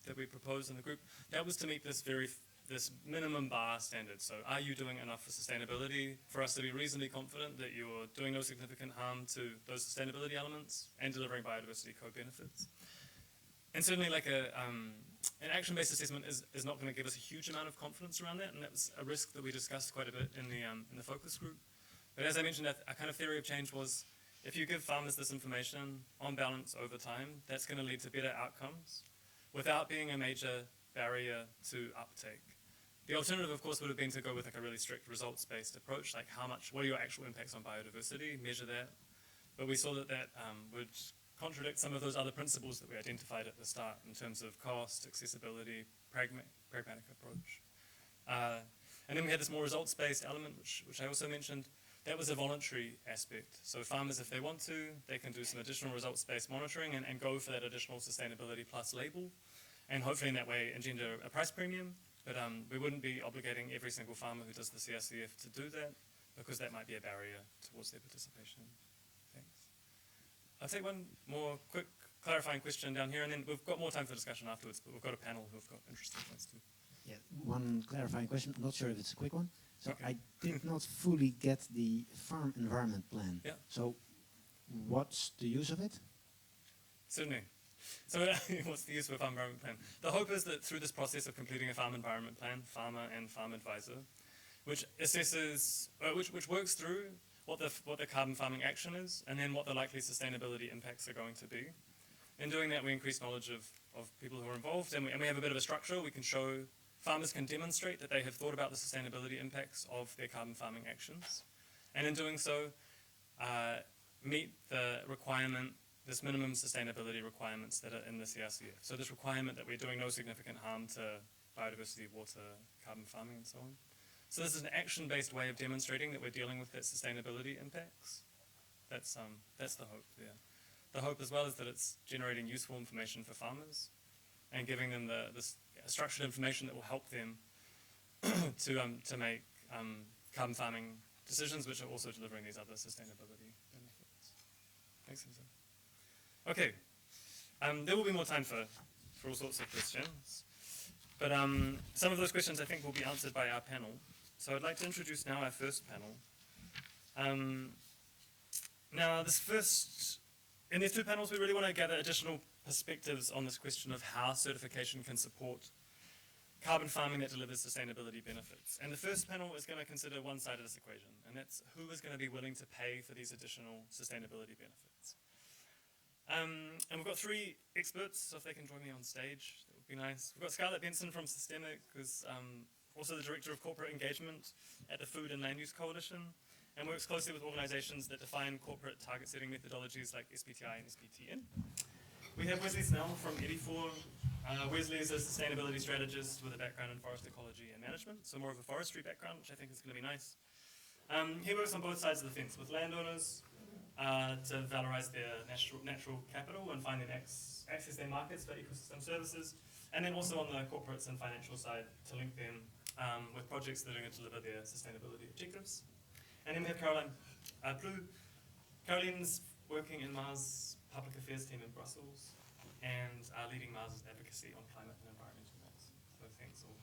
that we proposed in the group, that was to meet this minimum bar standard. So are you doing enough for sustainability for us to be reasonably confident that you're doing no significant harm to those sustainability elements and delivering biodiversity co-benefits? And certainly like an action-based assessment is not going to give us a huge amount of confidence around that, and that was a risk that we discussed quite a bit in the focus group. But as I mentioned, our kind of theory of change was if you give farmers this information on balance over time, that's going to lead to better outcomes without being a major barrier to uptake. The alternative, of course, would have been to go with like a really strict results-based approach, like what are your actual impacts on biodiversity, measure that. But we saw that would contradict some of those other principles that we identified at the start in terms of cost, accessibility, pragmatic approach. And then we had this more results-based element, which I also mentioned. That was a voluntary aspect. So farmers, if they want to, they can do some additional results-based monitoring and go for that additional sustainability plus label, and hopefully in that way engender a price premium. But we wouldn't be obligating every single farmer who does the CRCF to do that, because that might be a barrier towards their participation. Thanks. I'll take one more quick clarifying question down here, and then we've got more time for discussion afterwards, but we've got a panel who've got interesting points too. Yeah, one clarifying question. I'm not sure if it's a quick one. So Okay. I did not fully get the farm environment plan. Yeah. So what's the use of it? Certainly. So what's the use of a farm environment plan? The hope is that through this process of completing a farm environment plan, farmer and farm advisor, which assesses, which works through what the carbon farming action is, and then what the likely sustainability impacts are going to be. In doing that, we increase knowledge of people who are involved, and we have a bit of a structure. We can show, farmers can demonstrate that they have thought about the sustainability impacts of their carbon farming actions. And in doing so, meet the requirement, this minimum sustainability requirements that are in the CRCF. So this requirement that we're doing no significant harm to biodiversity, water, carbon farming, and so on. So this is an action-based way of demonstrating that we're dealing with that sustainability impacts. That's the hope there. The hope as well is that it's generating useful information for farmers and giving them this structured information that will help them to make carbon farming decisions, which are also delivering these other sustainability benefits. Thanks, Susan. Okay, there will be more time for all sorts of questions, but some of those questions I think will be answered by our panel. So I'd like to introduce now our first panel. Now, in these two panels, we really want to gather additional perspectives on this question of how certification can support carbon farming that delivers sustainability benefits. And the first panel is going to consider one side of this equation, and that's who is going to be willing to pay for these additional sustainability benefits. And we've got three experts, so if they can join me on stage, that would be nice. We've got Scarlett Benson from Systemic, who's also the Director of Corporate Engagement at the Food and Land Use Coalition, and works closely with organizations that define corporate target setting methodologies like SBTI and SBTN. We have Wesley Snell from Edifor. Wesley is a sustainability strategist with a background in forest ecology and management, so more of a forestry background, which I think is going to be nice. He works on both sides of the fence with landowners to valorize their natural capital and find access their markets for ecosystem services, and then also on the corporates and financial side to link them with projects that are going to deliver their sustainability objectives. And then we have Caroline Ploux. Caroline's working in Mars Public Affairs team in Brussels and leading Mars' advocacy on climate and environmental matters. So thanks all.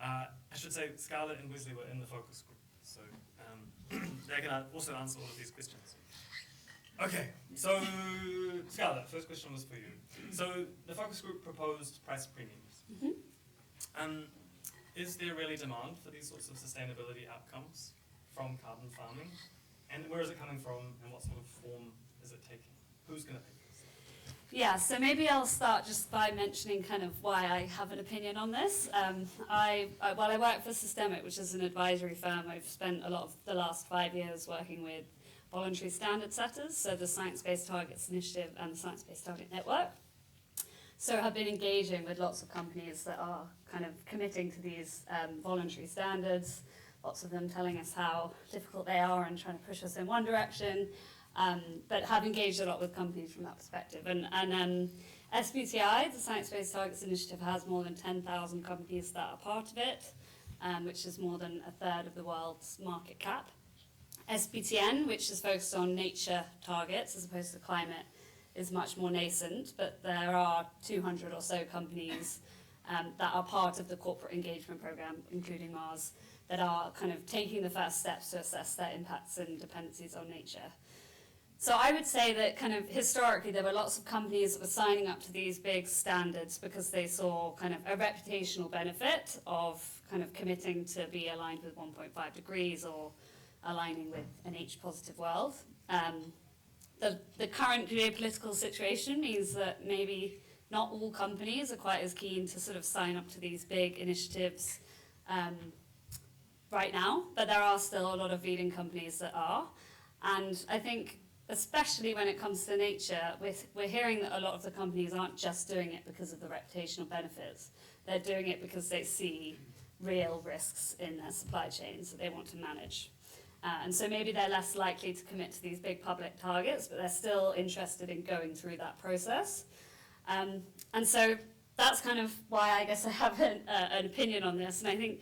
I should say Scarlett and Wesley were in the focus group, so they can also answer all of these questions. Okay, so Scarlett, first question was for you. So the focus group proposed price premiums. Is there really demand for these sorts of sustainability outcomes from carbon farming? And where is it coming from, and what sort of form is it taking? Who's going to pay for this? Yeah, so maybe I'll start just by mentioning kind of why I have an opinion on this. While I work for Systemic, which is an advisory firm, I've spent a lot of the last 5 years working with voluntary standard setters, so the Science Based Targets Initiative and the Science Based Target Network. So I've been engaging with lots of companies that are kind of committing to these voluntary standards, lots of them telling us how difficult they are and trying to push us in one direction, but have engaged a lot with companies from that perspective. And SBTI, the Science Based Targets Initiative, has more than 10,000 companies that are part of it, which is more than a third of the world's market cap. SBTN, which is focused on nature targets as opposed to climate, is much more nascent, but there are 200 or so companies that are part of the corporate engagement program, including Mars, that are kind of taking the first steps to assess their impacts and dependencies on nature. So I would say that kind of historically there were lots of companies that were signing up to these big standards because they saw kind of a reputational benefit of kind of committing to be aligned with 1.5 degrees or aligning with an H-positive world. The current geopolitical situation means that maybe not all companies are quite as keen to sort of sign up to these big initiatives right now, but there are still a lot of leading companies that are. And I think, especially when it comes to nature, we're hearing that a lot of the companies aren't just doing it because of the reputational benefits. They're doing it because they see real risks in their supply chains that they want to manage. And so maybe they're less likely to commit to these big public targets, but they're still interested in going through that process. And so that's kind of why I guess I have an opinion on this. And I think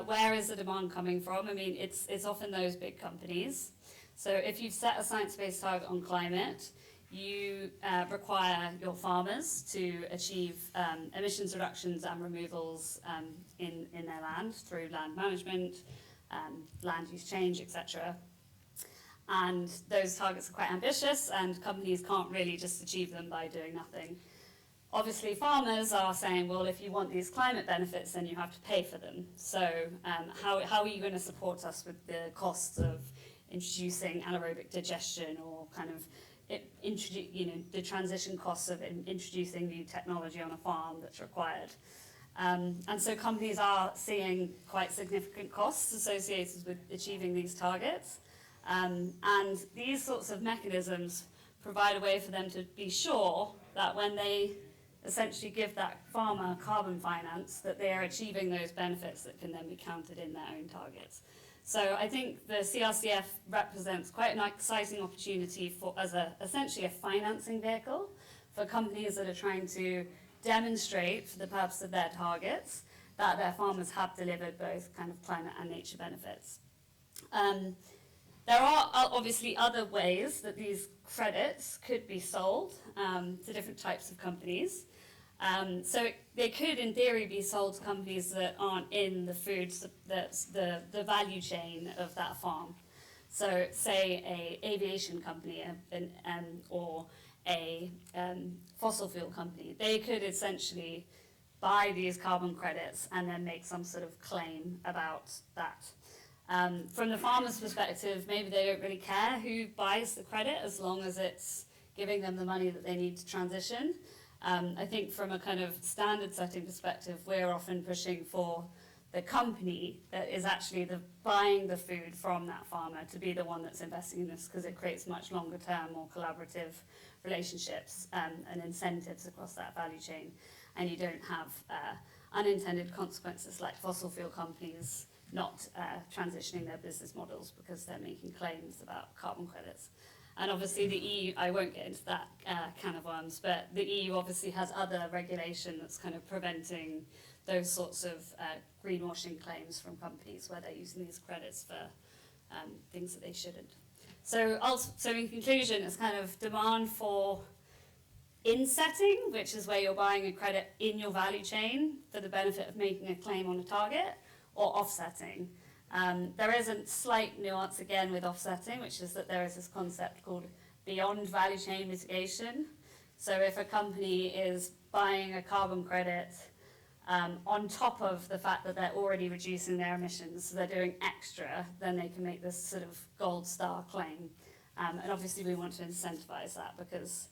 where is the demand coming from? I mean, it's often those big companies. So if you've set a science-based target on climate, you require your farmers to achieve emissions reductions and removals in their land through land management, land use change, etc. And those targets are quite ambitious, and companies can't really just achieve them by doing nothing. Obviously, farmers are saying, well, if you want these climate benefits, then you have to pay for them. So how are you going to support us with the costs of introducing anaerobic digestion, or kind of the transition costs of introducing new technology on a farm that's required? And so companies are seeing quite significant costs associated with achieving these targets. And these sorts of mechanisms provide a way for them to be sure that when they essentially give that farmer carbon finance, that they are achieving those benefits that can then be counted in their own targets. So I think the CRCF represents quite an exciting opportunity as essentially a financing vehicle for companies that are trying to demonstrate, for the purpose of their targets, that their farmers have delivered both kind of climate and nature benefits. There are obviously other ways that these credits could be sold to different types of companies. So they could, in theory, be sold to companies that aren't in the the value chain of that farm. So, say a aviation company or a fossil fuel company, they could essentially buy these carbon credits and then make some sort of claim about that. From the farmer's perspective, maybe they don't really care who buys the credit as long as it's giving them the money that they need to transition. I think from a kind of standard setting perspective, we're often pushing for the company that is actually buying the food from that farmer to be the one that's investing in this, because it creates much longer term, more collaborative relationships and incentives across that value chain. And you don't have unintended consequences like fossil fuel companies not transitioning their business models because they're making claims about carbon credits. And obviously the EU, I won't get into that can of worms, but the EU obviously has other regulation that's kind of preventing those sorts of greenwashing claims from companies where they're using these credits for things that they shouldn't. So in conclusion, it's kind of demand for insetting, which is where you're buying a credit in your value chain for the benefit of making a claim on a target, or offsetting. There is a slight nuance again with offsetting, which is that there is this concept called beyond value chain mitigation. So if a company is buying a carbon credit on top of the fact that they're already reducing their emissions, so they're doing extra, then they can make this sort of gold star claim. And obviously we want to incentivize that because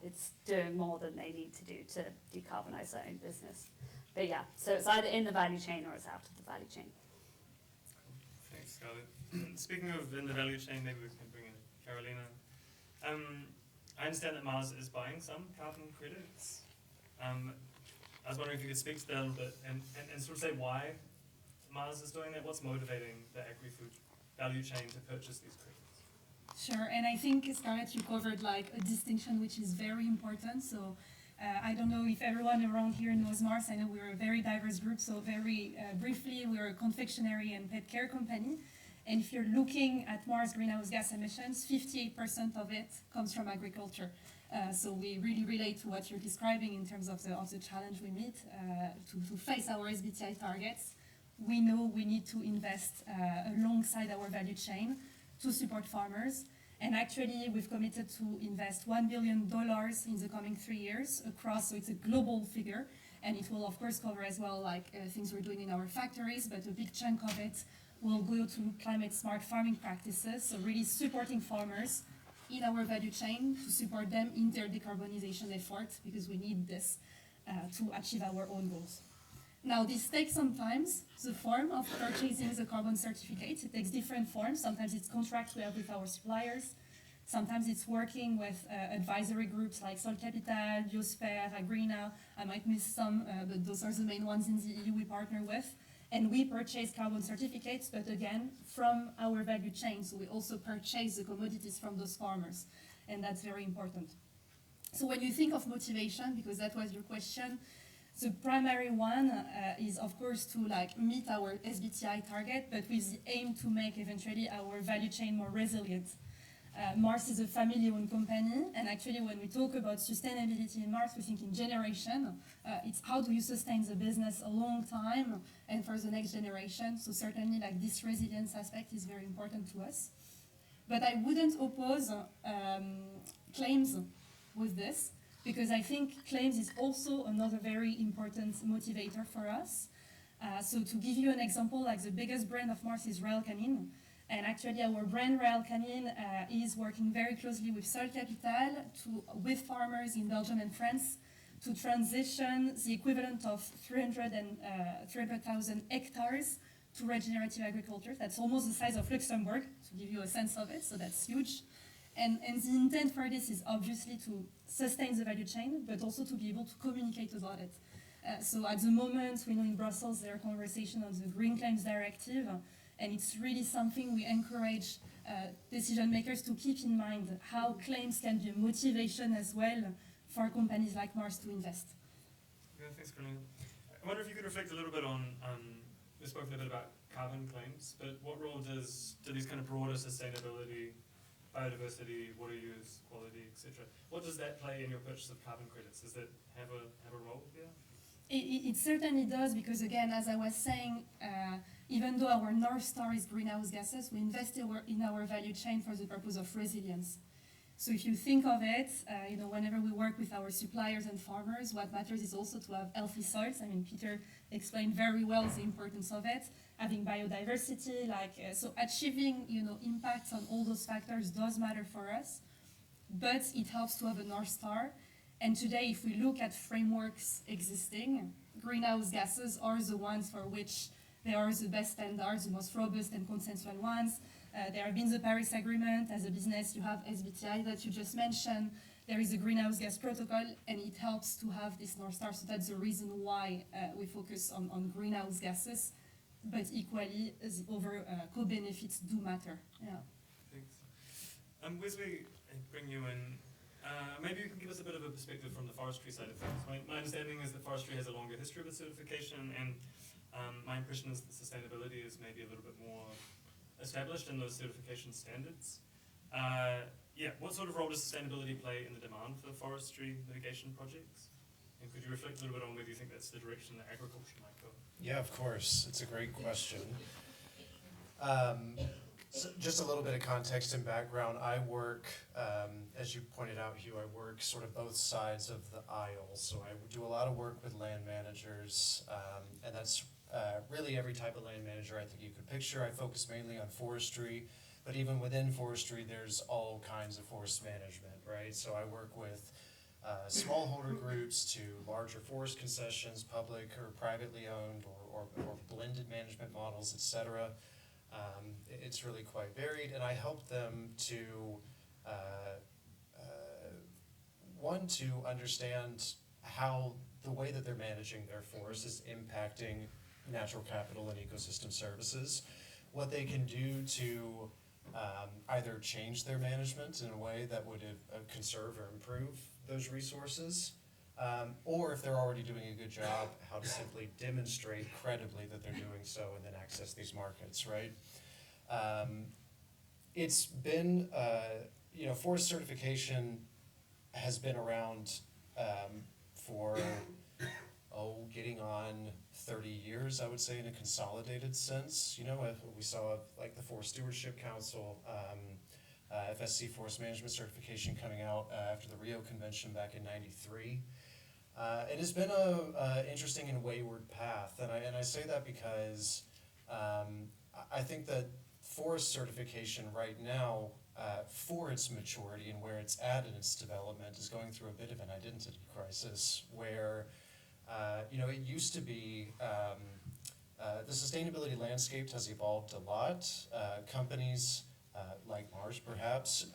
it's doing more than they need to do to decarbonize their own business. But yeah, so it's either in the value chain or it's out of the value chain. Thanks, Scarlett. Speaking of in the value chain, maybe we can bring in Carolina. I understand that Mars is buying some carbon credits. I was wondering if you could speak to that a little bit and sort of say why Mars is doing that. What's motivating the agri-food value chain to purchase these credits? Sure, and I think, Scarlett, you covered like a distinction which is very important. So I don't know if everyone around here knows Mars. I know we're a very diverse group, so very briefly, we're a confectionery and pet care company. And if you're looking at Mars greenhouse gas emissions, 58% of it comes from agriculture. So we really relate to what you're describing in terms of the challenge we meet to face our SBTi targets. We know we need to invest alongside our value chain to support farmers. And actually, we've committed to invest $1 billion in the coming 3 years across, so it's a global figure. And it will, of course, cover as well like things we're doing in our factories, but a big chunk of it will go to climate smart farming practices, so really supporting farmers in our value chain to support them in their decarbonization efforts, because we need this to achieve our own goals. Now, this takes sometimes the form of purchasing the carbon certificates. It takes different forms. Sometimes it's contracts we have with our suppliers. Sometimes it's working with advisory groups like Sol Capital, Biosphere, Agrina. I might miss some, but those are the main ones in the EU we partner with. And we purchase carbon certificates, but again, from our value chain. So we also purchase the commodities from those farmers. And that's very important. So when you think of motivation, because that was your question, the primary one is, of course, to like meet our SBTi target, but with the aim to make eventually our value chain more resilient. Mars is a family-owned company, and actually when we talk about sustainability in Mars, we think in generation. It's how do you sustain the business a long time and for the next generation. So certainly like this resilience aspect is very important to us. But I wouldn't oppose claims with this, because I think claims is also another very important motivator for us. So to give you an example, like the biggest brand of Mars is Royal Canin. And actually our brand Royal Canin is working very closely with Sol Capital with farmers in Belgium and France to transition the equivalent of 300,000 hectares to regenerative agriculture. That's almost the size of Luxembourg, to give you a sense of it, so that's huge. And the intent for this is obviously to sustain the value chain, but also to be able to communicate about it. So at the moment, we know in Brussels there are conversations on the Green Claims Directive, and it's really something we encourage decision makers to keep in mind, how claims can be a motivation as well for companies like Mars to invest. Yeah, thanks, Carolina. I wonder if you could reflect a little bit on, we spoke a little bit about carbon claims, but what role do these kind of broader sustainability, biodiversity, water use, quality, etc., what does that play in your purchase of carbon credits? Does that have a role here? It certainly does, because again, as I was saying, even though our North Star is greenhouse gases, we invest in our value chain for the purpose of resilience. So if you think of it, whenever we work with our suppliers and farmers, what matters is also to have healthy soils. I mean, Peter explained very well the importance of it, having biodiversity, so achieving, impacts on all those factors does matter for us, but it helps to have a North Star. And today, if we look at frameworks existing, greenhouse gases are the ones for which there are the best standards, the most robust and consensual ones. There have been the Paris Agreement. As a business, you have SBTi that you just mentioned. There is a greenhouse gas protocol, and it helps to have this North Star. So that's the reason why we focus on greenhouse gases, but equally, the other co-benefits do matter. Yeah. Thanks. Wesley, I bring you in. Maybe you can give us a bit of a perspective from the forestry side of things. My understanding is that forestry has a longer history of its certification, and my impression is that sustainability is maybe a little bit more established in those certification standards. What sort of role does sustainability play in the demand for forestry mitigation projects? And could you reflect a little bit on whether you think that's the direction that agriculture might go? Yeah, of course. It's a great question. So just a little bit of context and background. I work, as you pointed out, Hugh, I work sort of both sides of the aisle. So I do a lot of work with land managers, and that's really every type of land manager I think you could picture. I focus mainly on forestry, but even within forestry, there's all kinds of forest management, right? So I work with smallholder groups to larger forest concessions, public or privately owned, or blended management models, et cetera. It's really quite varied, and I help them to one, to understand how the way that they're managing their forest is impacting natural capital and ecosystem services, what they can do to either change their management in a way that would conserve or improve those resources, or if they're already doing a good job, how to simply demonstrate credibly that they're doing so and then access these markets, right? It's been, forest certification has been around for, getting on 30 years, I would say, in a consolidated sense. We saw like the Forest Stewardship Council, FSC Forest Management Certification coming out after the Rio Convention back in '93. It has been a interesting and wayward path, and I say that because I think that forest certification right now, for its maturity and where it's at in its development, is going through a bit of an identity crisis where, it used to be, the sustainability landscape has evolved a lot. Companies like Mars, perhaps,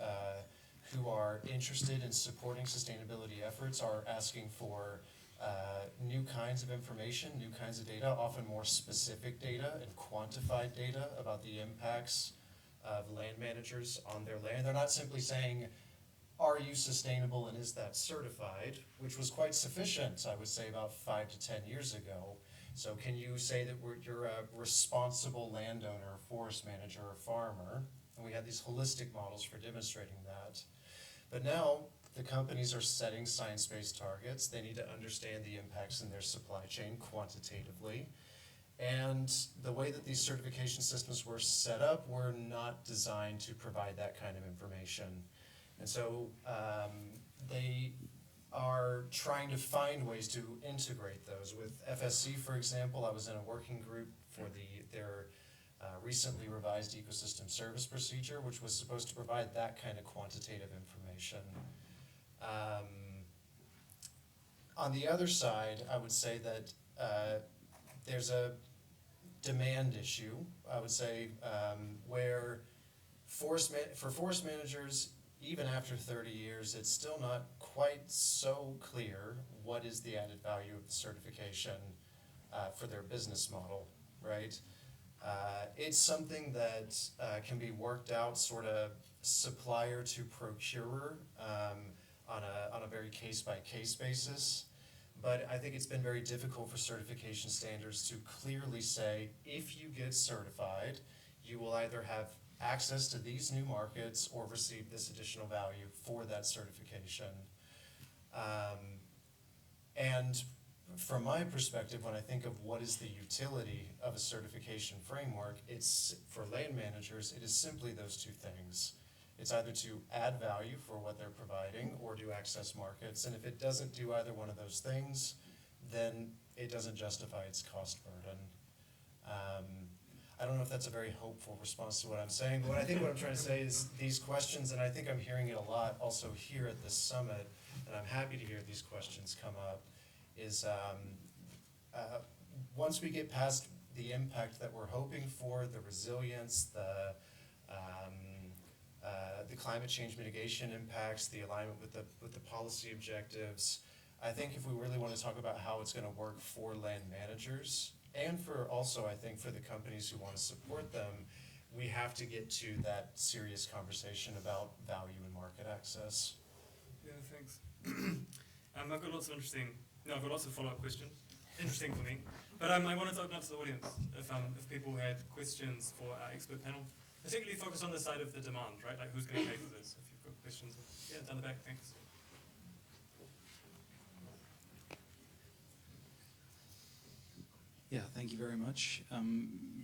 who are interested in supporting sustainability efforts are asking for new kinds of information, new kinds of data, often more specific data and quantified data about the impacts of land managers on their land. They're not simply saying, are you sustainable and is that certified, which was quite sufficient, I would say, about 5 to 10 years ago. So can you say that you're a responsible landowner, forest manager, or farmer? And we had these holistic models for demonstrating that. But now the companies are setting science-based targets. They need to understand the impacts in their supply chain quantitatively. And the way that these certification systems were set up were not designed to provide that kind of information. And so they are trying to find ways to integrate those. With FSC, for example, I was in a working group for their recently revised ecosystem service procedure, which was supposed to provide that kind of quantitative information. On the other side, I would say that there's a demand issue, I would say, where for forest managers, even after 30 years, it's still not quite so clear what is the added value of the certification for their business model, right? It's something that can be worked out sort of supplier to procurer on a very case-by-case basis. But I think it's been very difficult for certification standards to clearly say, if you get certified, you will either have access to these new markets or receive this additional value for that certification. And from my perspective, when I think of what is the utility of a certification framework, it's for land managers, it is simply those two things. It's either to add value for what they're providing or to access markets. And if it doesn't do either one of those things, then it doesn't justify its cost burden. I don't know if that's a very hopeful response to what I'm saying, but I think what I'm trying to say is these questions, and I think I'm hearing it a lot also here at this summit, and I'm happy to hear these questions come up, is once we get past the impact that we're hoping for, the resilience, the climate change mitigation impacts, the alignment with the policy objectives, I think if we really want to talk about how it's going to work for land managers, and for also, I think, for the companies who want to support them, we have to get to that serious conversation about value and market access. Yeah, thanks. I've got lots of follow-up questions. Interesting for me. But I wanted to open up to the audience if people had questions for our expert panel, particularly focus on the side of the demand, right? Like who's going to pay for this? If you've got questions. Yeah, down the back, thanks. Yeah, thank you very much.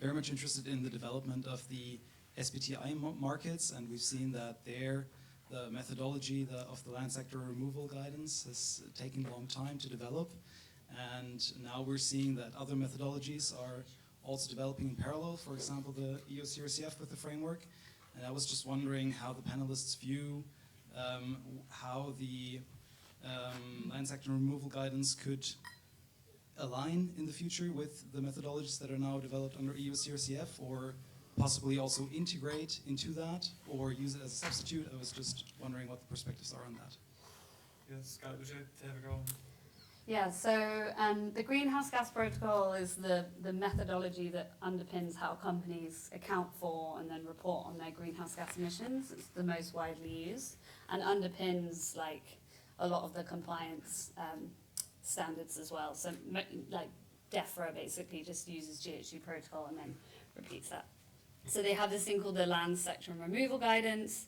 Very much interested in the development of the SBTI markets, and we've seen that there the methodology of the land sector removal guidance has taken a long time to develop, and now we're seeing that other methodologies are also developing in parallel, for example, the EU CRCF with the framework. And I was just wondering how the panelists view how the land sector removal guidance could align in the future with the methodologies that are now developed under EU CRCF, or possibly also integrate into that, or use it as a substitute. I was just wondering what the perspectives are on that. Yes, Scarlett, would you like to have a go? Yeah, so the greenhouse gas protocol is the methodology that underpins how companies account for and then report on their greenhouse gas emissions. It's the most widely used and underpins like a lot of the compliance standards as well. So like DEFRA basically just uses GHG protocol and then repeats that. So they have this thing called the land sector and removal guidance,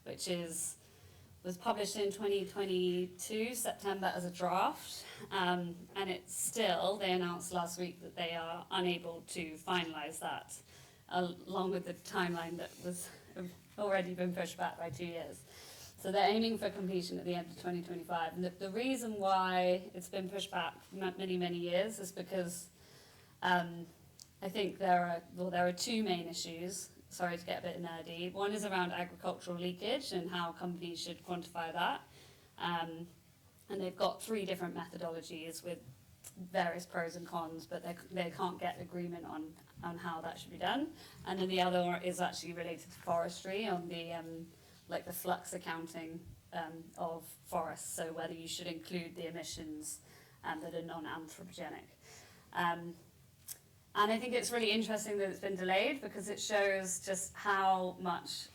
which was published in 2022, September, as a draft. And it's still, they announced last week that they are unable to finalize that, along with the timeline that was already been pushed back by 2 years. So they're aiming for completion at the end of 2025. And the reason why it's been pushed back many, many years is because I think there are two main issues. Sorry to get a bit nerdy. One is around agricultural leakage and how companies should quantify that. And they've got 3 different methodologies with various pros and cons, but they can't get agreement on how that should be done. And then the other is actually related to forestry on the like the flux accounting of forests, so whether you should include the emissions that are non-anthropogenic. And I think it's really interesting that it's been delayed because it shows just how much,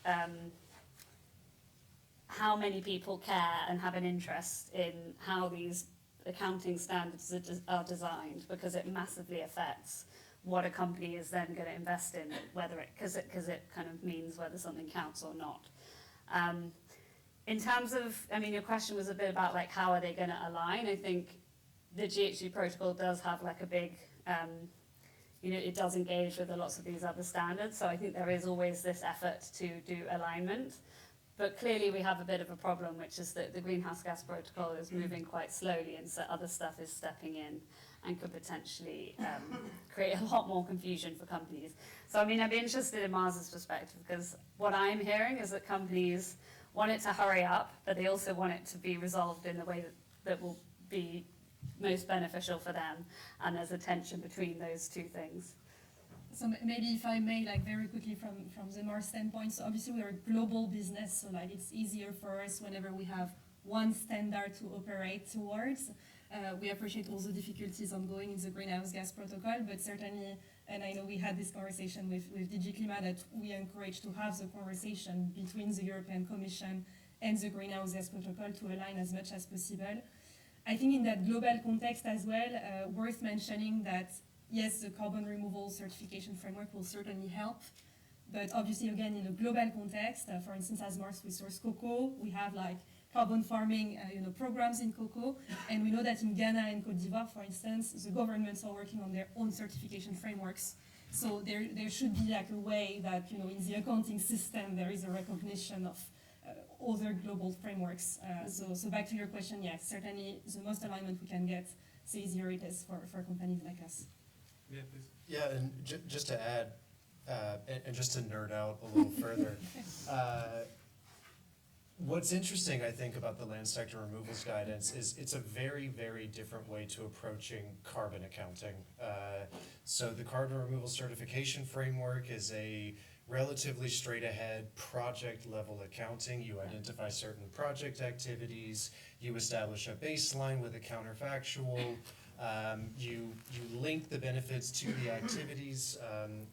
how many people care and have an interest in how these accounting standards are designed, because it massively affects what a company is then going to invest in, whether it, because it kind of means whether something counts or not. In terms of, I mean, your question was a bit about like how are they going to align. I think the GHG protocol does have like a big, it does engage with lots of these other standards. So I think there is always this effort to do alignment. But clearly we have a bit of a problem, which is that the greenhouse gas protocol is moving quite slowly, and so other stuff is stepping in and could potentially create a lot more confusion for companies. So I mean, I'd be interested in Mars's perspective, because what I'm hearing is that companies want it to hurry up, but they also want it to be resolved in the way that will be most beneficial for them, and there's a tension between those two things. So maybe if I may, like very quickly from the Mars standpoint, so obviously we're a global business, so like it's easier for us whenever we have one standard to operate towards. We appreciate all the difficulties ongoing in the greenhouse gas protocol, but certainly, and I know we had this conversation with DG Climat, that we encourage to have the conversation between the European Commission and the greenhouse gas protocol to align as much as possible. I think in that global context as well, worth mentioning that yes, the carbon removal certification framework will certainly help, but obviously again in a global context, for instance as Mars we source cocoa, we have like carbon farming programs in cocoa, and we know that in Ghana and Cote d'Ivoire, for instance, the governments are working on their own certification frameworks. So there should be like a way that in the accounting system there is a recognition of other global frameworks. So back to your question, yes, certainly the most alignment we can get, the easier it is for companies like us. Yeah, please. Yeah, and just to add, and just to nerd out a little further, what's interesting, I think, about the land sector removals guidance is it's a very, very different way to approaching carbon accounting. So the carbon removal certification framework is a relatively straight ahead project level accounting. You identify certain project activities, you establish a baseline with a counterfactual, you link the benefits to the activities,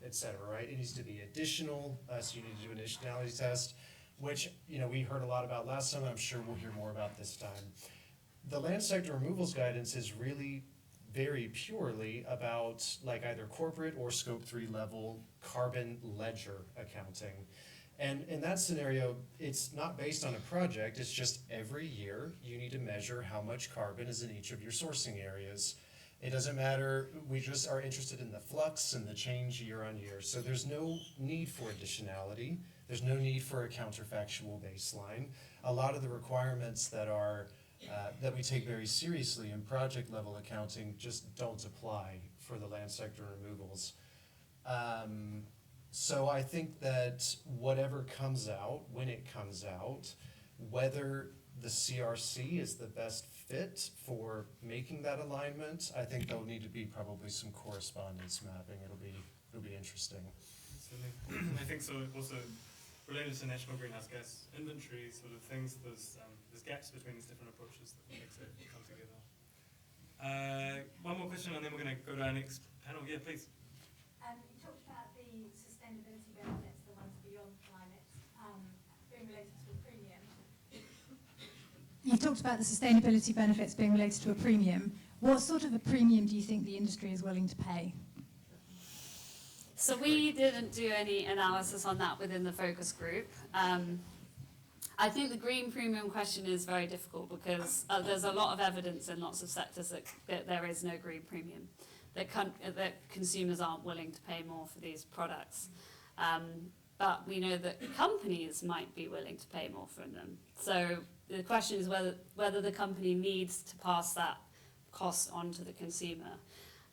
et cetera, right? It needs to be additional, so you need to do an additionality test, which we heard a lot about last time. I'm sure we'll hear more about this time. The land sector removals guidance is really very purely about like either corporate or scope 3 level carbon ledger accounting. And in that scenario, it's not based on a project, it's just every year you need to measure how much carbon is in each of your sourcing areas. It doesn't matter, we just are interested in the flux and the change year on year. So there's no need for additionality, there's no need for a counterfactual baseline. A lot of the requirements that are that we take very seriously in project level accounting just don't apply for the land sector removals. So I think that whatever comes out, when it comes out, whether the CRC is the best fit for making that alignment, I think there'll need to be probably some correspondence mapping. It'll be interesting. Absolutely. And I think so also related to national greenhouse gas inventory sort of things, there's gaps between these different approaches that makes it come together. One more question and then we're going to go to our next panel. Yeah, please. You talked about the sustainability benefits, the ones beyond climate, being related to a premium. You talked about the sustainability benefits being related to a premium. What sort of a premium do you think the industry is willing to pay? So we didn't do any analysis on that within the focus group. I think the green premium question is very difficult because there's a lot of evidence in lots of sectors that there is no green premium, that consumers aren't willing to pay more for these products. But we know that companies might be willing to pay more for them. So the question is whether the company needs to pass that cost on to the consumer.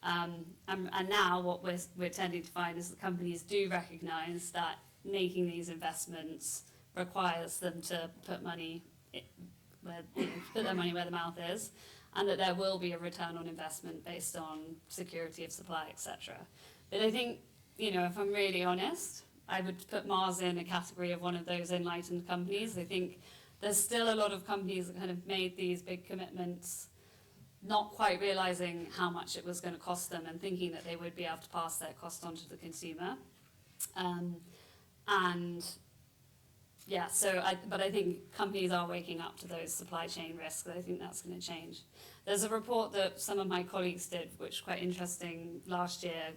And now what we're tending to find is that companies do recognise that making these investments requires them to put money put their money where the mouth is, and that there will be a return on investment based on security of supply, etc. But I think, if I'm really honest, I would put Mars in a category of one of those enlightened companies. I think there's still a lot of companies that kind of made these big commitments not quite realizing how much it was going to cost them and thinking that they would be able to pass their cost on to the consumer. But I think companies are waking up to those supply chain risks. I think that's going to change. There's a report that some of my colleagues did, which was quite interesting last year,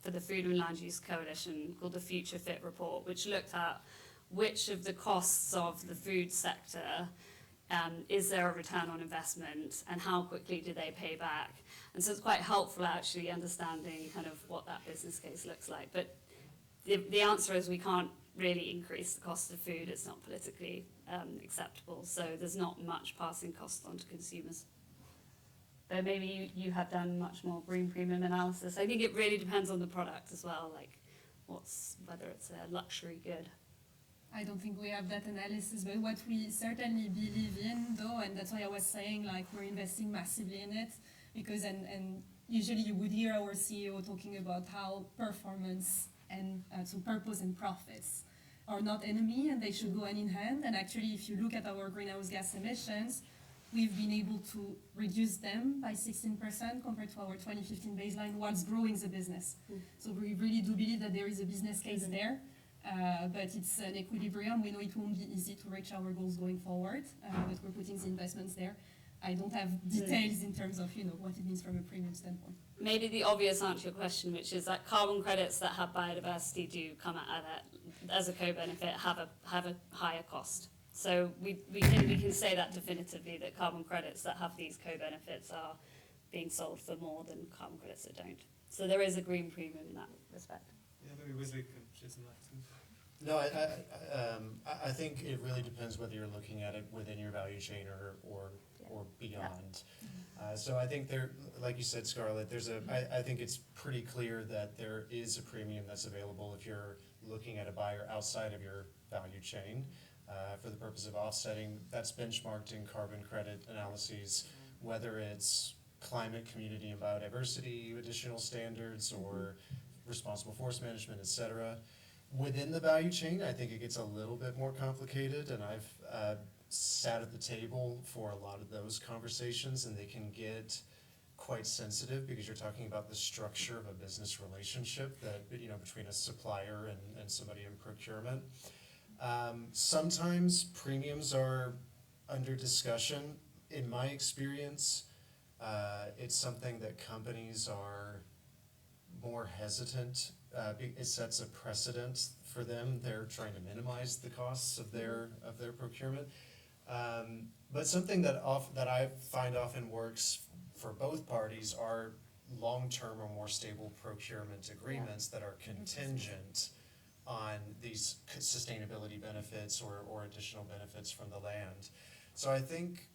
for the Food and Land Use Coalition called the Future Fit report, which looked at which of the costs of the food sector is there a return on investment and how quickly do they pay back. And so it's quite helpful actually understanding kind of what that business case looks like. But the answer is we can't really increase the cost of food. It's not politically acceptable. So there's not much passing cost on to consumers. But maybe you have done much more green premium analysis. I think it really depends on the product as well, like whether it's a luxury good. I don't think we have that analysis, but what we certainly believe in, though, and that's why I was saying, like, we're investing massively in it, because, and usually you would hear our CEO talking about how performance and so purpose and profits are not enemy and they should go hand in hand. And actually, if you look at our greenhouse gas emissions, we've been able to reduce them by 16% compared to our 2015 baseline whilst growing the business. So we really do believe that there is a business case there. But it's an equilibrium. We know it won't be easy to reach our goals going forward, but we're putting the investments there. I don't have details in terms of what it means from a premium standpoint. Maybe the obvious answer to your question, which is that carbon credits that have biodiversity do come at that as a co-benefit have a higher cost. So we can say that definitively, that carbon credits that have these co-benefits are being sold for more than carbon credits that don't. So there is a green premium in that respect. Yeah, maybe Wesley can shed some light too. No, I think it really depends whether you're looking at it within your value chain or beyond. So I think there, like you said, Scarlett, I think it's pretty clear that there is a premium that's available if you're looking at a buyer outside of your value chain for the purpose of offsetting. That's benchmarked in carbon credit analyses, whether it's climate, community, and biodiversity additional standards or responsible forest management, et cetera. Within the value chain, I think it gets a little bit more complicated, and I've sat at the table for a lot of those conversations, and they can get quite sensitive because you're talking about the structure of a business relationship that between a supplier and somebody in procurement. Sometimes premiums are under discussion. In my experience, it's something that companies are more hesitant. It sets a precedent for them. They're trying to minimize the costs of their procurement. But something that I find often works for both parties are long-term or more stable procurement agreements that are contingent on these sustainability benefits or additional benefits from the land. So I think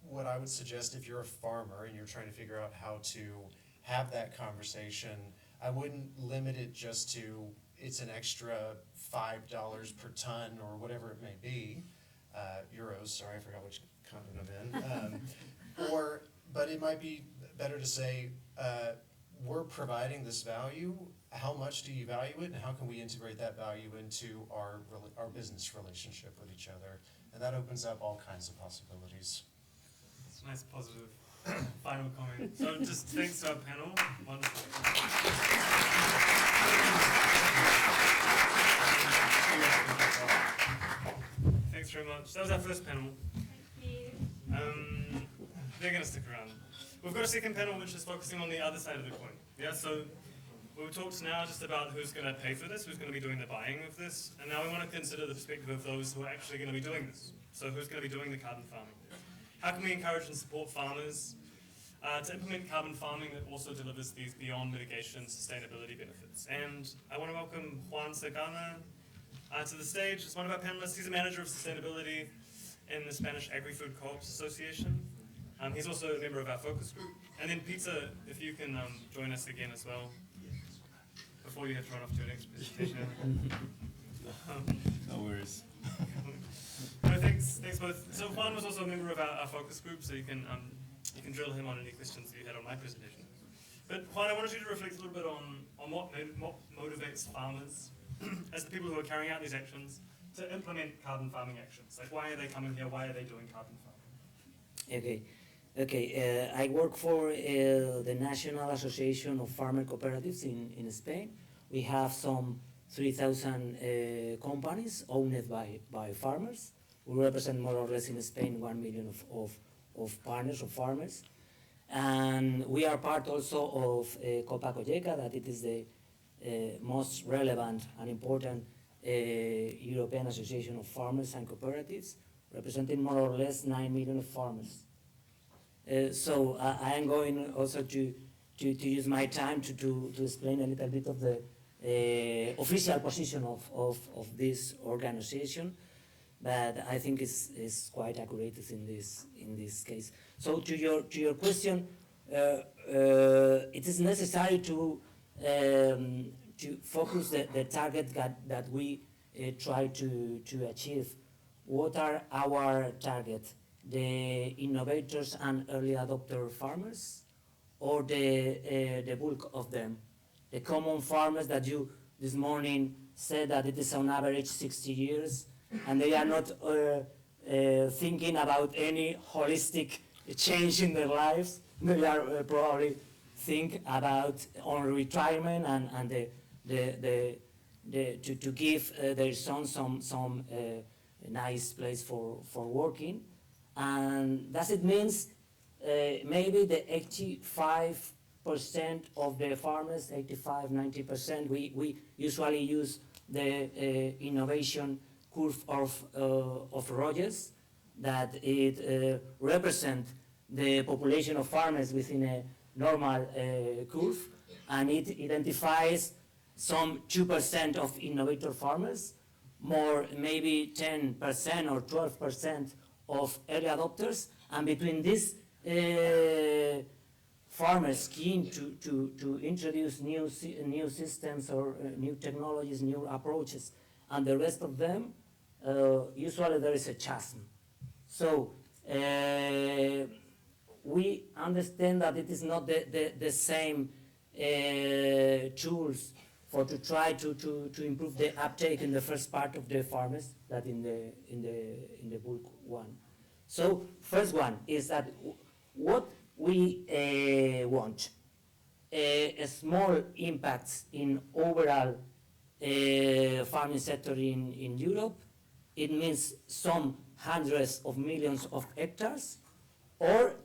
what I would suggest, if you're a farmer and you're trying to figure out how to have that conversation, I wouldn't limit it just to it's an extra $5 per ton or whatever it may be, euros, sorry, I forgot which continent I'm in. But it might be better to say, we're providing this value, how much do you value it, and how can we integrate that value into our business relationship with each other? And that opens up all kinds of possibilities. It's a nice, positive final comment. So just thanks to our panel. Wonderful. Thanks very much. That was our first panel. Thank you. They're going to stick around. We've got a second panel which is focusing on the other side of the coin. Yeah, so we've talked now just about who's going to pay for this, who's going to be doing the buying of this, and now we want to consider the perspective of those who are actually going to be doing this. So who's going to be doing the carbon farming? How can we encourage and support farmers to implement carbon farming that also delivers these beyond mitigation sustainability benefits? And I want to welcome Juan Sagana to the stage as one of our panelists. He's a manager of sustainability in the Spanish Agri-Food Co-ops Association. He's also a member of our focus group. And then Peter, if you can join us again as well, before you have to run off to your next presentation. No worries. No, thanks both. So Juan was also a member of our focus group, so you can drill him on any questions that you had on my presentation. But Juan, I wanted you to reflect a little bit on what motivates farmers as the people who are carrying out these actions to implement carbon farming actions. Like, why are they coming here? Why are they doing carbon farming? Okay. I work for the National Association of Farmer Cooperatives in Spain. We have some 3,000 companies owned by farmers. We represent more or less in Spain 1 million of partners, of farmers. And we are part also of COPA-COGECA, that it is the most relevant and important European Association of Farmers and Cooperatives, representing more or less 9 million farmers. So I am going also to use my time to explain a little bit of the official position of this organization, but I think it's quite accurate in this case. So to your question, it is necessary to focus the target that we try to achieve. What are our targets? The innovators and early adopter farmers, or the bulk of them? The common farmers that you this morning said that it is on average 60 years, and they are not thinking about any holistic change in their lives. They are probably think about on retirement and to give their son some nice place for working. And does it means maybe the 85% of the farmers, 85–90%, we usually use the innovation curve of Rogers, that it represents the population of farmers within a normal curve, and it identifies some 2% of innovator farmers, more maybe 10% or 12% of early adopters, and between these farmers keen to introduce new systems or new technologies, new approaches, and the rest of them, usually there is a chasm. So we understand that it is not the same tools to try to improve the uptake in the first part of the farmers that in the bulk one. So first one is that what we want a small impacts in overall farming sector in Europe. It means some hundreds of millions of hectares, or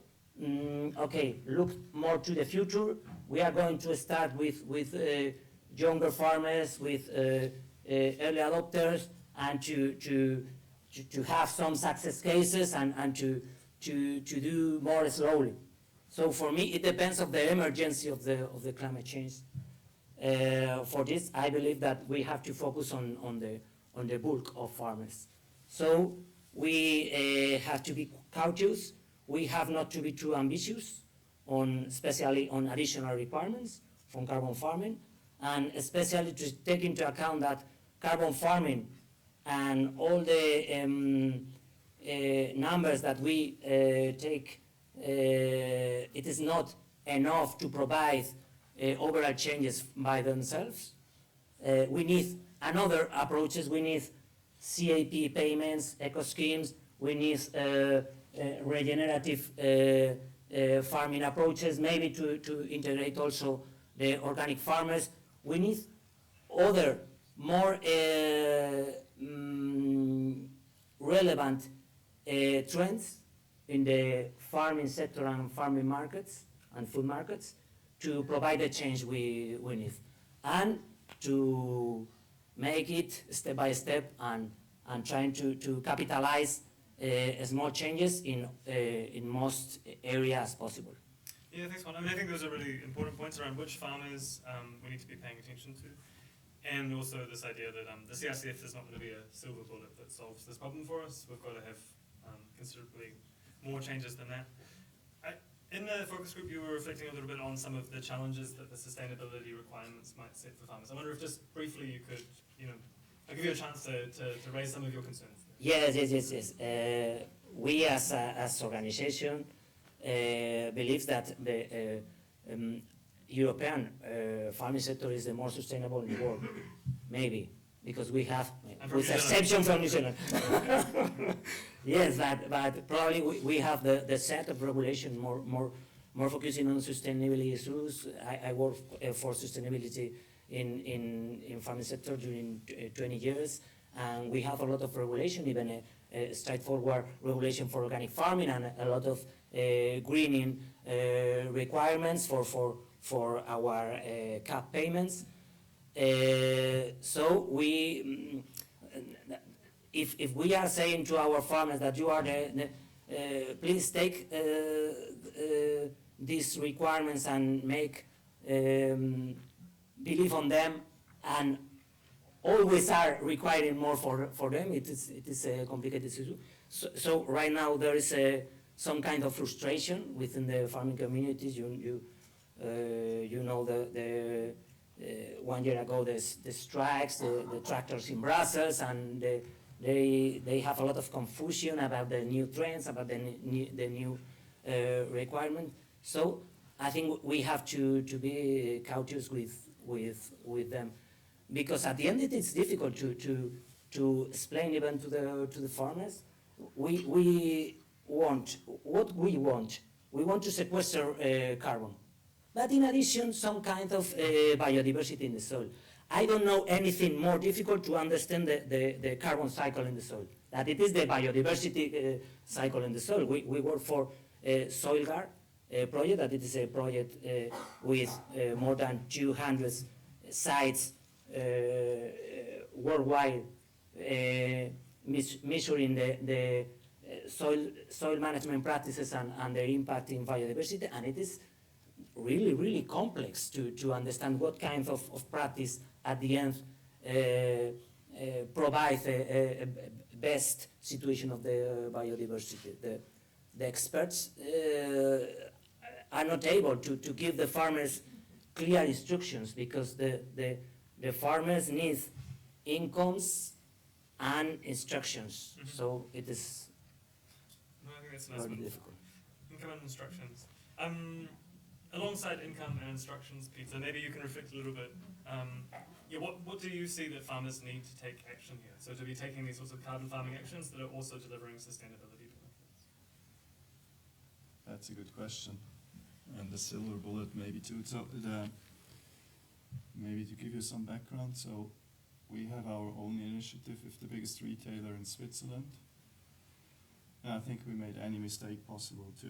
okay, look more to the future. We are going to start with younger farmers, with early adopters, and to have some success cases and to do more slowly. So for me, it depends on the emergency of the climate change. For this, I believe that we have to focus on the bulk of farmers. So we have to be cautious. We have not to be too ambitious, especially on additional requirements from carbon farming, and especially to take into account that carbon farming and all the numbers that we take, it is not enough to provide overall changes by themselves. We need another approaches. We need CAP payments, eco schemes. We need regenerative farming approaches, maybe to integrate also the organic farmers. We need other more relevant trends in the farming sector and farming markets and food markets to provide the change we need, and to make it step by step and trying to capitalize small changes in most areas possible. Yeah, thanks, Juan. I mean, I think those are really important points around which farmers we need to be paying attention to, and also this idea that the CRCF is not going to be a silver bullet that solves this problem for us. We've got to have considerably more changes than that. In the focus group, you were reflecting a little bit on some of the challenges that the sustainability requirements might set for farmers. I wonder if just briefly you could, I'll give you a chance to raise some of your concerns. Yes. We as organization believes that the European farming sector is the more sustainable in the world, maybe, because we have, with exception from New Zealand. Yes, but probably we have the set of regulation more focusing on sustainability issues. I work for sustainability in farming sector during 20 years, and we have a lot of regulation, even a straightforward regulation for organic farming, and a lot of greening requirements for our cap payments. So we, if we are saying to our farmers that you are please take these requirements and make believe on them, and always are requiring more for them, it is a complicated situation. So right now there is some kind of frustration within the farming communities. You know the 1 year ago the strikes, the tractors in Brussels, and they have a lot of confusion about the new trends, about the new requirement. So I think we have to be cautious with them, because at the end it is difficult to explain even to the farmers. We want what we want. We want to sequester carbon, but in addition some kind of biodiversity in the soil. I don't know anything more difficult to understand the carbon cycle in the soil, that it is the biodiversity cycle in the soil. We work for Soil Guard project, that it is a project with more than 200 sites worldwide, measuring the soil management practices and their impact in biodiversity, and it is really complex to understand what kind of practice at the end provides a best situation of the biodiversity. The experts are not able to give the farmers clear instructions, because the farmers need incomes and instructions. Mm-hmm. So it is No, I think that's a nice very one. difficult. Income and instructions. Alongside income and instructions, Peter, maybe you can reflect a little bit. Yeah, what do you see that farmers need to take action here? So to be taking these sorts of carbon farming actions that are also delivering sustainability benefits? That's a good question. And the silver bullet maybe too. So maybe to give you some background, so we have our own initiative with the biggest retailer in Switzerland. And I think we made any mistake possible to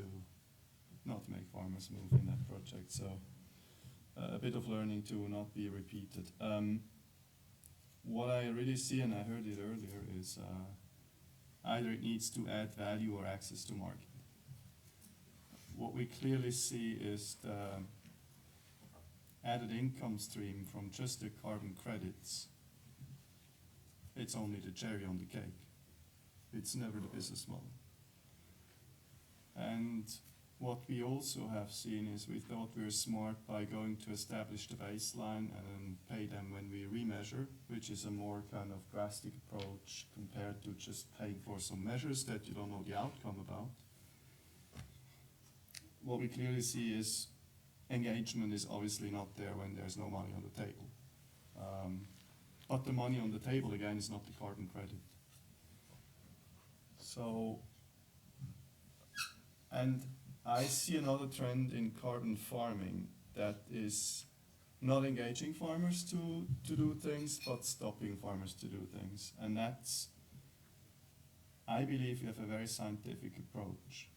not make farmers move in that project. So a bit of learning to not be repeated. What I really see, and I heard it earlier, is either it needs to add value or access to market. What we clearly see is the added income stream from just the carbon credits. It's only the cherry on the cake. It's never the business model. And what we also have seen is we thought we were smart by going to establish the baseline and then pay them when we remeasure, which is a more kind of drastic approach compared to just paying for some measures that you don't know the outcome about. What we clearly see is engagement is obviously not there when there's no money on the table. But the money on the table, again, is not the carbon credit. So, and I see another trend in carbon farming that is not engaging farmers to do things, but stopping farmers to do things. And that's, I believe we have a very scientific approach.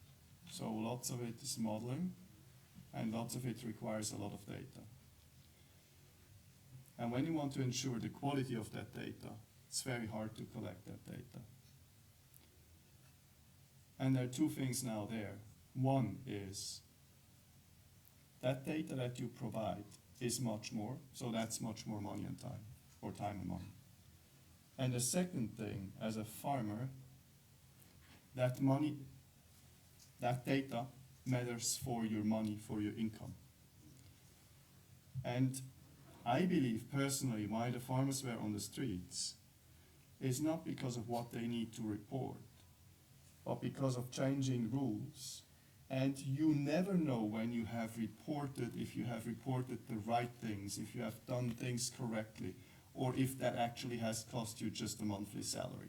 So lots of it is modeling, and lots of it requires a lot of data. And when you want to ensure the quality of that data, it's very hard to collect that data. And there are two things now there. One is that data that you provide is much more, so that's much more money and time, or time and money. And the second thing, as a farmer, that money, that data matters for your money, for your income. And I believe personally why the farmers were on the streets is not because of what they need to report, but because of changing rules. And you never know when you have reported, if you have reported the right things, if you have done things correctly, or if that actually has cost you just a monthly salary.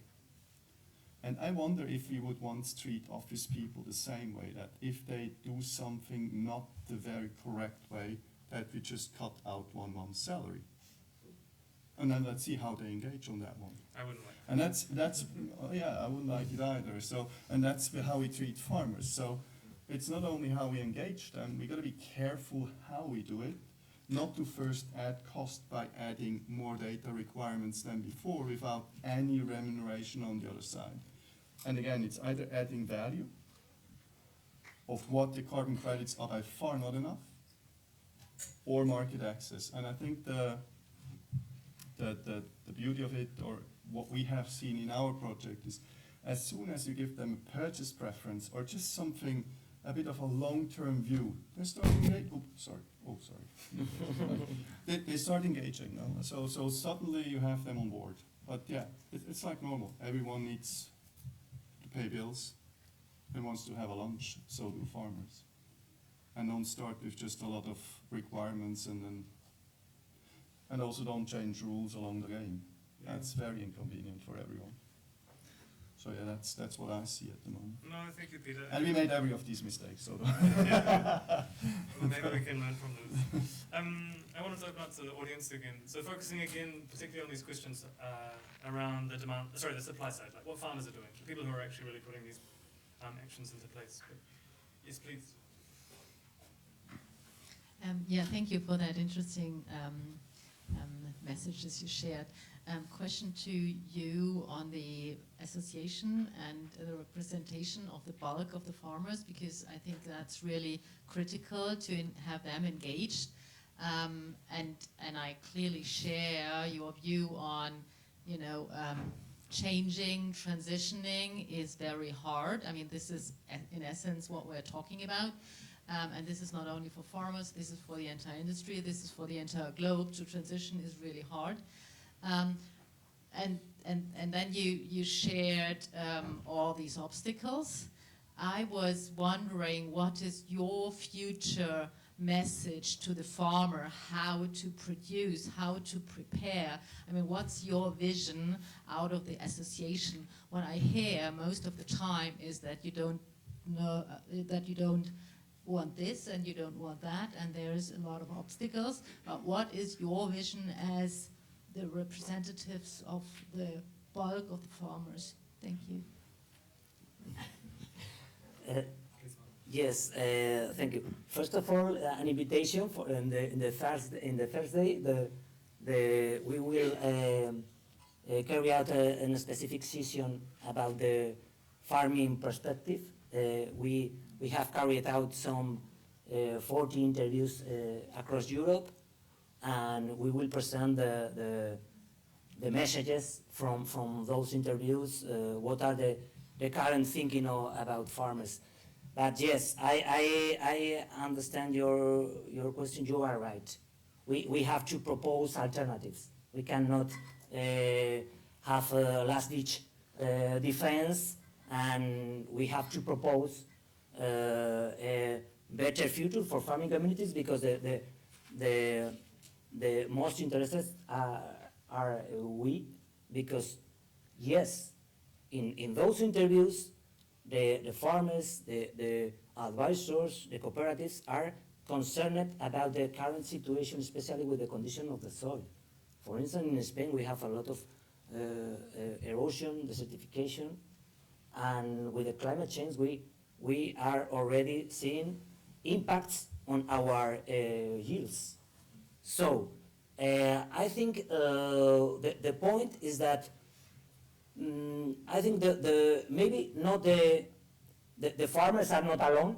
And I wonder if we would once treat office people the same way, that if they do something not the very correct way, that we just cut out 1 month's salary. And then let's see how they engage on that one. I wouldn't like that. And that's yeah, I wouldn't like it either. So, and that's how we treat farmers. So it's not only how we engage them, we got to be careful how we do it, not to first add cost by adding more data requirements than before without any remuneration on the other side. And again, it's either adding value of what the carbon credits are by far not enough, or market access. And I think the beauty of it, or what we have seen in our project, is as soon as you give them a purchase preference or just something, a bit of a long-term view, they start engaging. They start engaging. No? So suddenly you have them on board. But yeah, it's like normal. Everyone needs to pay bills and wants to have a lunch. So do farmers. And don't start with just a lot of requirements and also don't change rules along the game. That's very inconvenient for everyone. So yeah, that's what I see at the moment. No, thank you, Peter. And we made every of these mistakes, so. Yeah. Well, maybe we can learn from those. I wanted to open up to the audience again. So focusing again, particularly on these questions around the the supply side, like what farmers are doing, the people who are actually really putting these actions into place. But yes, please. Yeah, thank you for that interesting messages you shared. Question to you on the association and the representation of the bulk of the farmers, because I think that's really critical to have them engaged. And I clearly share your view on, changing, transitioning is very hard. I mean, this is in essence what we're talking about. And this is not only for farmers, this is for the entire industry, this is for the entire globe. To transition is really hard. And then you shared all these obstacles. I was wondering, what is your future message to the farmer, how to produce, how to prepare? I mean, what's your vision out of the association? What I hear most of the time is that you don't know, that you don't want this and you don't want that, and there's a lot of obstacles. But what is your vision as the representatives of the bulk of the farmers? Thank you. Yes, thank you. First of all, an invitation for in the first day. We will carry out a specific session about the farming perspective. We have carried out some 40 interviews across Europe, and we will present the messages from those interviews. What are the current thinking about farmers? But yes, I understand your question. You are right. We have to propose alternatives. We cannot have a last-ditch defense, and we have to propose a better future for farming communities, because the most interested are we, because yes, in those interviews, the farmers, the advisors, the cooperatives are concerned about the current situation, especially with the condition of the soil. For instance, in Spain we have a lot of erosion, desertification, and with the climate change we are already seeing impacts on our yields. So I think the point is that I think maybe not the farmers are not alone.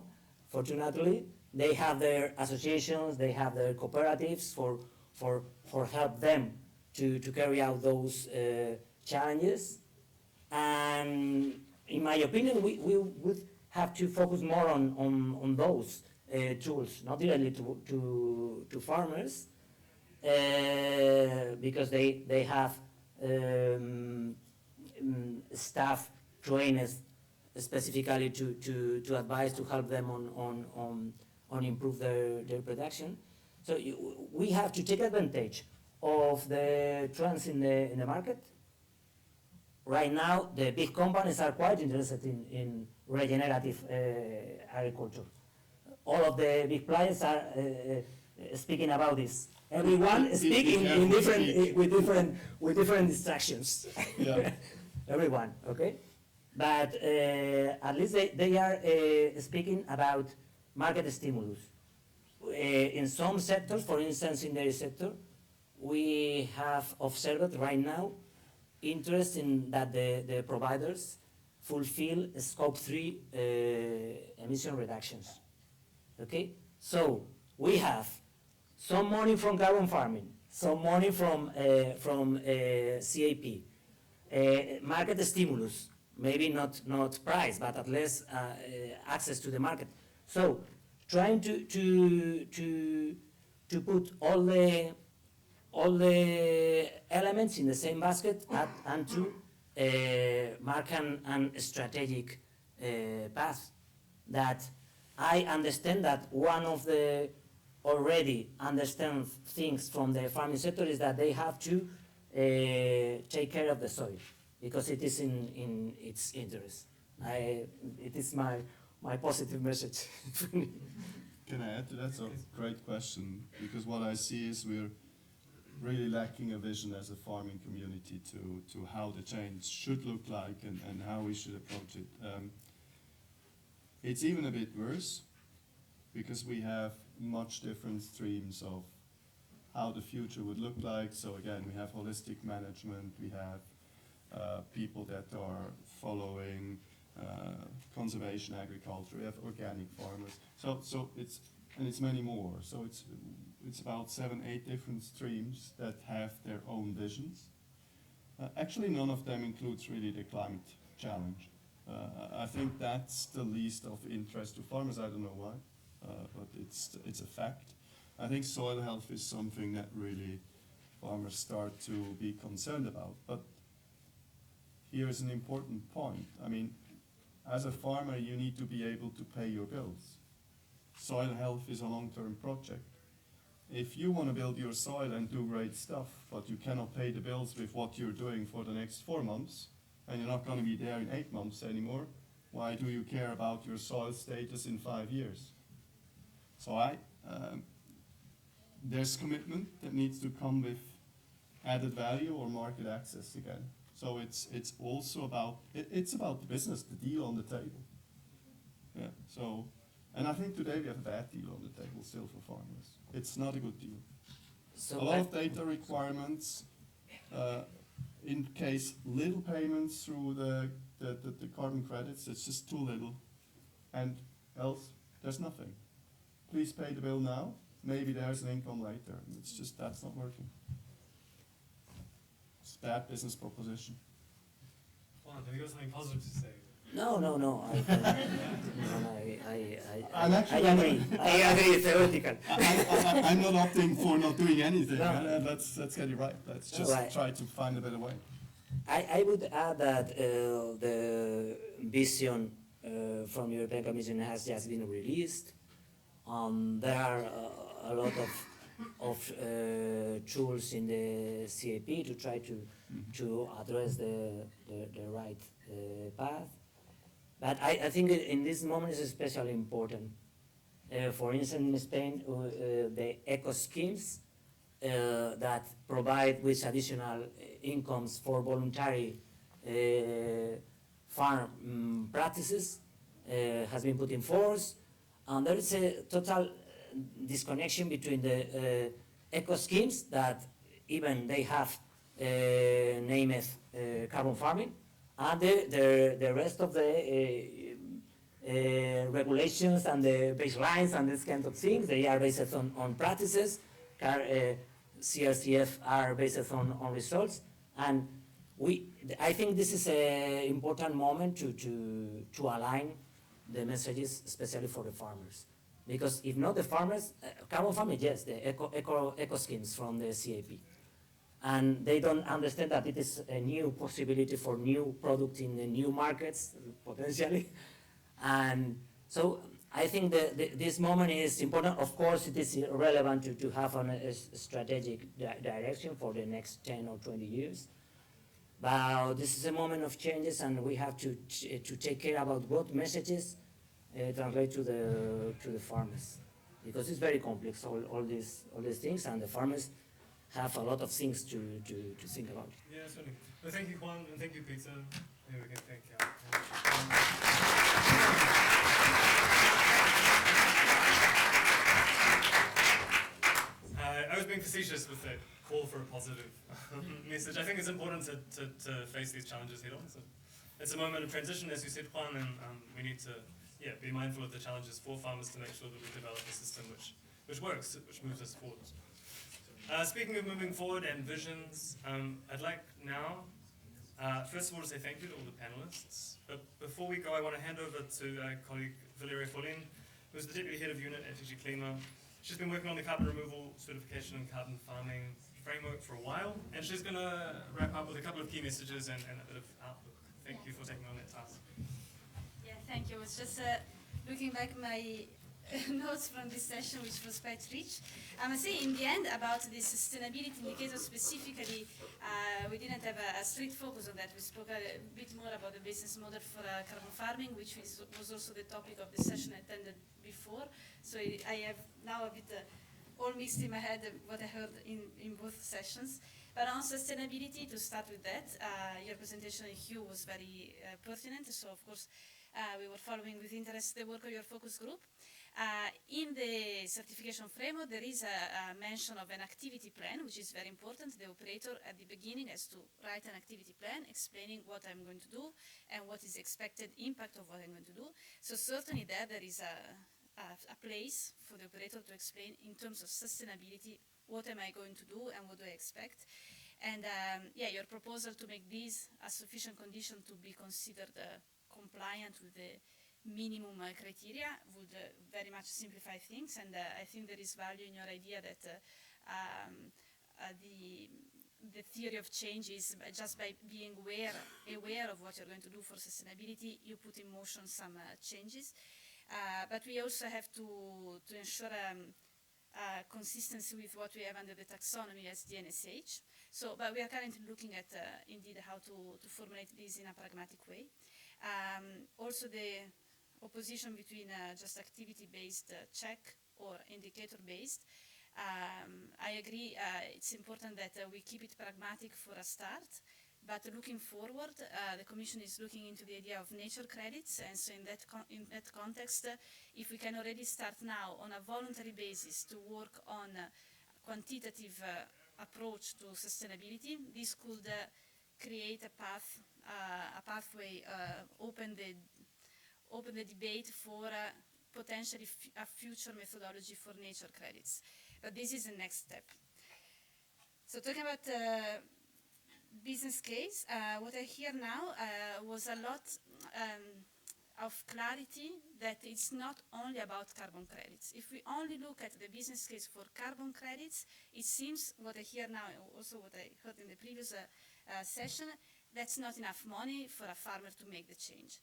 Fortunately, they have their associations, they have their cooperatives for help them to carry out those challenges. And in my opinion, we would have to focus more on those tools, not directly to farmers, because they have staff trained specifically to advise, to help them on improve their production. So we have to take advantage of the trends in the market. Right now, the big companies are quite interested in regenerative agriculture. All of the big players are speaking about this. Everyone speaking in different with different distractions. Yeah. Everyone, okay? but at least they are speaking about market stimulus. In some sectors, for instance in dairy sector, we have observed right now interest in that the providers fulfill scope 3 emission reductions. Okay, so we have some money from carbon farming, some money from CAP, market stimulus, maybe not price, but at least access to the market. So trying to put all the elements in the same basket and to mark an strategic path that I understand that one of the already understand things from the farming sector is that they have to take care of the soil because it is in its interest. It is my positive message. Can I add to that? So, great question, because what I see is we're really lacking a vision as a farming community to how the change should look like and how we should approach it. It's even a bit worse because we have much different streams of how the future would look like. So again, we have holistic management, we have people that are following conservation agriculture, we have organic farmers. So it's many more. So it's about 7-8 different streams that have their own visions. Actually, none of them includes really the climate challenge. I think that's the least of interest to farmers. I don't know why, but it's a fact. I think soil health is something that really farmers start to be concerned about. But here is an important point. I mean, as a farmer, you need to be able to pay your bills. Soil health is a long-term project. If you want to build your soil and do great stuff, but you cannot pay the bills with what you're doing for the next 4 months, and you're not going to be there in 8 months anymore, why do you care about your soil status in 5 years? So there's commitment that needs to come with added value or market access again. So it's also about, it's about the business, the deal on the table. Yeah, so, and I think today we have a bad deal on the table still for farmers. It's not a good deal. So a lot of data requirements, in case little payments through the carbon credits, it's just too little, and else there's nothing. Please pay the bill now, maybe there's an income later. It's just, that's not working. It's a bad business proposition. Juan, have you got something positive to say? No. I agree. I agree theoretically. I'm not opting for not doing anything. No. Let's get it right. Let's just try to find a better way. I would add that the vision from the European Commission has just been released. There are a lot of tools in the CAP to try to address the right path. But I think in this moment is especially important. For instance, in Spain, the eco schemes that provide with additional incomes for voluntary farm practices has been put in force. And there is a total disconnection between the eco schemes that even they have named carbon farming and the rest of the regulations and the baselines and these kind of things. They are based on practices. CRCF are based on results. And I think this is an important moment to align the messages, especially for the farmers. Because if not the farmers, carbon farming, yes, the eco schemes from the CAP. And they don't understand that it is a new possibility for new product in the new markets, potentially. And so I think this moment is important. Of course, it is relevant to have a strategic direction for the next 10 or 20 years. But this is a moment of changes, and we have to take care about what messages translate to the farmers, because it's very complex, all these things, and the farmers have a lot of things to think about. Yeah, certainly. Well, thank you, Juan, and thank you, Peter. Maybe we can thank you. I was being facetious with that call for a positive message. I think it's important to face these challenges head on. So it's a moment of transition, as you said, Juan, and we need to be mindful of the challenges for farmers to make sure that we develop a system which works, which moves us forward. Speaking of moving forward and visions, I'd like now, first of all, to say thank you to all the panelists. But before we go, I want to hand over to colleague Valeria Folin, who's the Deputy Head of Unit at DG Klima. She's been working on the carbon removal certification and carbon farming framework for a while, and she's going to wrap up with a couple of key messages and a bit of outlook. Thank you for taking on that task. Yeah, thank you. I was just looking back my notes from this session, which was quite rich. I must say, in the end, about the sustainability indicators specifically, we didn't have a strict focus on that. We spoke a bit more about the business model for carbon farming, which was also the topic of the session I attended before. So I have now a bit all mixed in my head what I heard in both sessions. But on sustainability, to start with that, your presentation in Hugh was very pertinent. So of course, we were following with interest the work of your focus group. In the certification framework, there is a mention of an activity plan, which is very important. The operator at the beginning has to write an activity plan explaining what I'm going to do and what is the expected impact of what I'm going to do. So certainly there is a place for the operator to explain in terms of sustainability, what am I going to do and what do I expect. And your proposal to make this a sufficient condition to be considered compliant with the minimum criteria would very much simplify things, and I think there is value in your idea that the theory of change is just by being aware of what you're going to do for sustainability, you put in motion some changes. But we also have to ensure consistency with what we have under the taxonomy as the NSH. So, but we are currently looking at indeed how to formulate this in a pragmatic way. Also the opposition between just activity-based check or indicator-based. I agree it's important that we keep it pragmatic for a start, but looking forward, the Commission is looking into the idea of nature credits, and so in that context, if we can already start now on a voluntary basis to work on a quantitative approach to sustainability, this could create a pathway, open the debate for potentially a future methodology for nature credits. But this is the next step. So talking about business case, what I hear now was a lot of clarity that it's not only about carbon credits. If we only look at the business case for carbon credits, it seems what I hear now, also what I heard in the previous session, that's not enough money for a farmer to make the change.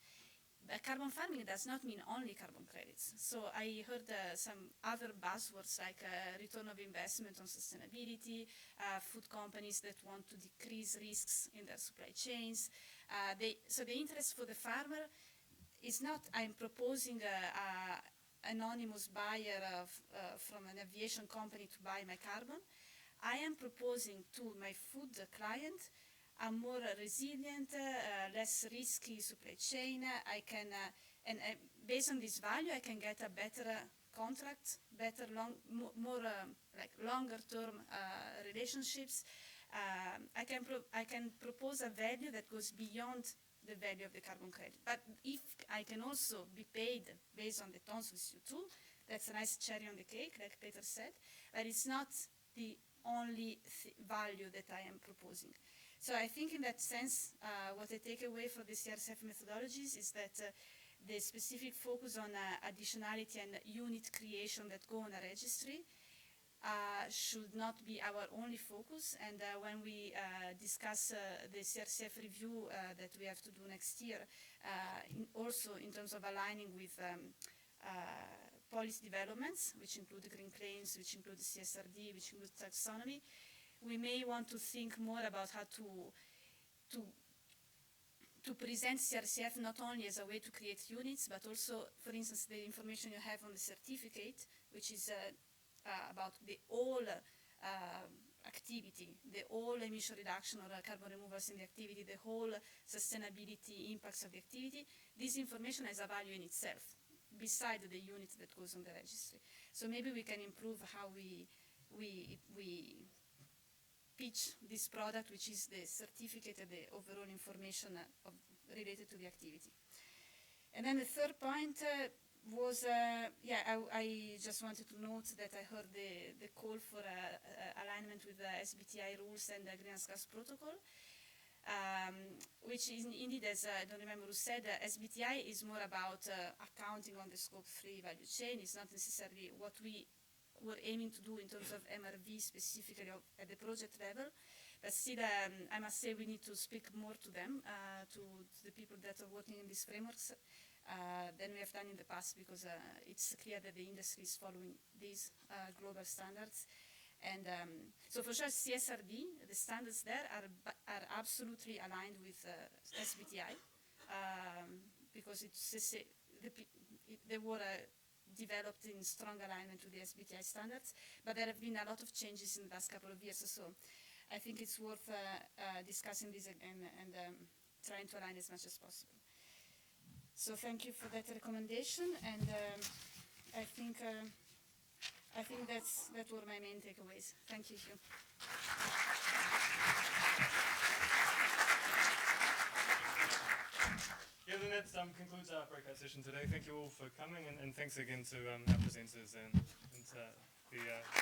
But carbon farming does not mean only carbon credits. So I heard some other buzzwords like return of investment on sustainability, food companies that want to decrease risks in their supply chains. So the interest for the farmer is not I'm proposing an anonymous buyer from an aviation company to buy my carbon. I am proposing to my food client a more resilient, less risky supply chain. I can, based on this value, I can get a better contract, better, longer-term relationships. I can propose a value that goes beyond the value of the carbon credit. But if I can also be paid based on the tons of CO2, that's a nice cherry on the cake, like Peter said. But it's not the only value that I am proposing. So I think in that sense, what I take away from the CRCF methodologies is that the specific focus on additionality and unit creation that go on a registry should not be our only focus. And when we discuss the CRCF review that we have to do next year, also in terms of aligning with policy developments, which include the green claims, which include the CSRD, which include taxonomy, we may want to think more about how to present CRCF not only as a way to create units, but also, for instance, the information you have on the certificate, which is about the all activity, the whole emission reduction or carbon removals in the activity, the whole sustainability impacts of the activity, this information has a value in itself, beside the unit that goes on the registry. So maybe we can improve how we pitch this product, which is the certificate and the overall information related to the activity. And then the third point was, I just wanted to note that I heard the call for alignment with the SBTi rules and the Greenhouse Gas Protocol, which is indeed, as I don't remember who said, SBTi is more about accounting on the Scope 3 value chain. It's not necessarily what we were aiming to do in terms of MRV specifically at the project level. But still, I must say we need to speak more to them, to the people that are working in these frameworks, than we have done in the past, because it's clear that the industry is following these global standards. And so for sure, CSRD, the standards there are absolutely aligned with SBTi, because they were developed in strong alignment with the SBTi standards, but there have been a lot of changes in the last couple of years or so. I think it's worth discussing this again and trying to align as much as possible. So thank you for that recommendation, and I think that were my main takeaways. Thank you. Yeah, then that concludes our breakout session today. Thank you all for coming, and thanks again to our presenters and the